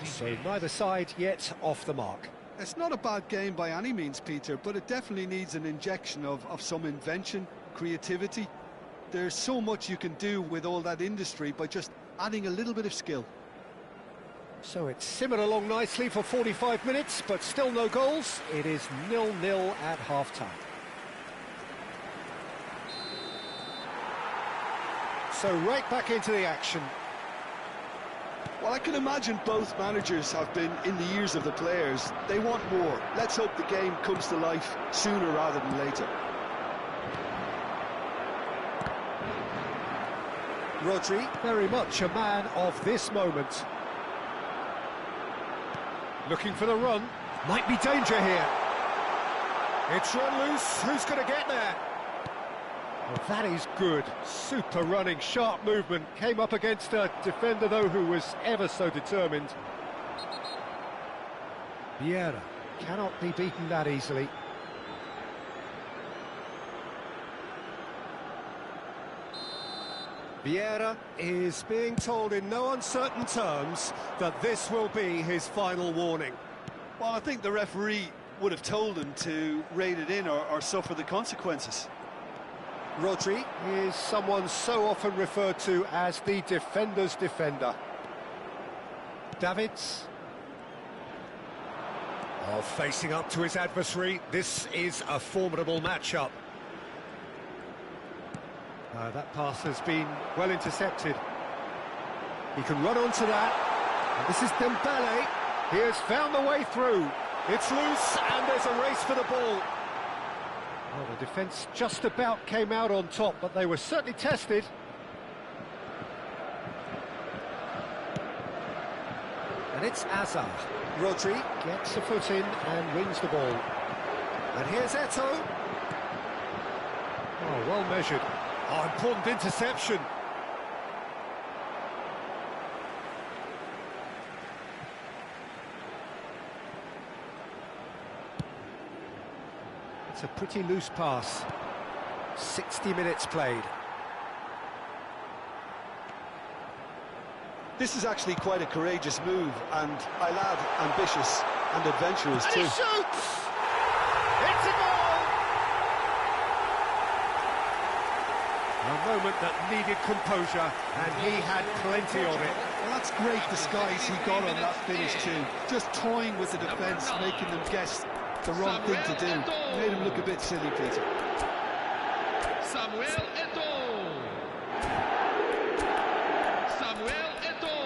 So neither side yet off the mark. It's not a bad game by any means, Peter, but it definitely needs an injection of some invention, creativity. There's so much you can do with all that industry by just adding a little bit of skill. So it's simmered along nicely for 45 minutes, but still no goals. It is 0-0 at half-time. So right back into the action. Well, I can imagine both managers have been in the ears of the players. They want more. Let's hope the game comes to life sooner rather than later. Rodri, very much a man of this moment. Looking for the run. Might be danger here. It's run loose. Who's going to get there? Well, that is good. Super running, sharp movement. Came up against a defender, though, who was ever so determined. Vieira cannot be beaten that easily. Vieira is being told in no uncertain terms that this will be his final warning. Well, I think the referee would have told him to rein it in or suffer the consequences. Rodri is someone so often referred to as the defender's defender. Davids. Oh, facing up to his adversary, this is a formidable matchup. That pass has been well intercepted. He can run onto that. And this is Dembele. He has found the way through. It's loose, and there's a race for the ball. Well, the defence just about came out on top, but they were certainly tested. And it's Azar. Rodri gets a foot in and wins the ball. And here's Eto'o. Oh, well measured. Oh, important interception. It's a pretty loose pass. 60 minutes played. This is actually quite a courageous move, and I'll add ambitious and adventurous And too. he shoots! It's a goal! A moment that needed composure, and he had plenty of it. Well, that's great disguise he got on that finish too. Just toying with the defence, making them guess the wrong thing to do. Made him look a bit silly, Peter. Samuel Eto'o. Samuel Eto'o.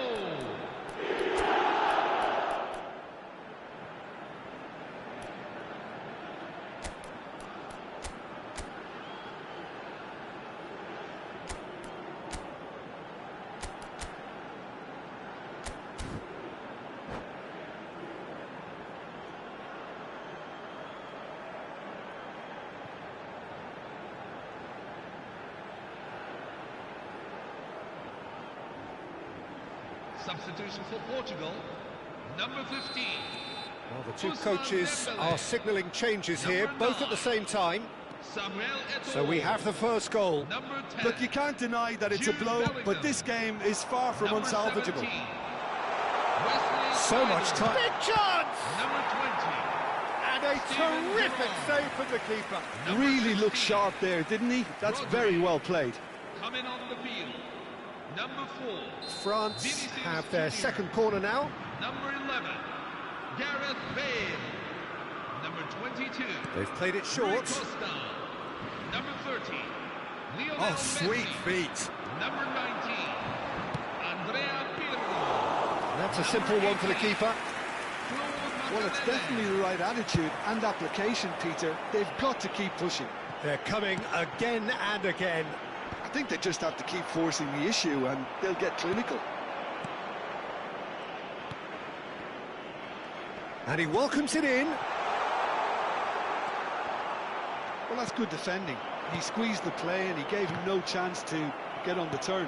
Substitution for Portugal, number 15. Well, the two coaches are signalling changes here, both at the same time. Samuel Eto'o. So we have the first goal. Number 10. Look, you can't deny that it's a blow, but this game is far from Number unsalvageable. 17. Wesley So much Sneijder. time. Big chance! Number 20. And a terrific save from the keeper. Really looked sharp there, didn't he? That's very well played. Coming on the field, number 4. France have their second corner now. Number 11, Gareth Bale. Number 22, They've played it Rui short. Costa. Number 30, Lionel Oh, sweet Messi. feet. Number 19, Andrea Pirlo. That's a simple one for the keeper. Well, it's definitely the right attitude and application, Peter. They've got to keep pushing. They're coming again and again. I think they just have to keep forcing the issue and they'll get clinical. And he welcomes it in. Well, that's good defending. He squeezed the play and he gave him no chance to get on the turn.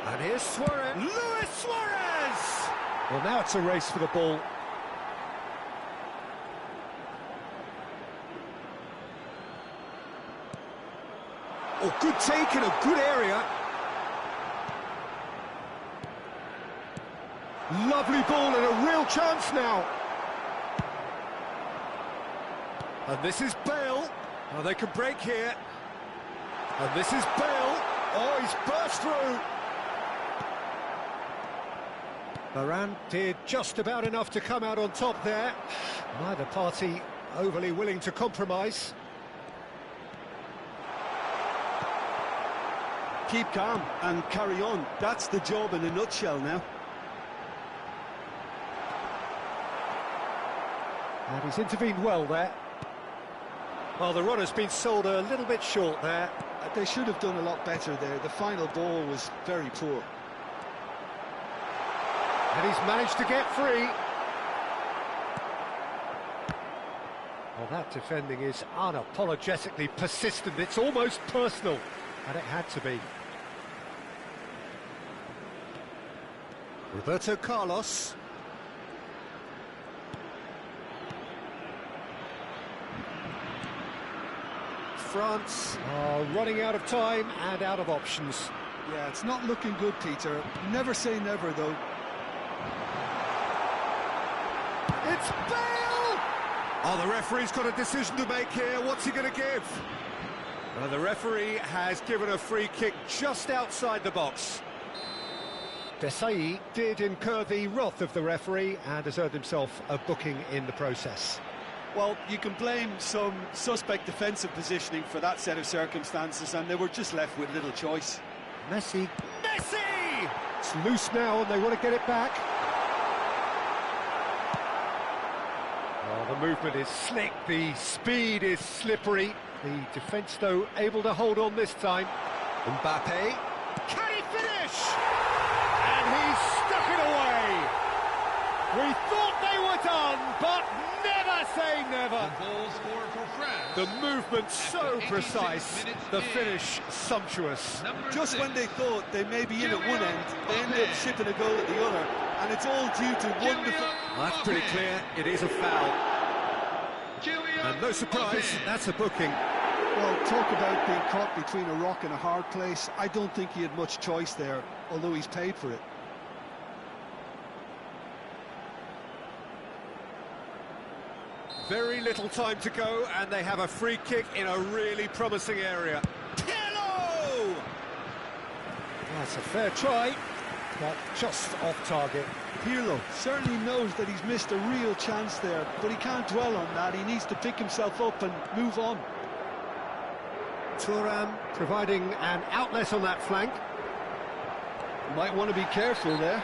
And here's Suarez. Luis Suarez! Well, now it's a race for the ball. Oh, good take in a good area. Lovely ball and a real chance now. And this is Bale. Oh, they can break here. And this is Bale. Oh, he's burst through. Varane did just about enough to come out on top there. Neither party overly willing to compromise. Keep calm and carry on. That's the job in a nutshell now. And he's intervened well there. Well, the run has been sold a little bit short there. They should have done a lot better there. The final ball was very poor. And he's managed to get free. Well, that defending is unapologetically persistent. It's almost personal. And it had to be. Roberto Carlos. France are running out of time and out of options. Yeah, it's not looking good, Peter. Never say never, though. It's Bale! Oh, the referee's got a decision to make here. What's he going to give? Well, the referee has given a free kick just outside the box. Desai did incur the wrath of the referee and has earned himself a booking in the process. Well, you can blame some suspect defensive positioning for that set of circumstances, and they were just left with little choice. Messi! It's loose now and they want to get it back. Oh, the movement is slick, the speed is slippery. The defence, though, able to hold on this time. Mbappe, can he finish? And he's stuck it away. We thought they were done, but never say never. The goal scorer for France. The movement so precise, the finish sumptuous. Just when they thought they may be in at one end, they ended up shipping a goal at the other, and it's all due to wonderful... That's pretty clear, it is a foul. And no surprise, that's a booking. Well, talk about being caught between a rock and a hard place. I don't think he had much choice there, although he's paid for it. Very little time to go, and they have a free kick in a really promising area. Pirlo! That's a fair try, but just off target. Pirlo certainly knows that he's missed a real chance there, but he can't dwell on that. He needs to pick himself up and move on. Thuram providing an outlet on that flank. Might want to be careful there.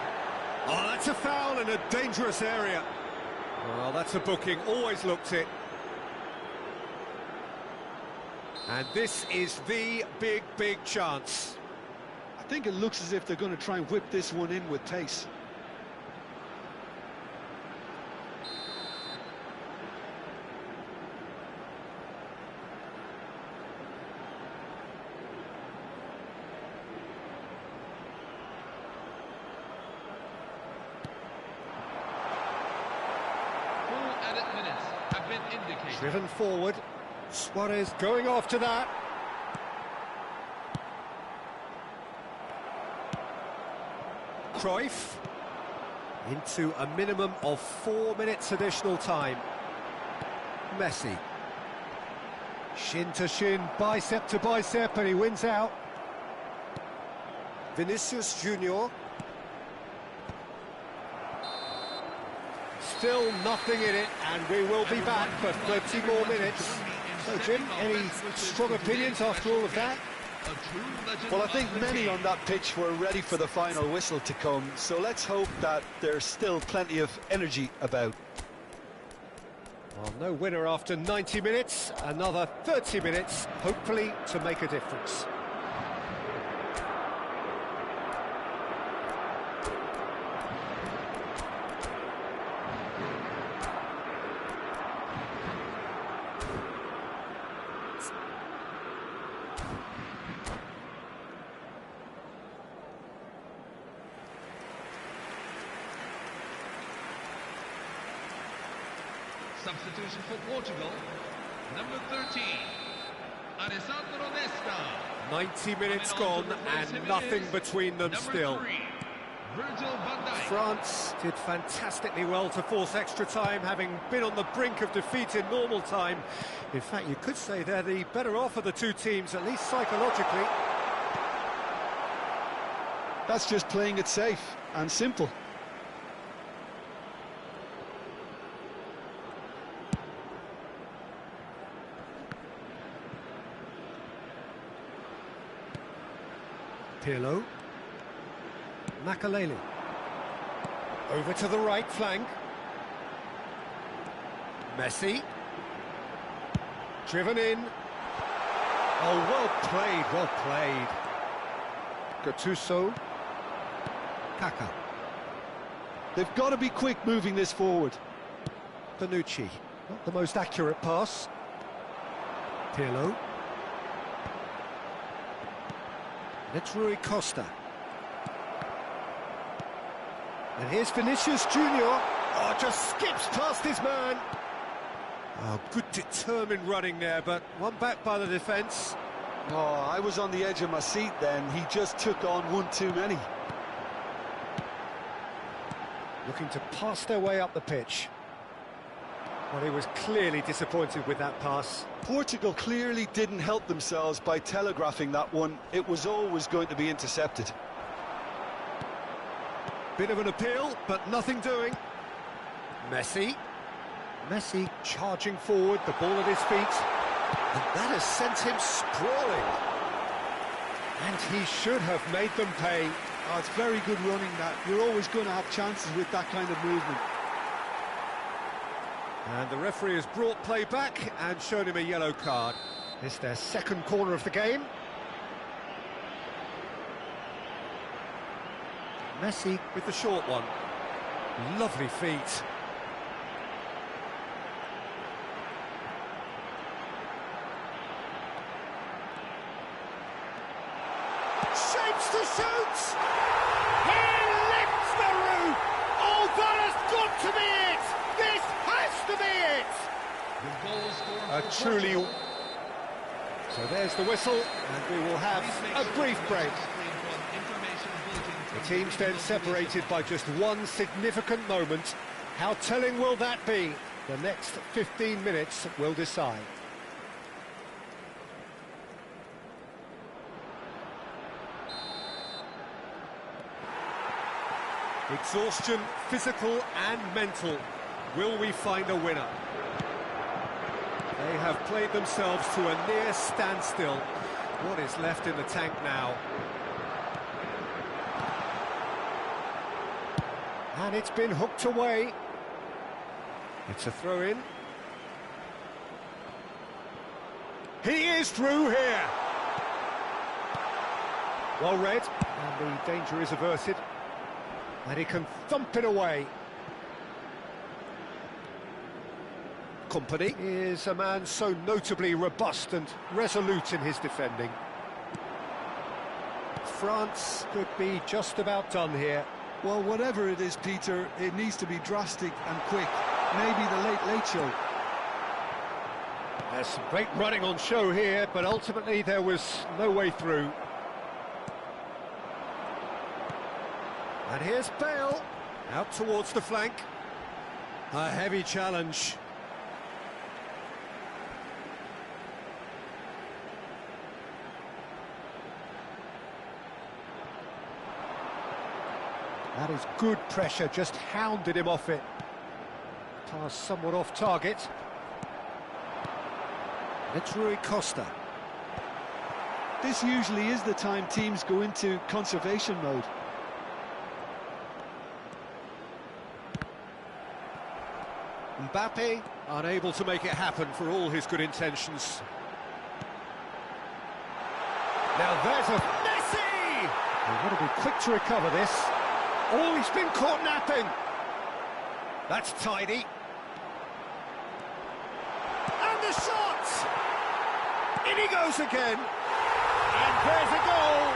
Oh, that's a foul in a dangerous area. Well, that's a booking, always looked it. And this is the big chance. I think it looks as if they're going to try and whip this one in with pace. Driven forward, Suarez going after that. Cruyff into a minimum of 4 minutes additional time. Messi. Shin to shin, bicep to bicep, and he wins out. Vinicius Junior. Still nothing in it, and we will be back for 30 more minutes. So, Jim, any strong opinions after all of that? Well, I think many on that pitch were ready for the final whistle to come, so let's hope that there's still plenty of energy about. Well, no winner after 90 minutes, another 30 minutes, hopefully to make a difference. Substitution for Portugal, number 13, Alessandro Nesta. 90 minutes gone and nothing between them still. 3, Virgil van Dijk. France did fantastically well to force extra time, having been on the brink of defeat in normal time. In fact, you could say they're the better off of the two teams, at least psychologically. That's just playing it safe and simple. Pirlo. Makaleli. Over to the right flank. Messi. Driven in. Oh, well played, well played. Gattuso. Kaka. They've got to be quick moving this forward. Bonucci. Not the most accurate pass. Pirlo. It's Rui Costa. And here's Vinicius Junior. Oh, just skips past his man. Oh, good determined running there, but one back by the defence. Oh, I was on the edge of my seat then. He just took on one too many. Looking to pass their way up the pitch. Well, he was clearly disappointed with that pass. Portugal clearly didn't help themselves by telegraphing that one. It was always going to be intercepted. Bit of an appeal, but nothing doing. Messi. Messi charging forward, the ball at his feet. And that has sent him sprawling. And he should have made them pay. Oh, it's very good running that. You're always going to have chances with that kind of movement. And the referee has brought play back and shown him a yellow card. This is their second corner of the game. Messi with the short one. Lovely feet. Shapes to shoot! He lifts the roof! Oh, that has got to be it! This has to be it! The goal scorer A for truly... Portugal. So there's the whistle, and we will have a brief break. The teams then separated by just one significant moment. How telling will that be? The next 15 minutes will decide. Exhaustion, physical and mental. Will we find a winner? They have played themselves to a near standstill. What is left in the tank now? And it's been hooked away. It's a throw-in. He is through here. Well read, and the danger is averted. And he can thump it away. Company is a man so notably robust and resolute in his defending. France could be just about done here. Well, whatever it is, Peter, it needs to be drastic and quick. Maybe the late show. There's some great running on show here, but ultimately there was no way through. And here's Bale, out towards the flank. A heavy challenge. That is good pressure, just hounded him off it. Pass somewhat off target. It's Rui Costa. This usually is the time teams go into conservation mode. Mbappe unable to make it happen for all his good intentions. Now there's a Messi! They've got to be quick to recover this. Oh, he's been caught napping. That's tidy. And the shot! In he goes again. And there's a goal.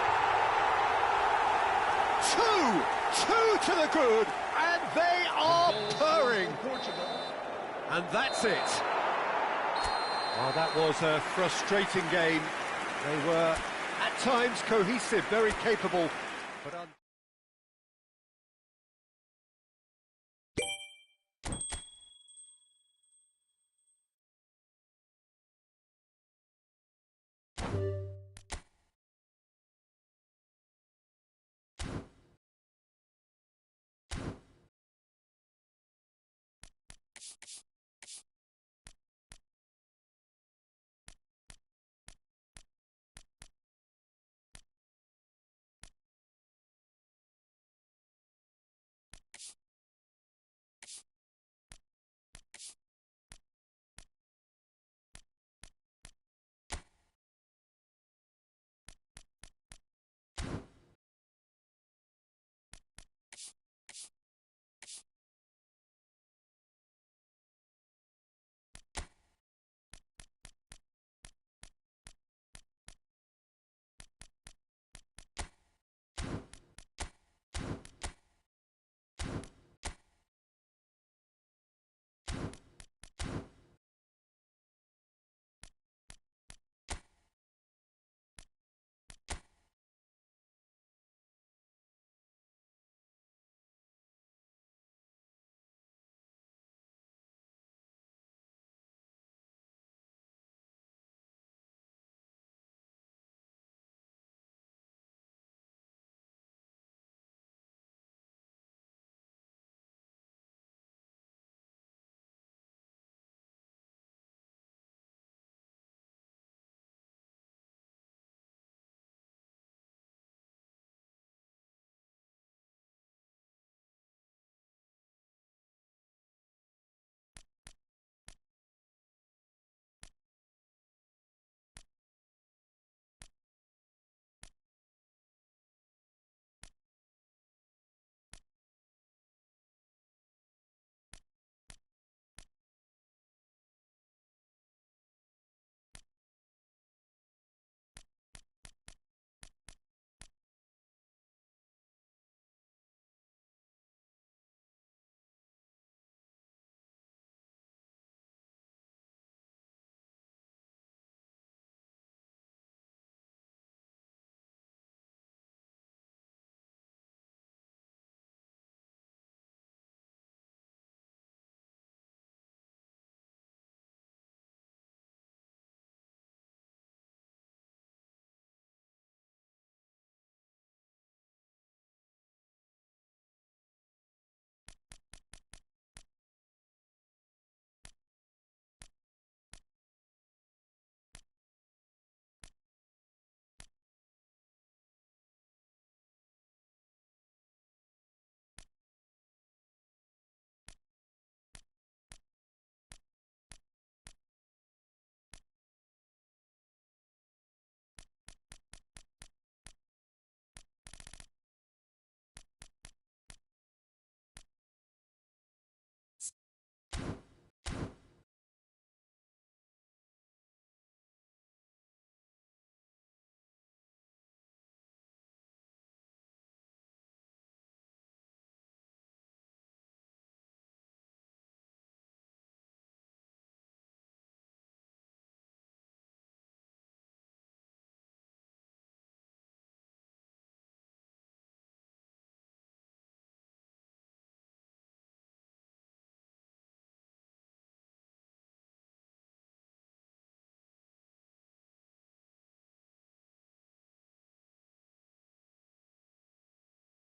Two to the good, and they are purring. And that's it. Oh, that was a frustrating game. They were, at times, cohesive, very capable, but